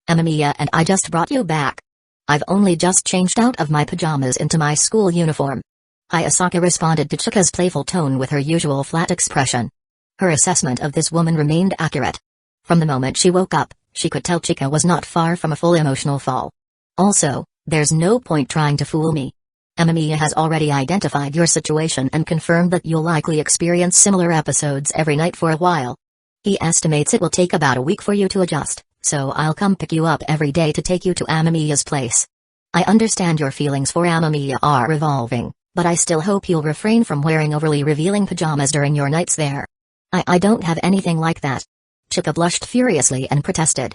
Amamiya and I just brought you back. I've only just changed out of my pajamas into my school uniform. Hayasaka responded to Chika's playful tone with her usual flat expression. Her assessment of this woman remained accurate. From the moment she woke up, she could tell Chika was not far from a full emotional fall. Also, there's no point trying to fool me. Amamiya has already identified your situation and confirmed that you'll likely experience similar episodes every night for a while. He estimates it will take about a week for you to adjust, so I'll come pick you up every day to take you to Amamiya's place. I understand your feelings for Amamiya are revolving, but I still hope you'll refrain from wearing overly revealing pajamas during your nights there. I don't have anything like that. Chika blushed furiously and protested.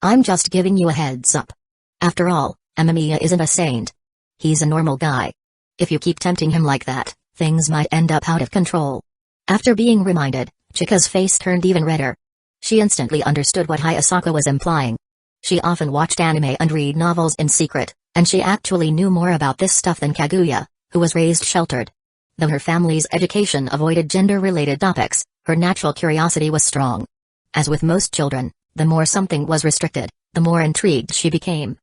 I'm just giving you a heads up. After all, Amamiya isn't a saint. He's a normal guy. If you keep tempting him like that, things might end up out of control. After being reminded, Chika's face turned even redder. She instantly understood what Hayasaka was implying. She often watched anime and read novels in secret, and she actually knew more about this stuff than Kaguya, who was raised sheltered. Though her family's education avoided gender-related topics, her natural curiosity was strong. As with most children, the more something was restricted, the more intrigued she became.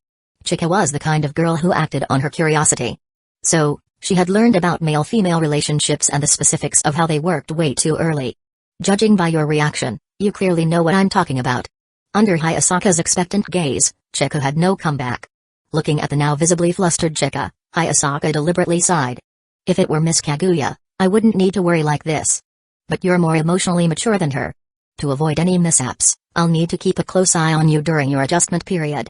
Chika was the kind of girl who acted on her curiosity. So, she had learned about male-female relationships and the specifics of how they worked way too early. Judging by your reaction, you clearly know what I'm talking about. Under Hayasaka's expectant gaze, Chika had no comeback. Looking at the now visibly flustered Chika, Hayasaka deliberately sighed. If it were Miss Kaguya, I wouldn't need to worry like this. But you're more emotionally mature than her. To avoid any mishaps, I'll need to keep a close eye on you during your adjustment period.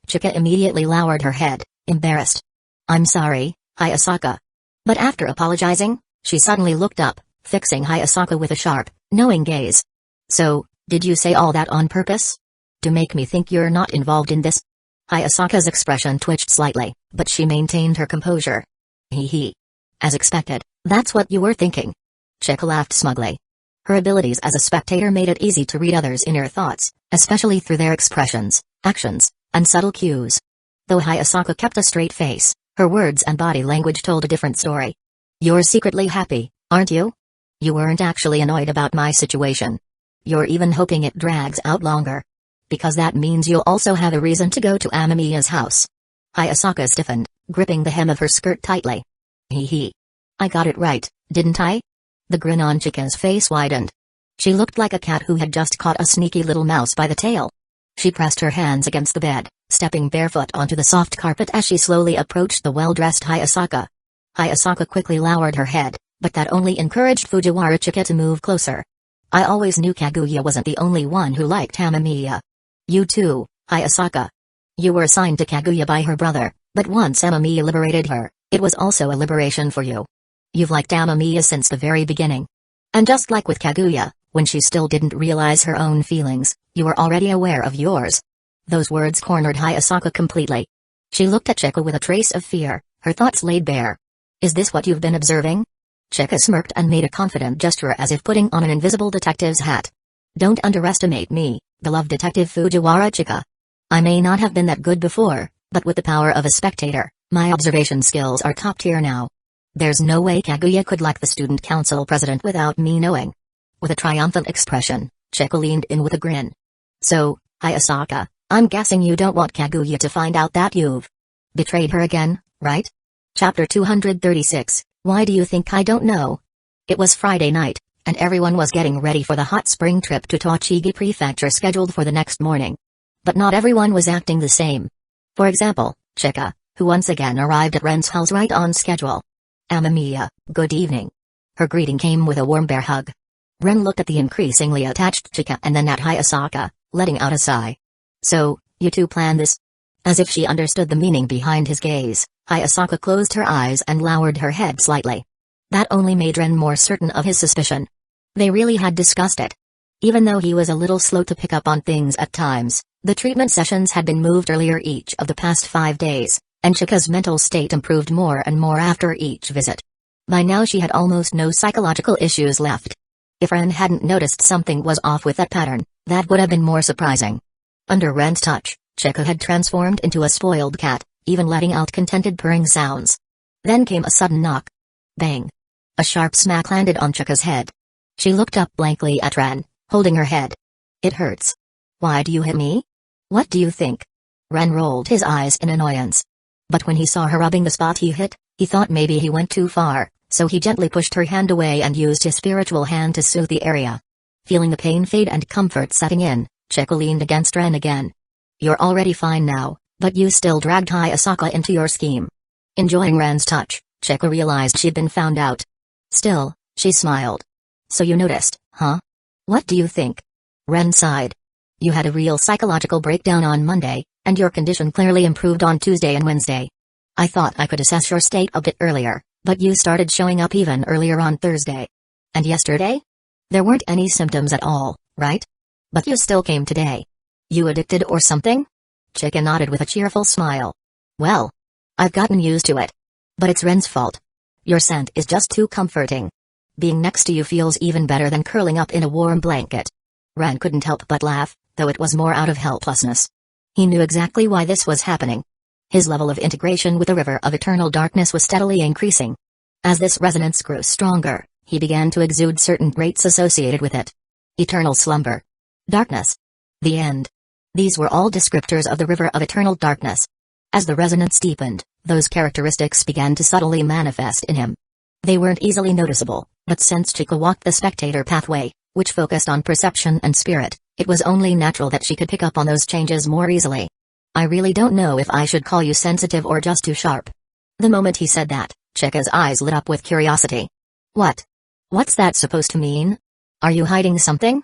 Chika immediately lowered her head, embarrassed. I'm sorry, Hayasaka. But after apologizing, she suddenly looked up, fixing Hayasaka with a sharp, knowing gaze. So, did you say all that on purpose? To make me think you're not involved in this? Hayasaka's expression twitched slightly, but she maintained her composure. Hee hee. As expected, that's what you were thinking. Chika laughed smugly. Her abilities as a spectator made it easy to read others' inner thoughts, especially through their expressions, actions, and subtle cues. Though Hayasaka kept a straight face, her words and body language told a different story. You're secretly happy, aren't you? You weren't actually annoyed about my situation. You're even hoping it drags out longer. Because that means you'll also have a reason to go to Amamiya's house. Hayasaka stiffened, gripping the hem of her skirt tightly. Hee hee. I got it right, didn't I? The grin on Chika's face widened. She looked like a cat who had just caught a sneaky little mouse by the tail. She pressed her hands against the bed, stepping barefoot onto the soft carpet as she slowly approached the well-dressed Hayasaka. Hayasaka quickly lowered her head, but that only encouraged Fujiwara Chika to move closer. I always knew Kaguya wasn't the only one who liked Amamiya. You too, Hayasaka. You were assigned to Kaguya by her brother, but once Amamiya liberated her, it was also a liberation for you. You've liked Amamiya since the very beginning. And just like with Kaguya, when she still didn't realize her own feelings, you were already aware of yours. Those words cornered Hayasaka completely. She looked at Chika with a trace of fear, her thoughts laid bare. Is this what you've been observing? Chika smirked and made a confident gesture as if putting on an invisible detective's hat. Don't underestimate me, beloved Detective Fujiwara Chika. I may not have been that good before, but with the power of a spectator, my observation skills are top tier now. There's no way Kaguya could like the student council president without me knowing. With a triumphant expression, Chika leaned in with a grin. So, Hayasaka, I'm guessing you don't want Kaguya to find out that you've betrayed her again, right? Chapter 236, Why do you think I don't know? It was Friday night, and everyone was getting ready for the hot spring trip to Tochigi Prefecture scheduled for the next morning. But not everyone was acting the same. For example, Chika, who once again arrived at Ren's house right on schedule. Amamiya, good evening. Her greeting came with a warm bear hug. Ren looked at the increasingly attached Chika and then at Hayasaka, letting out a sigh. So, you two plan this? As if she understood the meaning behind his gaze, Hayasaka closed her eyes and lowered her head slightly. That only made Ren more certain of his suspicion. They really had discussed it. Even though he was a little slow to pick up on things at times, the treatment sessions had been moved earlier each of the past 5 days, and Chika's mental state improved more and more after each visit. By now she had almost no psychological issues left. If Ren hadn't noticed something was off with that pattern, that would have been more surprising. Under Ren's touch, Chika had transformed into a spoiled cat, even letting out contented purring sounds. Then came a sudden knock. Bang! A sharp smack landed on Chika's head. She looked up blankly at Ren, holding her head. It hurts. Why do you hit me? What do you think? Ren rolled his eyes in annoyance. But when he saw her rubbing the spot he hit, he thought maybe he went too far, so he gently pushed her hand away and used his spiritual hand to soothe the area. Feeling the pain fade and comfort setting in, Chika leaned against Ren again. You're already fine now, but you still dragged Hayasaka into your scheme. Enjoying Ren's touch, Chika realized she'd been found out. Still, she smiled. So you noticed, huh? What do you think? Ren sighed. You had a real psychological breakdown on Monday, and your condition clearly improved on Tuesday and Wednesday. I thought I could assess your state a bit earlier, but you started showing up even earlier on Thursday. And yesterday? There weren't any symptoms at all, right? But you still came today. You addicted or something? Chika nodded with a cheerful smile. Well, I've gotten used to it. But it's Ren's fault. Your scent is just too comforting. Being next to you feels even better than curling up in a warm blanket. Ren couldn't help but laugh, though it was more out of helplessness. He knew exactly why this was happening. His level of integration with the river of eternal darkness was steadily increasing. As this resonance grew stronger, he began to exude certain traits associated with it. Eternal slumber. Darkness. The end. These were all descriptors of the river of eternal darkness. As the resonance deepened, those characteristics began to subtly manifest in him. They weren't easily noticeable, but since Chika walked the spectator pathway, which focused on perception and spirit, it was only natural that she could pick up on those changes more easily. I really don't know if I should call you sensitive or just too sharp. The moment he said that, Chika's eyes lit up with curiosity. What? What's that supposed to mean? Are you hiding something?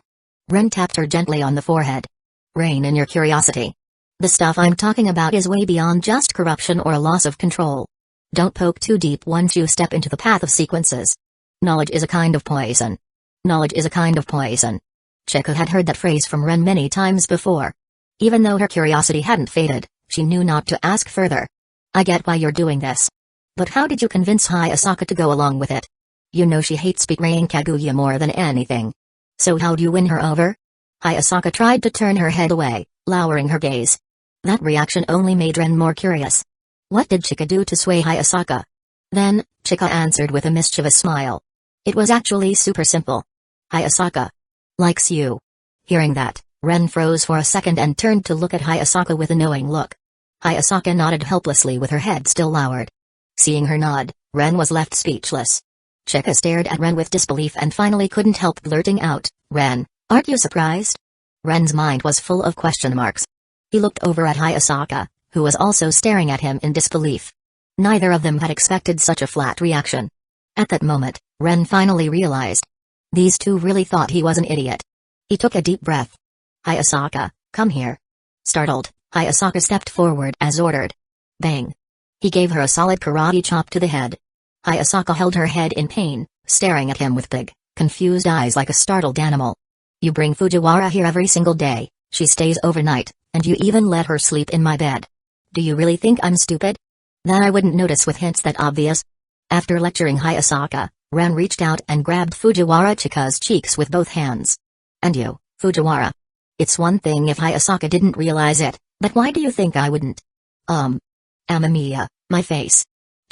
Ren tapped her gently on the forehead. Rein in your curiosity. The stuff I'm talking about is way beyond just corruption or a loss of control. Don't poke too deep once you step into the path of sequences. Knowledge is a kind of poison. Knowledge is a kind of poison. Chika had heard that phrase from Ren many times before. Even though her curiosity hadn't faded, she knew not to ask further. I get why you're doing this. But how did you convince Hayasaka to go along with it? You know she hates betraying Kaguya more than anything. So how'd you win her over? Hayasaka tried to turn her head away, lowering her gaze. That reaction only made Ren more curious. What did Chika do to sway Hayasaka? Then, Chika answered with a mischievous smile. It was actually super simple. Hayasaka likes you. Hearing that, Ren froze for a second and turned to look at Hayasaka with a knowing look. Hayasaka nodded helplessly with her head still lowered. Seeing her nod, Ren was left speechless. Chika stared at Ren with disbelief and finally couldn't help blurting out, Ren, aren't you surprised? Ren's mind was full of question marks. He looked over at Hayasaka, who was also staring at him in disbelief. Neither of them had expected such a flat reaction. At that moment, Ren finally realized. These two really thought he was an idiot. He took a deep breath. Hayasaka, come here. Startled, Hayasaka stepped forward as ordered. Bang. He gave her a solid karate chop to the head. Hayasaka held her head in pain, staring at him with big, confused eyes like a startled animal. You bring Fujiwara here every single day, she stays overnight, and you even let her sleep in my bed. Do you really think I'm stupid? That I wouldn't notice with hints that obvious? After lecturing Hayasaka, Ren reached out and grabbed Fujiwara Chika's cheeks with both hands. And you, Fujiwara. It's one thing if Hayasaka didn't realize it, but why do you think I wouldn't? Amamiya, my face.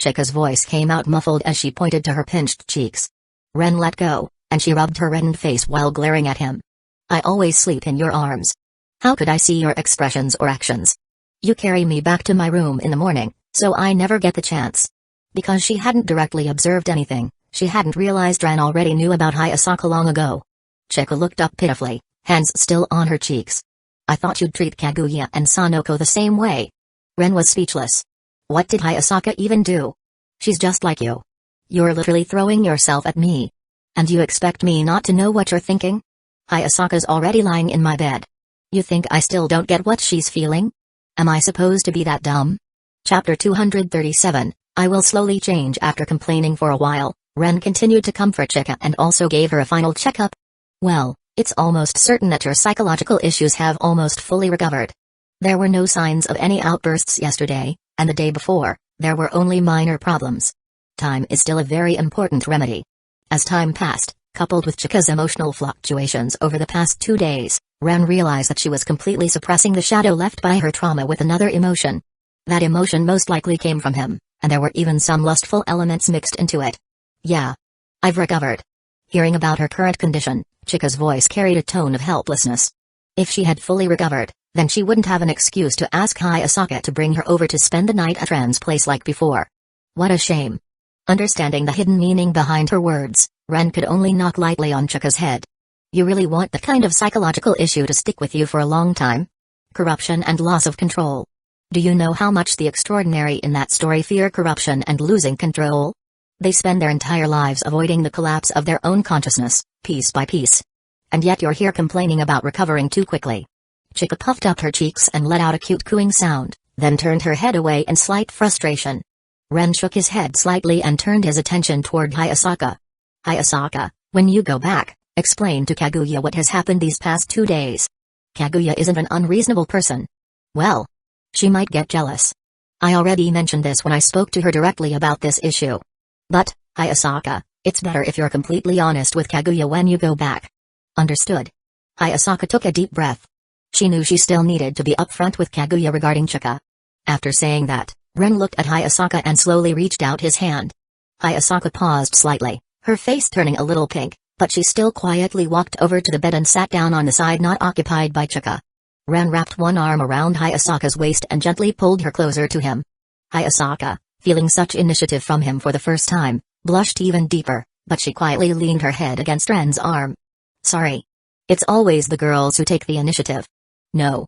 Chika's voice came out muffled as she pointed to her pinched cheeks. Ren let go, and she rubbed her reddened face while glaring at him. I always sleep in your arms. How could I see your expressions or actions? You carry me back to my room in the morning, so I never get the chance. Because she hadn't directly observed anything, she hadn't realized Ren already knew about Hayasaka long ago. Chika looked up pitifully, hands still on her cheeks. I thought you'd treat Kaguya and Sanoko the same way. Ren was speechless. What did Hayasaka even do? She's just like you. You're literally throwing yourself at me. And you expect me not to know what you're thinking? Hayasaka's already lying in my bed. You think I still don't get what she's feeling? Am I supposed to be that dumb? Chapter 237, I will slowly change. After complaining for a while, Ren continued to comfort Chika and also gave her a final checkup. Well, it's almost certain that your psychological issues have almost fully recovered. There were no signs of any outbursts yesterday, and the day before, there were only minor problems. Time is still a very important remedy. As time passed, coupled with Chika's emotional fluctuations over the past 2 days, Ren realized that she was completely suppressing the shadow left by her trauma with another emotion. That emotion most likely came from him, and there were even some lustful elements mixed into it. Yeah. I've recovered. Hearing about her current condition, Chika's voice carried a tone of helplessness. If she had fully recovered, then she wouldn't have an excuse to ask Hayasaka to bring her over to spend the night at Ren's place like before. What a shame. Understanding the hidden meaning behind her words, Ren could only knock lightly on Chika's head. You really want that kind of psychological issue to stick with you for a long time? Corruption and loss of control. Do you know how much the extraordinary in that story fear corruption and losing control? They spend their entire lives avoiding the collapse of their own consciousness, piece by piece. And yet you're here complaining about recovering too quickly. Chika puffed up her cheeks and let out a cute cooing sound, then turned her head away in slight frustration. Ren shook his head slightly and turned his attention toward Hayasaka. Hayasaka, when you go back, explain to Kaguya what has happened these past 2 days. Kaguya isn't an unreasonable person. Well, she might get jealous. I already mentioned this when I spoke to her directly about this issue. But, Hayasaka, it's better if you're completely honest with Kaguya when you go back. Understood. Hayasaka took a deep breath. She knew she still needed to be upfront with Kaguya regarding Chika. After saying that, Ren looked at Hayasaka and slowly reached out his hand. Hayasaka paused slightly, her face turning a little pink, but she still quietly walked over to the bed and sat down on the side not occupied by Chika. Ren wrapped one arm around Hayasaka's waist and gently pulled her closer to him. Hayasaka, feeling such initiative from him for the first time, blushed even deeper, but she quietly leaned her head against Ren's arm. Sorry. It's always the girls who take the initiative. No.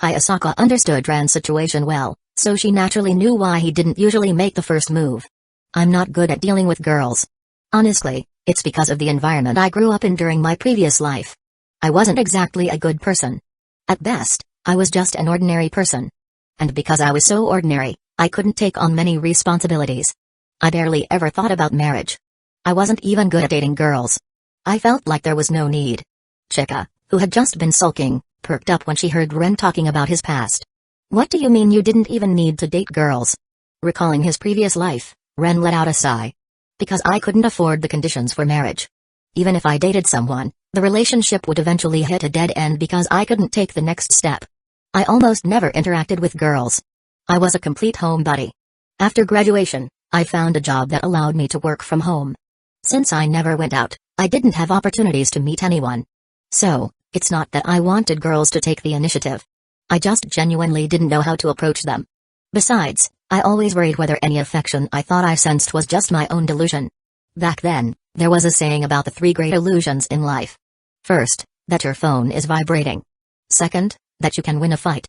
Hayasaka understood Ren's situation well, so she naturally knew why he didn't usually make the first move. I'm not good at dealing with girls. Honestly, it's because of the environment I grew up in during my previous life. I wasn't exactly a good person. At best, I was just an ordinary person. And because I was so ordinary, I couldn't take on many responsibilities. I barely ever thought about marriage. I wasn't even good at dating girls. I felt like there was no need. Chika, who had just been sulking, perked up when she heard Ren talking about his past. What do you mean you didn't even need to date girls? Recalling his previous life, Ren let out a sigh. Because I couldn't afford the conditions for marriage. Even if I dated someone, the relationship would eventually hit a dead end because I couldn't take the next step. I almost never interacted with girls. I was a complete homebody. After graduation, I found a job that allowed me to work from home. Since I never went out, I didn't have opportunities to meet anyone. So, it's not that I wanted girls to take the initiative. I just genuinely didn't know how to approach them. Besides, I always worried whether any affection I thought I sensed was just my own delusion. Back then, there was a saying about the 3 great illusions in life. First, that your phone is vibrating. Second, that you can win a fight.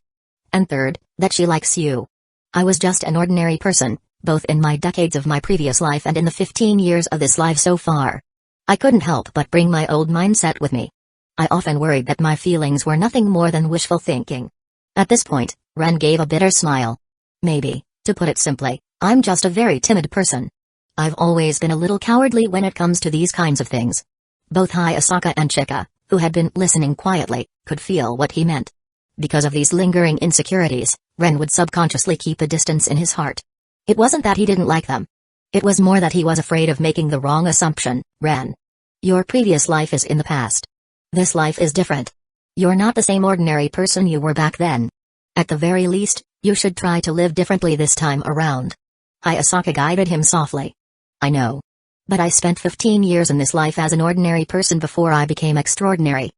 And third, that she likes you. I was just an ordinary person, both in my decades of my previous life and in the 15 years of this life so far. I couldn't help but bring my old mindset with me. I often worried that my feelings were nothing more than wishful thinking. At this point, Ren gave a bitter smile. Maybe, to put it simply, I'm just a very timid person. I've always been a little cowardly when it comes to these kinds of things. Both Hayasaka and Chika, who had been listening quietly, could feel what he meant. Because of these lingering insecurities, Ren would subconsciously keep a distance in his heart. It wasn't that he didn't like them. It was more that he was afraid of making the wrong assumption. Ren, your previous life is in the past. This life is different. You're not the same ordinary person you were back then. At the very least, you should try to live differently this time around. Hayasaka guided him softly. I know. But I spent 15 years in this life as an ordinary person before I became extraordinary.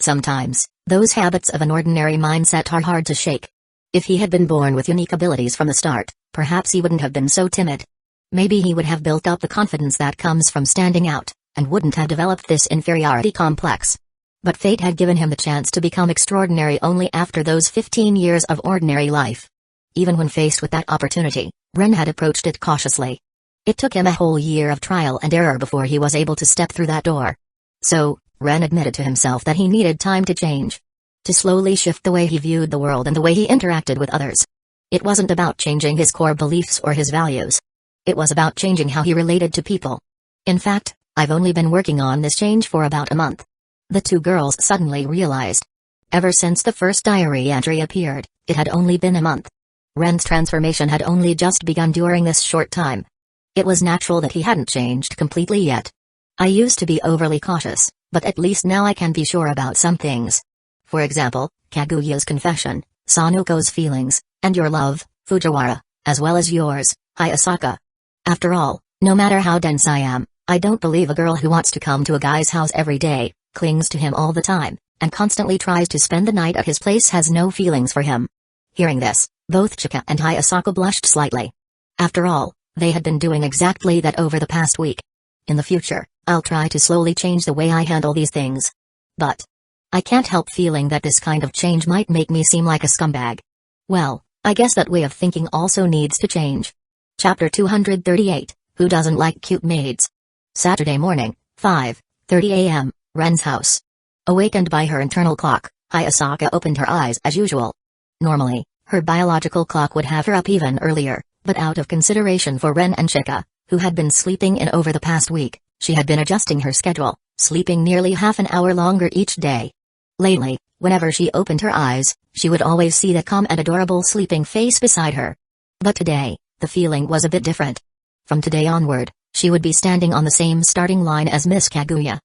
Sometimes, those habits of an ordinary mindset are hard to shake. If he had been born with unique abilities from the start, perhaps he wouldn't have been so timid. Maybe he would have built up the confidence that comes from standing out, and wouldn't have developed this inferiority complex. But fate had given him the chance to become extraordinary only after those 15 years of ordinary life. Even when faced with that opportunity, Ren had approached it cautiously. It took him a whole year of trial and error before he was able to step through that door. So, Ren admitted to himself that he needed time to change. To slowly shift the way he viewed the world and the way he interacted with others. It wasn't about changing his core beliefs or his values. It was about changing how he related to people. In fact, I've only been working on this change for about a month. The two girls suddenly realized. Ever since the first diary entry appeared, it had only been a month. Ren's transformation had only just begun during this short time. It was natural that he hadn't changed completely yet. I used to be overly cautious, but at least now I can be sure about some things. For example, Kaguya's confession, Sanuko's feelings, and your love, Fujiwara, as well as yours, Hayasaka. After all, no matter how dense I am, I don't believe a girl who wants to come to a guy's house every day, clings to him all the time, and constantly tries to spend the night at his place has no feelings for him. Hearing this, both Chika and Hayasaka blushed slightly. After all, they had been doing exactly that over the past week. In the future, I'll try to slowly change the way I handle these things. But I can't help feeling that this kind of change might make me seem like a scumbag. Well, I guess that way of thinking also needs to change. Chapter 238, Who Doesn't Like Cute Maids? Saturday morning, 5:30 a.m., Ren's house. Awakened by her internal clock, Hayasaka opened her eyes as usual. Normally, her biological clock would have her up even earlier, but out of consideration for Ren and Chika, who had been sleeping in over the past week, she had been adjusting her schedule, sleeping nearly half an hour longer each day. Lately, whenever she opened her eyes, she would always see the calm and adorable sleeping face beside her. But today, the feeling was a bit different. From today onward, she would be standing on the same starting line as Miss Kaguya.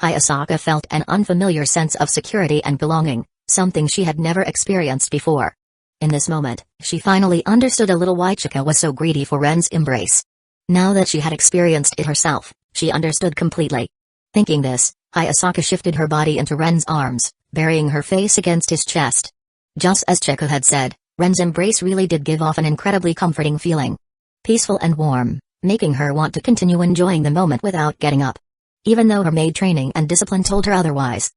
Hayasaka felt an unfamiliar sense of security and belonging, something she had never experienced before. In this moment, she finally understood a little why Chika was so greedy for Ren's embrace. Now that she had experienced it herself, she understood completely. Thinking this, Hayasaka shifted her body into Ren's arms, burying her face against his chest. Just as Chika had said, Ren's embrace really did give off an incredibly comforting feeling. Peaceful and warm, making her want to continue enjoying the moment without getting up. Even though her maid training and discipline told her otherwise.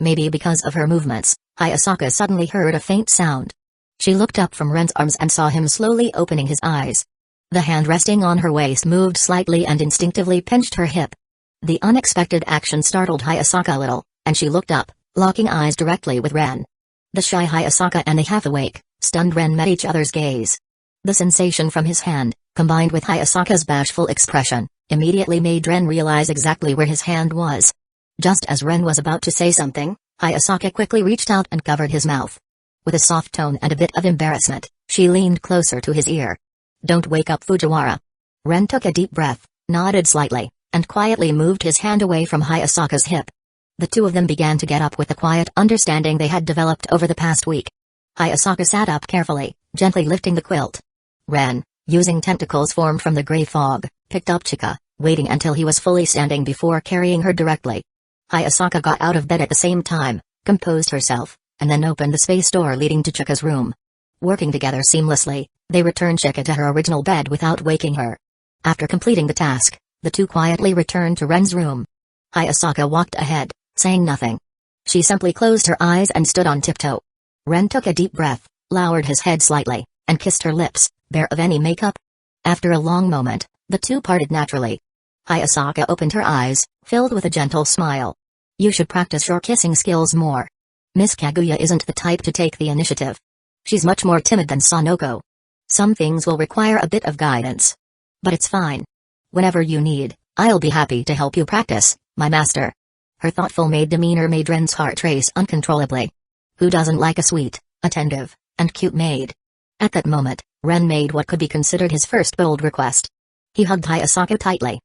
Maybe because of her movements, Hayasaka suddenly heard a faint sound. She looked up from Ren's arms and saw him slowly opening his eyes. The hand resting on her waist moved slightly and instinctively pinched her hip. The unexpected action startled Hayasaka a little, and she looked up, locking eyes directly with Ren. The shy Hayasaka and the half-awake, stunned Ren met each other's gaze. The sensation from his hand, combined with Hayasaka's bashful expression, immediately made Ren realize exactly where his hand was. Just as Ren was about to say something, Hayasaka quickly reached out and covered his mouth. With a soft tone and a bit of embarrassment, she leaned closer to his ear. Don't wake up Fujiwara. Ren took a deep breath, nodded slightly, and quietly moved his hand away from Hayasaka's hip. The two of them began to get up with the quiet understanding they had developed over the past week. Hayasaka sat up carefully, gently lifting the quilt. Ren, using tentacles formed from the gray fog, picked up Chika, waiting until he was fully standing before carrying her directly. Hayasaka got out of bed at the same time, composed herself, and then opened the space door leading to Chika's room. Working together seamlessly, they returned Chika to her original bed without waking her. After completing the task, the two quietly returned to Ren's room. Hayasaka walked ahead, saying nothing. She simply closed her eyes and stood on tiptoe. Ren took a deep breath, lowered his head slightly, and kissed her lips, bare of any makeup. After a long moment, the two parted naturally. Hayasaka opened her eyes, filled with a gentle smile. You should practice your kissing skills more. Miss Kaguya isn't the type to take the initiative. She's much more timid than Sanoko. Some things will require a bit of guidance. But it's fine. Whenever you need, I'll be happy to help you practice, my master. Her thoughtful maid demeanor made Ren's heart race uncontrollably. Who doesn't like a sweet, attentive, and cute maid? At that moment, Ren made what could be considered his first bold request. He hugged Hayasaka tightly.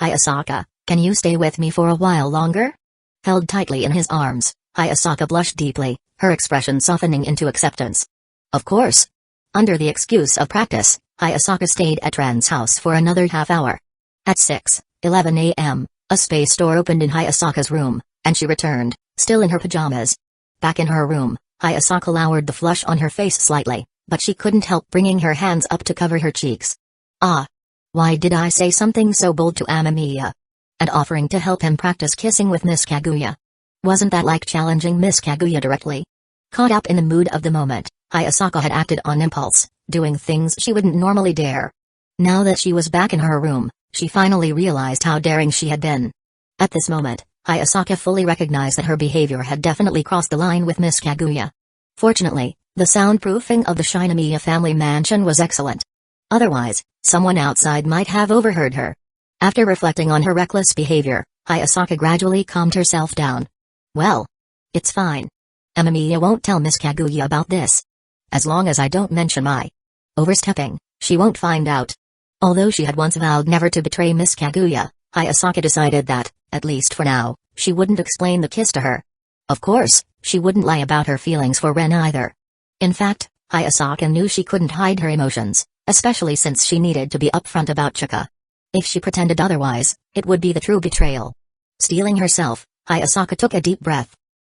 Hayasaka, can you stay with me for a while longer? Held tightly in his arms, Hayasaka blushed deeply, her expression softening into acceptance. Of course. Under the excuse of practice, Hayasaka stayed at Ren's house for another half hour. At 6:11 a.m., a space door opened in Hayasaka's room, and she returned, still in her pajamas. Back in her room, Hayasaka lowered the flush on her face slightly, but she couldn't help bringing her hands up to cover her cheeks. Ah! Why did I say something so bold to Amamiya? And offering to help him practice kissing with Miss Kaguya. Wasn't that like challenging Miss Kaguya directly? Caught up in the mood of the moment, Hayasaka had acted on impulse, doing things she wouldn't normally dare. Now that she was back in her room, she finally realized how daring she had been. At this moment, Hayasaka fully recognized that her behavior had definitely crossed the line with Miss Kaguya. Fortunately, the soundproofing of the Shinomiya family mansion was excellent. Otherwise, someone outside might have overheard her. After reflecting on her reckless behavior, Hayasaka gradually calmed herself down. Well, it's fine. Amamiya won't tell Miss Kaguya about this. As long as I don't mention my overstepping, she won't find out. Although she had once vowed never to betray Miss Kaguya, Hayasaka decided that, at least for now, she wouldn't explain the kiss to her. Of course, she wouldn't lie about her feelings for Ren either. In fact, Hayasaka knew she couldn't hide her emotions, especially since she needed to be upfront about Chika. If she pretended otherwise, it would be the true betrayal. Steeling herself, Hayasaka took a deep breath.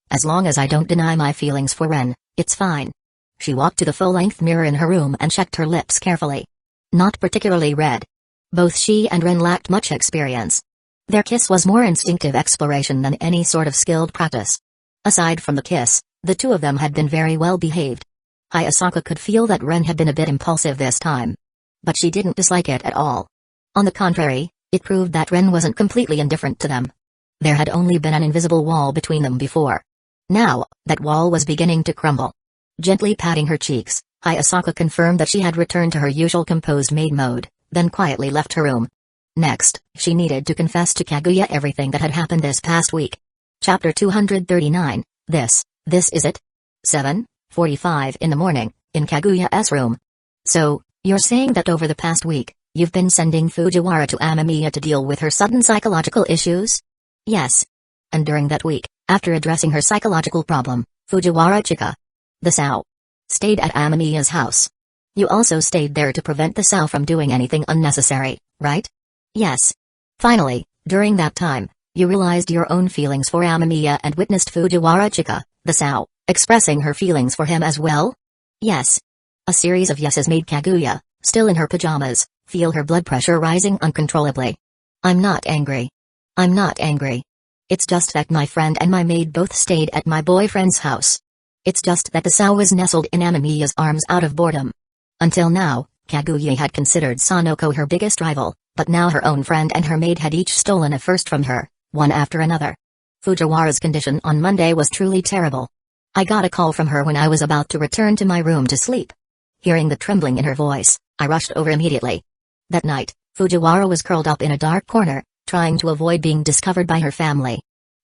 As long as I don't deny my feelings for Ren, it's fine. She walked to the full-length mirror in her room and checked her lips carefully. Not particularly red. Both she and Ren lacked much experience. Their kiss was more instinctive exploration than any sort of skilled practice. Aside from the kiss, the two of them had been very well behaved. Hayasaka could feel that Ren had been a bit impulsive this time. But she didn't dislike it at all. On the contrary, it proved that Ren wasn't completely indifferent to them. There had only been an invisible wall between them before. Now, that wall was beginning to crumble. Gently patting her cheeks, Hayasaka confirmed that she had returned to her usual composed maid mode, then quietly left her room. Next, she needed to confess to Kaguya everything that had happened this past week. Chapter 239, This is it? 7:45 in the morning, in Kaguya's room. So, you're saying that over the past week, you've been sending Fujiwara to Amamiya to deal with her sudden psychological issues? Yes. And during that week, after addressing her psychological problem, Fujiwara Chika, the Sao, stayed at Amamiya's house. You also stayed there to prevent the Sao from doing anything unnecessary, right? Yes. Finally, during that time, you realized your own feelings for Amamiya and witnessed Fujiwara Chika, the Sao, expressing her feelings for him as well? Yes. A series of yeses made Kaguya, still in her pajamas, feel her blood pressure rising uncontrollably. I'm not angry. I'm not angry. It's just that my friend and my maid both stayed at my boyfriend's house. It's just that the Sao was nestled in Amamiya's arms out of boredom. Until now, Kaguya had considered Sanoko her biggest rival, but now her own friend and her maid had each stolen a first from her, one after another. Fujiwara's condition on Monday was truly terrible. I got a call from her when I was about to return to my room to sleep. Hearing the trembling in her voice, I rushed over immediately. That night, Fujiwara was curled up in a dark corner, trying to avoid being discovered by her family.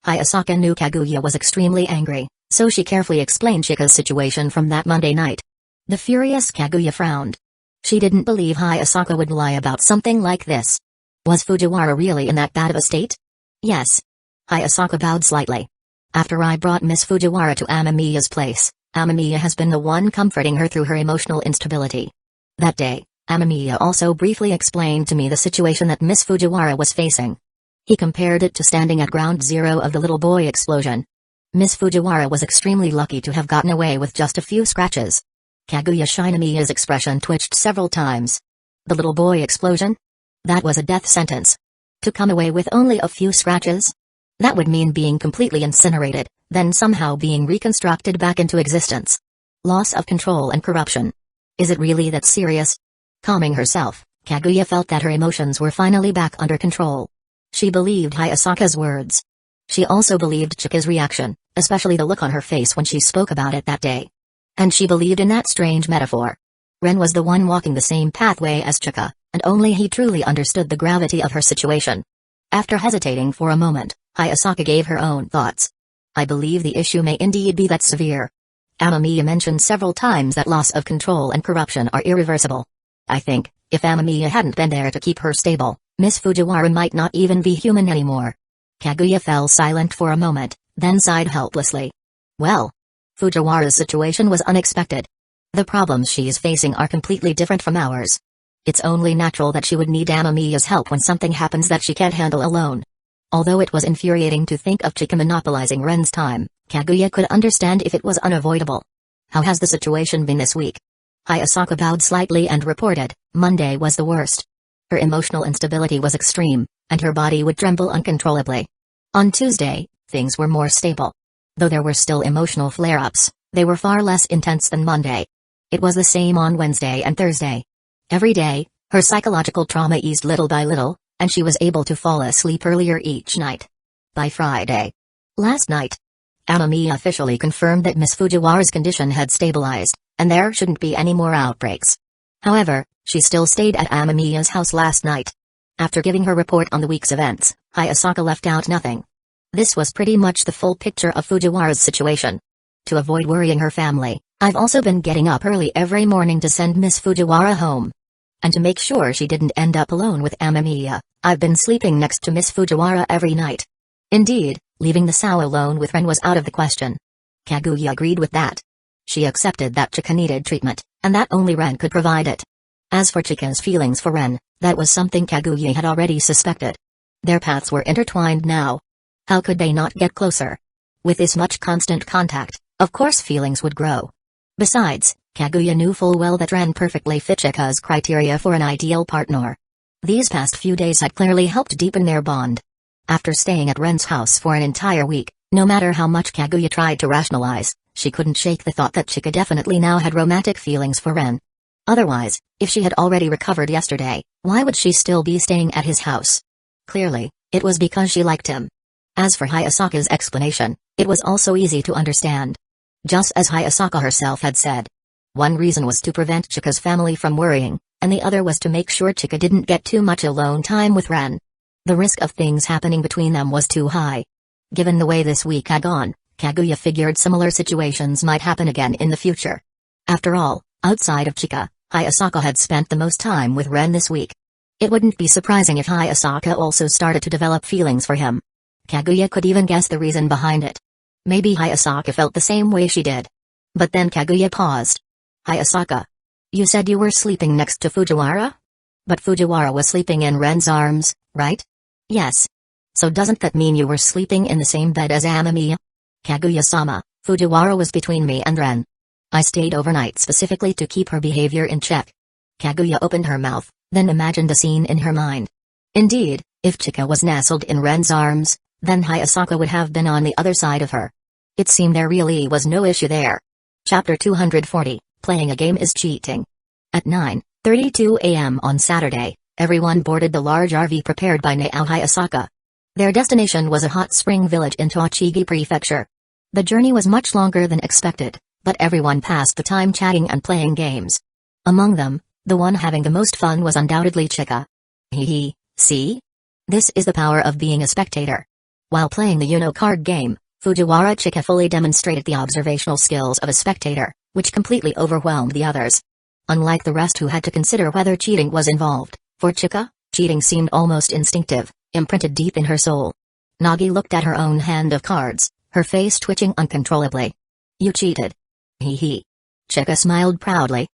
Hayasaka knew Kaguya was extremely angry, so she carefully explained Chika's situation from that Monday night. The furious Kaguya frowned. She didn't believe Hayasaka would lie about something like this. Was Fujiwara really in that bad of a state? Yes. Hayasaka bowed slightly. After I brought Miss Fujiwara to Amamiya's place, Amamiya has been the one comforting her through her emotional instability. That day, Amamiya also briefly explained to me the situation that Miss Fujiwara was facing. He compared it to standing at ground zero of the little boy explosion. Miss Fujiwara was extremely lucky to have gotten away with just a few scratches. Kaguya Shinomiya's expression twitched several times. The little boy explosion? That was a death sentence. To come away with only a few scratches? That would mean being completely incinerated, then somehow being reconstructed back into existence. Loss of control and corruption. Is it really that serious? Calming herself, Kaguya felt that her emotions were finally back under control. She believed Hayasaka's words. She also believed Chika's reaction, especially the look on her face when she spoke about it that day. And she believed in that strange metaphor. Ren was the one walking the same pathway as Chika, and only he truly understood the gravity of her situation. After hesitating for a moment, Hayasaka gave her own thoughts. I believe the issue may indeed be that severe. Amamiya mentioned several times that loss of control and corruption are irreversible. I think, if Amamiya hadn't been there to keep her stable, Miss Fujiwara might not even be human anymore. Kaguya fell silent for a moment, then sighed helplessly. Well, Fujiwara's situation was unexpected. The problems she is facing are completely different from ours. It's only natural that she would need Amamiya's help when something happens that she can't handle alone. Although it was infuriating to think of Chika monopolizing Ren's time, Kaguya could understand if it was unavoidable. How has the situation been this week? Hayasaka bowed slightly and reported, Monday was the worst. Her emotional instability was extreme, and her body would tremble uncontrollably. On Tuesday, things were more stable. Though there were still emotional flare-ups, they were far less intense than Monday. It was the same on Wednesday and Thursday. Every day, her psychological trauma eased little by little, and she was able to fall asleep earlier each night. By Friday. Last night, Amamiya officially confirmed that Miss Fujiwara's condition had stabilized, and there shouldn't be any more outbreaks. However, she still stayed at Amamiya's house last night. After giving her report on the week's events, Hayasaka left out nothing. This was pretty much the full picture of Fujiwara's situation. To avoid worrying her family, I've also been getting up early every morning to send Miss Fujiwara home. And to make sure she didn't end up alone with Amamiya, I've been sleeping next to Miss Fujiwara every night. Indeed, leaving the Sao alone with Ren was out of the question. Kaguya agreed with that. She accepted that Chika needed treatment, and that only Ren could provide it. As for Chika's feelings for Ren, that was something Kaguya had already suspected. Their paths were intertwined now. How could they not get closer? With this much constant contact, of course feelings would grow. Besides, Kaguya knew full well that Ren perfectly fit Chika's criteria for an ideal partner. These past few days had clearly helped deepen their bond. After staying at Ren's house for an entire week, no matter how much Kaguya tried to rationalize, she couldn't shake the thought that Chika definitely now had romantic feelings for Ren. Otherwise, if she had already recovered yesterday, why would she still be staying at his house? Clearly, it was because she liked him. As for Hayasaka's explanation, it was also easy to understand. Just as Hayasaka herself had said. One reason was to prevent Chika's family from worrying, and the other was to make sure Chika didn't get too much alone time with Ren. The risk of things happening between them was too high. Given the way this week had gone, Kaguya figured similar situations might happen again in the future. After all, outside of Chika, Hayasaka had spent the most time with Ren this week. It wouldn't be surprising if Hayasaka also started to develop feelings for him. Kaguya could even guess the reason behind it. Maybe Hayasaka felt the same way she did. But then Kaguya paused. Hayasaka. You said you were sleeping next to Fujiwara? But Fujiwara was sleeping in Ren's arms, right? Yes. So doesn't that mean you were sleeping in the same bed as Amamiya? Kaguya-sama, Fujiwara was between me and Ren. I stayed overnight specifically to keep her behavior in check. Kaguya opened her mouth, then imagined a scene in her mind. Indeed, if Chika was nestled in Ren's arms, then Hayasaka would have been on the other side of her. It seemed there really was no issue there. Chapter 240, Playing a Game is Cheating. At 9:32 a.m. on Saturday, everyone boarded the large RV prepared by Nao Hayasaka. Their destination was a hot spring village in Tochigi Prefecture. The journey was much longer than expected, but everyone passed the time chatting and playing games. Among them, the one having the most fun was undoubtedly Chika. Hee, see? This is the power of being a spectator. While playing the Uno card game, Fujiwara Chika fully demonstrated the observational skills of a spectator, which completely overwhelmed the others. Unlike the rest who had to consider whether cheating was involved, for Chika, cheating seemed almost instinctive, imprinted deep in her soul. Nagi looked at her own hand of cards, her face twitching uncontrollably. You cheated. Hee. Chika smiled proudly.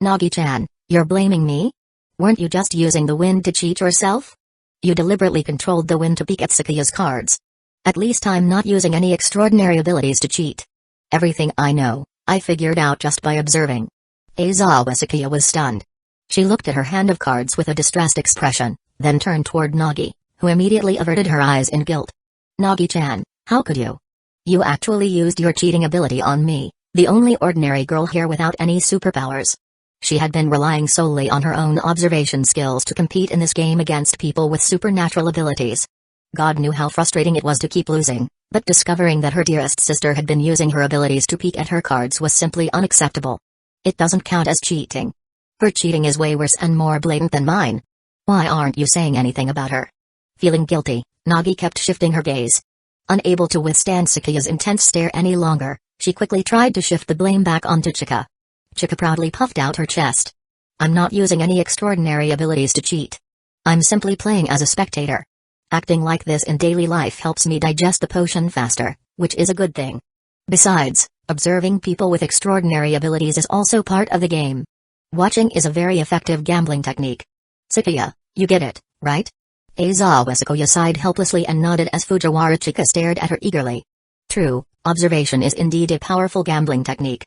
Nagi-chan, you're blaming me? Weren't you just using the wind to cheat yourself? You deliberately controlled the wind to peek at Sakuya's cards. At least I'm not using any extraordinary abilities to cheat. Everything I know, I figured out just by observing. Aizawa Sakuya was stunned. She looked at her hand of cards with a distressed expression, then turned toward Nagi, who immediately averted her eyes in guilt. Nagi-chan, how could you? You actually used your cheating ability on me, the only ordinary girl here without any superpowers. She had been relying solely on her own observation skills to compete in this game against people with supernatural abilities. God knew how frustrating it was to keep losing, but discovering that her dearest sister had been using her abilities to peek at her cards was simply unacceptable. It doesn't count as cheating. Her cheating is way worse and more blatant than mine. Why aren't you saying anything about her? Feeling guilty, Nagi kept shifting her gaze. Unable to withstand Sakuya's intense stare any longer, she quickly tried to shift the blame back onto Chika. Chika proudly puffed out her chest. I'm not using any extraordinary abilities to cheat. I'm simply playing as a spectator. Acting like this in daily life helps me digest the potion faster, which is a good thing. Besides, observing people with extraordinary abilities is also part of the game. Watching is a very effective gambling technique. Sakuya, you get it, right? Aizawa Sakuya sighed helplessly and nodded as Fujiwara Chika stared at her eagerly. True, observation is indeed a powerful gambling technique.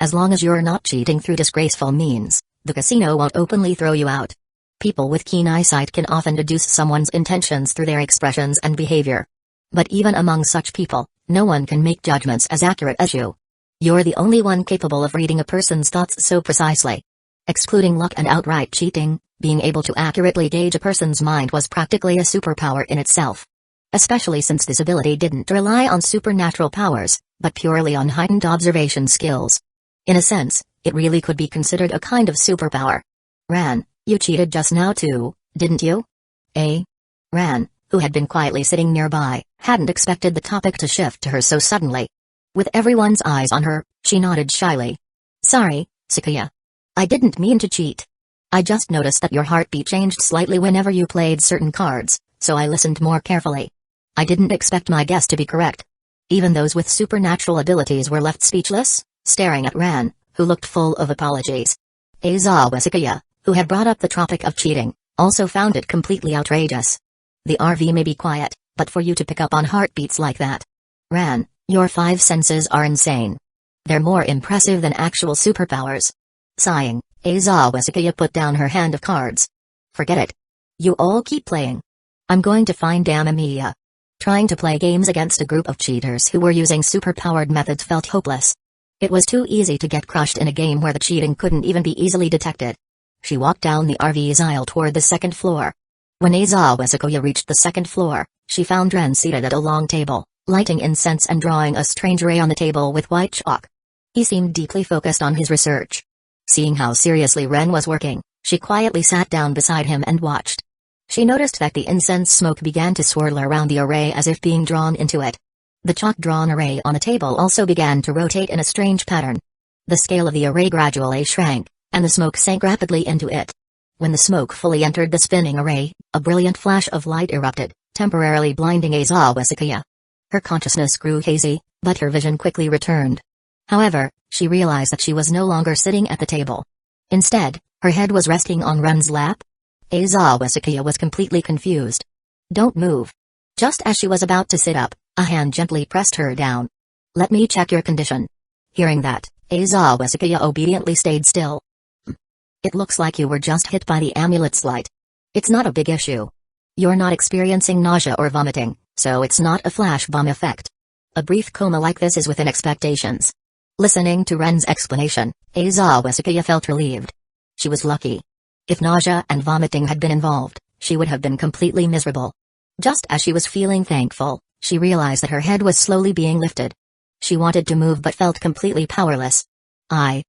As long as you're not cheating through disgraceful means, the casino won't openly throw you out. People with keen eyesight can often deduce someone's intentions through their expressions and behavior. But even among such people, no one can make judgments as accurate as you. You're the only one capable of reading a person's thoughts so precisely. Excluding luck and outright cheating, being able to accurately gauge a person's mind was practically a superpower in itself. Especially since this ability didn't rely on supernatural powers, but purely on heightened observation skills. In a sense, it really could be considered a kind of superpower. Ran, you cheated just now too, didn't you? Ran, who had been quietly sitting nearby, hadn't expected the topic to shift to her so suddenly. With everyone's eyes on her, she nodded shyly. Sorry, Sakuya. I didn't mean to cheat. I just noticed that your heartbeat changed slightly whenever you played certain cards, so I listened more carefully. I didn't expect my guess to be correct. Even those with supernatural abilities were left speechless, staring at Ran, who looked full of apologies. Aizawa Sakuya, who had brought up the topic of cheating, also found it completely outrageous. The RV may be quiet, but for you to pick up on heartbeats like that. Ran, your 5 senses are insane. They're more impressive than actual superpowers. Sighing, Aizawa Sakuya put down her hand of cards. Forget it. You all keep playing. I'm going to find Amamiya. Trying to play games against a group of cheaters who were using superpowered methods felt hopeless. It was too easy to get crushed in a game where the cheating couldn't even be easily detected. She walked down the RV's aisle toward the second floor. When Aizawa Sakuya reached the second floor, she found Ren seated at a long table, lighting incense and drawing a strange ray on the table with white chalk. He seemed deeply focused on his research. Seeing how seriously Ren was working, she quietly sat down beside him and watched. She noticed that the incense smoke began to swirl around the array as if being drawn into it. The chalk-drawn array on the table also began to rotate in a strange pattern. The scale of the array gradually shrank, and the smoke sank rapidly into it. When the smoke fully entered the spinning array, a brilliant flash of light erupted, temporarily blinding Aizawa Sakuya. Her consciousness grew hazy, but her vision quickly returned. However, she realized that she was no longer sitting at the table. Instead, her head was resting on Ren's lap. Aizawa Sakuya was completely confused. Don't move. Just as she was about to sit up, a hand gently pressed her down. Let me check your condition. Hearing that, Aizawa Sakuya obediently stayed still. It looks like you were just hit by the amulet's light. It's not a big issue. You're not experiencing nausea or vomiting, so it's not a flash bomb effect. A brief coma like this is within expectations. Listening to Ren's explanation, Aizawa Sakuya felt relieved. She was lucky. If nausea and vomiting had been involved, she would have been completely miserable. Just as she was feeling thankful, she realized that her head was slowly being lifted. She wanted to move but felt completely powerless. I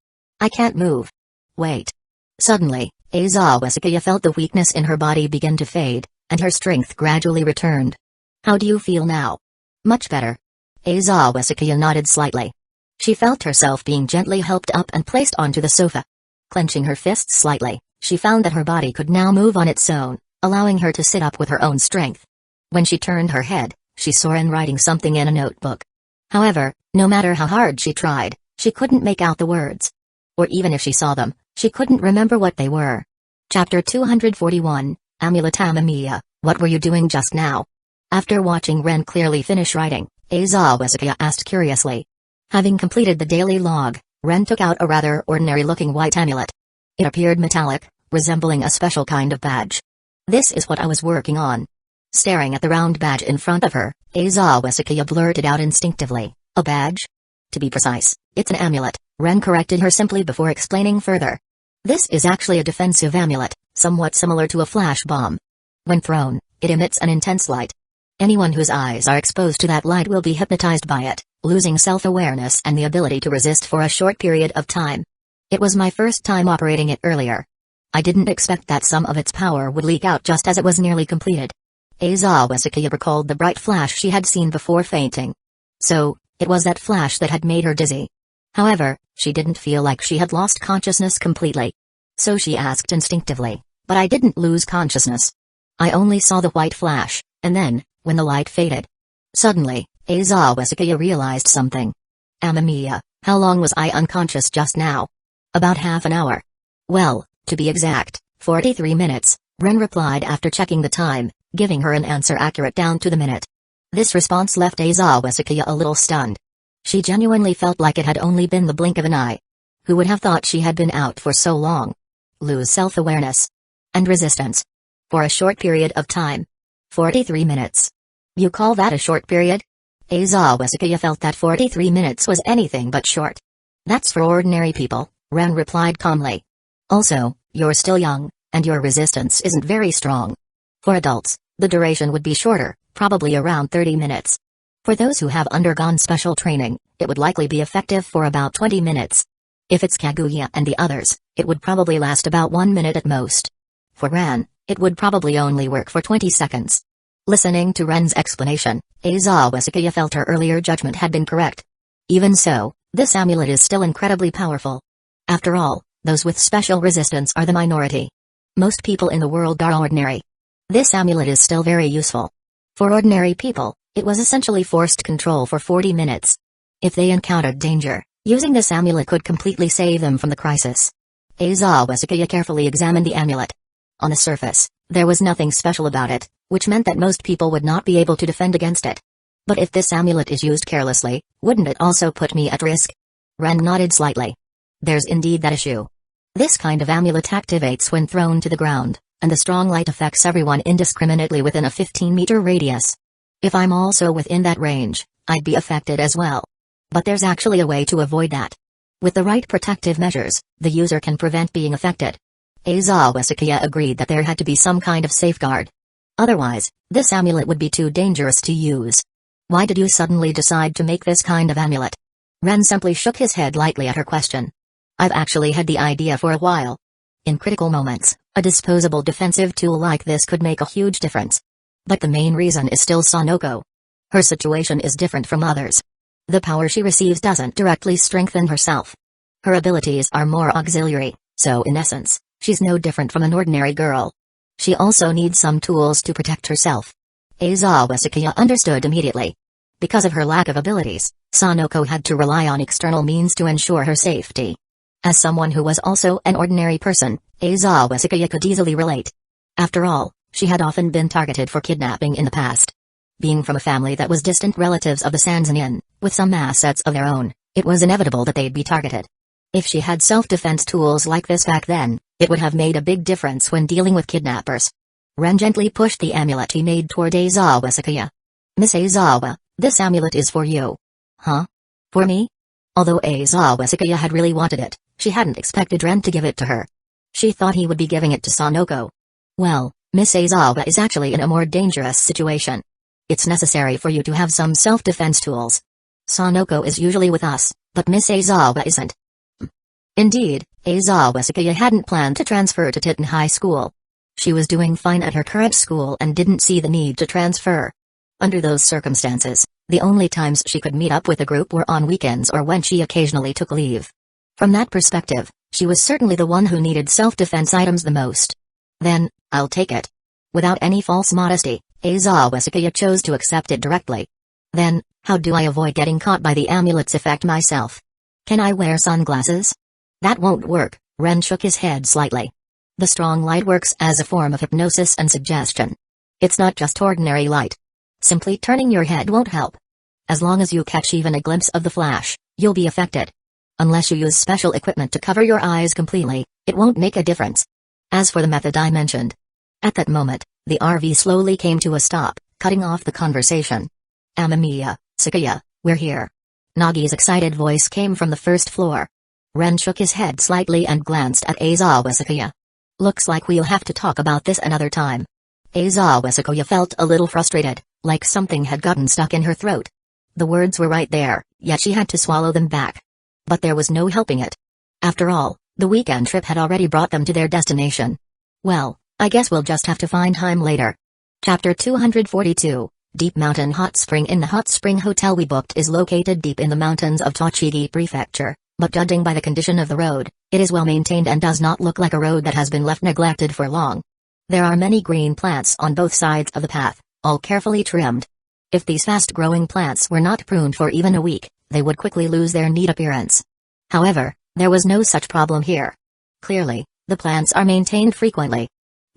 can't move. Wait. Suddenly, Aizawa Sakuya felt the weakness in her body begin to fade, and her strength gradually returned. How do you feel now? Much better. Aizawa Sakuya nodded slightly. She felt herself being gently helped up and placed onto the sofa. Clenching her fists slightly, she found that her body could now move on its own, allowing her to sit up with her own strength. When she turned her head, she saw Ren writing something in a notebook. However, no matter how hard she tried, she couldn't make out the words. Or even if she saw them, she couldn't remember what they were. Chapter 241, Amulet Amamiya, what were you doing just now? After watching Ren clearly finish writing, Aizawa Sakuya asked curiously. Having completed the daily log, Ren took out a rather ordinary-looking white amulet. It appeared metallic, resembling a special kind of badge. This is what I was working on. Staring at the round badge in front of her, Aizawa Sakuya blurted out instinctively, a badge? To be precise, it's an amulet, Ren corrected her simply before explaining further. This is actually a defensive amulet, somewhat similar to a flash bomb. When thrown, it emits an intense light. Anyone whose eyes are exposed to that light will be hypnotized by it, losing self-awareness and the ability to resist for a short period of time. It was my first time operating it earlier. I didn't expect that some of its power would leak out just as it was nearly completed. Aizawa Sakuya recalled the bright flash she had seen before fainting. So, it was that flash that had made her dizzy. However, she didn't feel like she had lost consciousness completely. So she asked instinctively, but I didn't lose consciousness. I only saw the white flash, and then, when the light faded. Suddenly, Aizawa Sakuya realized something. Amamiya, how long was I unconscious just now? About half an hour. Well, to be exact, 43 minutes, Ren replied after checking the time, giving her an answer accurate down to the minute. This response left Aizawa Sakuya a little stunned. She genuinely felt like it had only been the blink of an eye. Who would have thought she had been out for so long? Lose self-awareness. And resistance. For a short period of time. 43 minutes. You call that a short period? Aizawa Sakuya felt that 43 minutes was anything but short. That's for ordinary people, Ren replied calmly. Also, you're still young, and your resistance isn't very strong. For adults, the duration would be shorter, probably around 30 minutes. For those who have undergone special training, it would likely be effective for about 20 minutes. If it's Kaguya and the others, it would probably last about 1 minute at most. For Ren, it would probably only work for 20 seconds. Listening to Ren's explanation, Aizawa Sakuya felt her earlier judgment had been correct. Even so, this amulet is still incredibly powerful. After all, those with special resistance are the minority. Most people in the world are ordinary. This amulet is still very useful. For ordinary people, it was essentially forced control for 40 minutes. If they encountered danger, using this amulet could completely save them from the crisis. Aizawa Sakuya carefully examined the amulet. On the surface, there was nothing special about it, which meant that most people would not be able to defend against it. But if this amulet is used carelessly, wouldn't it also put me at risk? Ren nodded slightly. There's indeed that issue. This kind of amulet activates when thrown to the ground, and the strong light affects everyone indiscriminately within a 15-meter radius. If I'm also within that range, I'd be affected as well. But there's actually a way to avoid that. With the right protective measures, the user can prevent being affected. Aizawa Sakuya agreed that there had to be some kind of safeguard. Otherwise, this amulet would be too dangerous to use. Why did you suddenly decide to make this kind of amulet? Ren simply shook his head lightly at her question. I've actually had the idea for a while. In critical moments, a disposable defensive tool like this could make a huge difference. But the main reason is still Sanoko. Her situation is different from others. The power she receives doesn't directly strengthen herself. Her abilities are more auxiliary, so in essence, she's no different from an ordinary girl. She also needs some tools to protect herself. Aizawa Sakuya understood immediately. Because of her lack of abilities, Sanoko had to rely on external means to ensure her safety. As someone who was also an ordinary person, Aizawa Sakuya could easily relate. After all, she had often been targeted for kidnapping in the past. Being from a family that was distant relatives of the Sanzanin, with some assets of their own, it was inevitable that they'd be targeted. If she had self-defense tools like this back then, it would have made a big difference when dealing with kidnappers. Ren gently pushed the amulet he made toward Aizawa Sakuya. Miss Aizawa, this amulet is for you. Huh? For me? Although Aizawa Sakuya had really wanted it, she hadn't expected Ren to give it to her. She thought he would be giving it to Sanoko. Well, Miss Aizawa is actually in a more dangerous situation. It's necessary for you to have some self-defense tools. Sanoko is usually with us, but Miss Aizawa isn't. Indeed, Aizawa Sakuya hadn't planned to transfer to Titan High School. She was doing fine at her current school and didn't see the need to transfer. Under those circumstances, the only times she could meet up with a group were on weekends or when she occasionally took leave. From that perspective, she was certainly the one who needed self-defense items the most. Then, I'll take it. Without any false modesty, Aizawa Sakuya chose to accept it directly. Then, how do I avoid getting caught by the amulet's effect myself? Can I wear sunglasses? That won't work, Ren shook his head slightly. The strong light works as a form of hypnosis and suggestion. It's not just ordinary light. Simply turning your head won't help. As long as you catch even a glimpse of the flash, you'll be affected. Unless you use special equipment to cover your eyes completely, it won't make a difference. As for the method I mentioned. At that moment, the RV slowly came to a stop, cutting off the conversation. Amamiya, Sakuya, we're here. Nagi's excited voice came from the first floor. Ren shook his head slightly and glanced at Aizawa Sakuya. Looks like we'll have to talk about this another time. Aizawa Sakuya felt a little frustrated, like something had gotten stuck in her throat. The words were right there, yet she had to swallow them back. But there was no helping it. After all, the weekend trip had already brought them to their destination. Well, I guess we'll just have to find time later. Chapter 242, Deep Mountain Hot Spring. In the hot spring hotel we booked is located deep in the mountains of Tochigi Prefecture, but judging by the condition of the road, it is well maintained and does not look like a road that has been left neglected for long. There are many green plants on both sides of the path, all carefully trimmed. If these fast-growing plants were not pruned for even a week, they would quickly lose their neat appearance. However, there was no such problem here. Clearly, the plants are maintained frequently.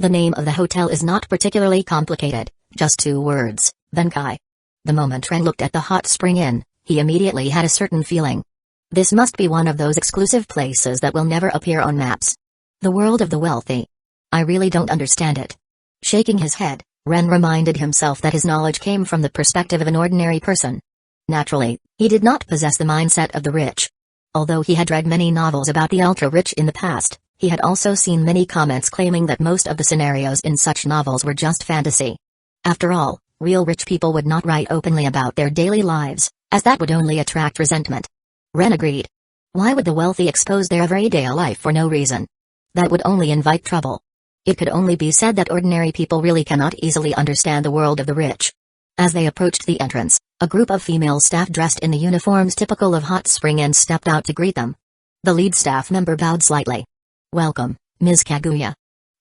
The name of the hotel is not particularly complicated, just 2 words, Benkai. The moment Ren looked at the hot spring inn, he immediately had a certain feeling. This must be one of those exclusive places that will never appear on maps. The world of the wealthy. I really don't understand it. Shaking his head, Ren reminded himself that his knowledge came from the perspective of an ordinary person. Naturally, he did not possess the mindset of the rich. Although he had read many novels about the ultra-rich in the past, he had also seen many comments claiming that most of the scenarios in such novels were just fantasy. After all, real rich people would not write openly about their daily lives, as that would only attract resentment. Ren agreed. Why would the wealthy expose their everyday life for no reason? That would only invite trouble. It could only be said that ordinary people really cannot easily understand the world of the rich. As they approached the entrance, a group of female staff dressed in the uniforms typical of Hot Spring Inn stepped out to greet them. The lead staff member bowed slightly. Welcome, Ms. Kaguya.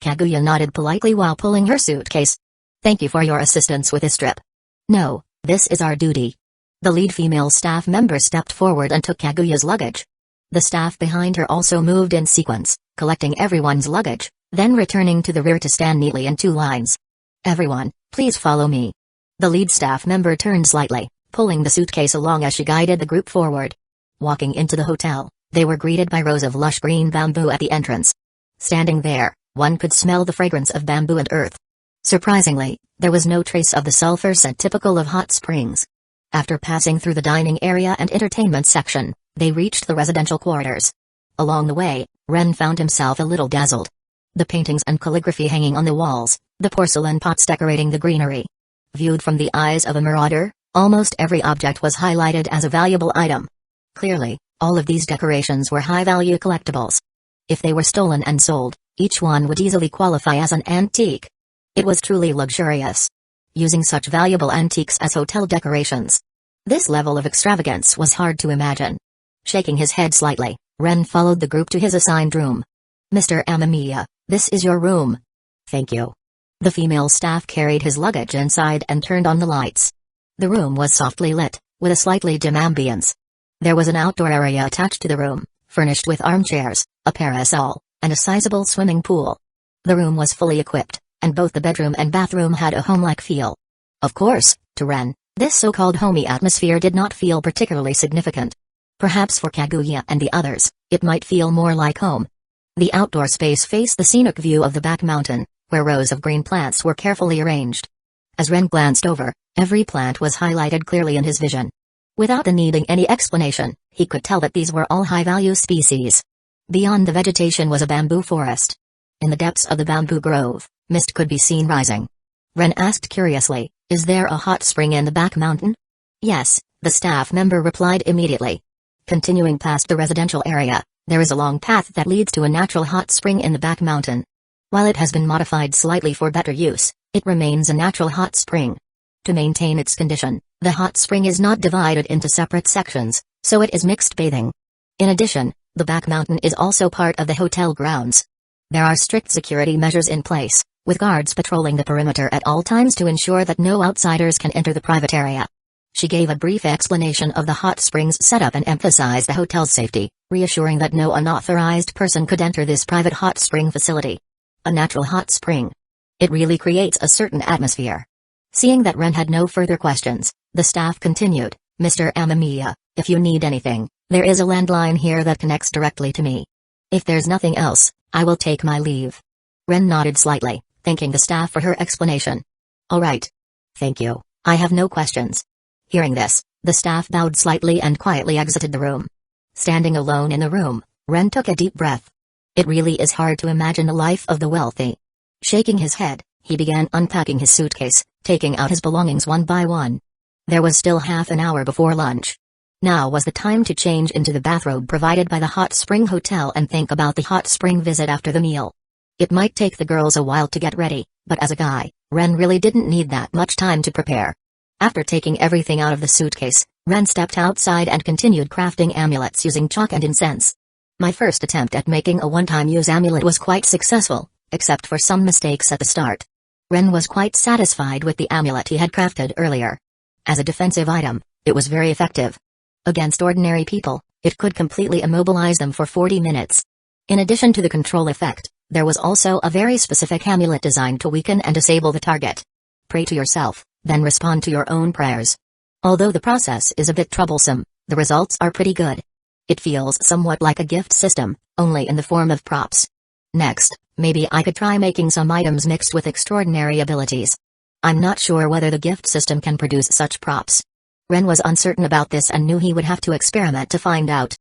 Kaguya nodded politely while pulling her suitcase. Thank you for your assistance with this trip. No, this is our duty. The lead female staff member stepped forward and took Kaguya's luggage. The staff behind her also moved in sequence, collecting everyone's luggage, then returning to the rear to stand neatly in 2 lines. Everyone, please follow me. The lead staff member turned slightly, pulling the suitcase along as she guided the group forward. Walking into the hotel, they were greeted by rows of lush green bamboo at the entrance. Standing there, one could smell the fragrance of bamboo and earth. Surprisingly, there was no trace of the sulfur scent typical of hot springs. After passing through the dining area and entertainment section, they reached the residential quarters. Along the way, Ren found himself a little dazzled. The paintings and calligraphy hanging on the walls, the porcelain pots decorating the greenery. Viewed from the eyes of a marauder, almost every object was highlighted as a valuable item. Clearly, all of these decorations were high-value collectibles. If they were stolen and sold, each one would easily qualify as an antique. It was truly luxurious. Using such valuable antiques as hotel decorations. This level of extravagance was hard to imagine. Shaking his head slightly, Ren followed the group to his assigned room. Mr. Amamiya, this is your room. Thank you. The female staff carried his luggage inside and turned on the lights. The room was softly lit, with a slightly dim ambience. There was an outdoor area attached to the room, furnished with armchairs, a parasol, and a sizable swimming pool. The room was fully equipped, and both the bedroom and bathroom had a home-like feel. Of course, to Ren, this so-called homey atmosphere did not feel particularly significant. Perhaps for Kaguya and the others, it might feel more like home. The outdoor space faced the scenic view of the back mountain, where rows of green plants were carefully arranged. As Ren glanced over, every plant was highlighted clearly in his vision. Without needing any explanation, he could tell that these were all high-value species. Beyond the vegetation was a bamboo forest. In the depths of the bamboo grove, mist could be seen rising. Ren asked curiously, is there a hot spring in the back mountain? Yes, the staff member replied immediately. Continuing past the residential area, there is a long path that leads to a natural hot spring in the back mountain. While it has been modified slightly for better use, it remains a natural hot spring. To maintain its condition, the hot spring is not divided into separate sections, so it is mixed bathing. In addition, the back mountain is also part of the hotel grounds. There are strict security measures in place, with guards patrolling the perimeter at all times to ensure that no outsiders can enter the private area. She gave a brief explanation of the hot springs setup and emphasized the hotel's safety, reassuring that no unauthorized person could enter this private hot spring facility. A natural hot spring. It really creates a certain atmosphere. Seeing that Ren had no further questions, the staff continued, Mr. Amamiya, if you need anything, there is a landline here that connects directly to me. If there's nothing else, I will take my leave. Ren nodded slightly, thanking the staff for her explanation. All right. Thank you, I have no questions. Hearing this, the staff bowed slightly and quietly exited the room. Standing alone in the room, Ren took a deep breath. It really is hard to imagine the life of the wealthy. Shaking his head, he began unpacking his suitcase, taking out his belongings one by one. There was still half an hour before lunch. Now was the time to change into the bathrobe provided by the hot spring hotel and think about the hot spring visit after the meal. It might take the girls a while to get ready, but as a guy, Ren really didn't need that much time to prepare. After taking everything out of the suitcase, Ren stepped outside and continued crafting amulets using chalk and incense. My first attempt at making a one-time use amulet was quite successful, except for some mistakes at the start. Ren was quite satisfied with the amulet he had crafted earlier. As a defensive item, it was very effective. Against ordinary people, it could completely immobilize them for 40 minutes. In addition to the control effect, There was also a very specific amulet designed to weaken and disable the target. Pray to yourself, then respond to your own prayers. Although the process is a bit troublesome, the results are pretty good. It feels somewhat like a gift system, only in the form of props. Next, maybe I could try making some items mixed with extraordinary abilities. I'm not sure whether the gift system can produce such props. Ren was uncertain about this and knew he would have to experiment to find out.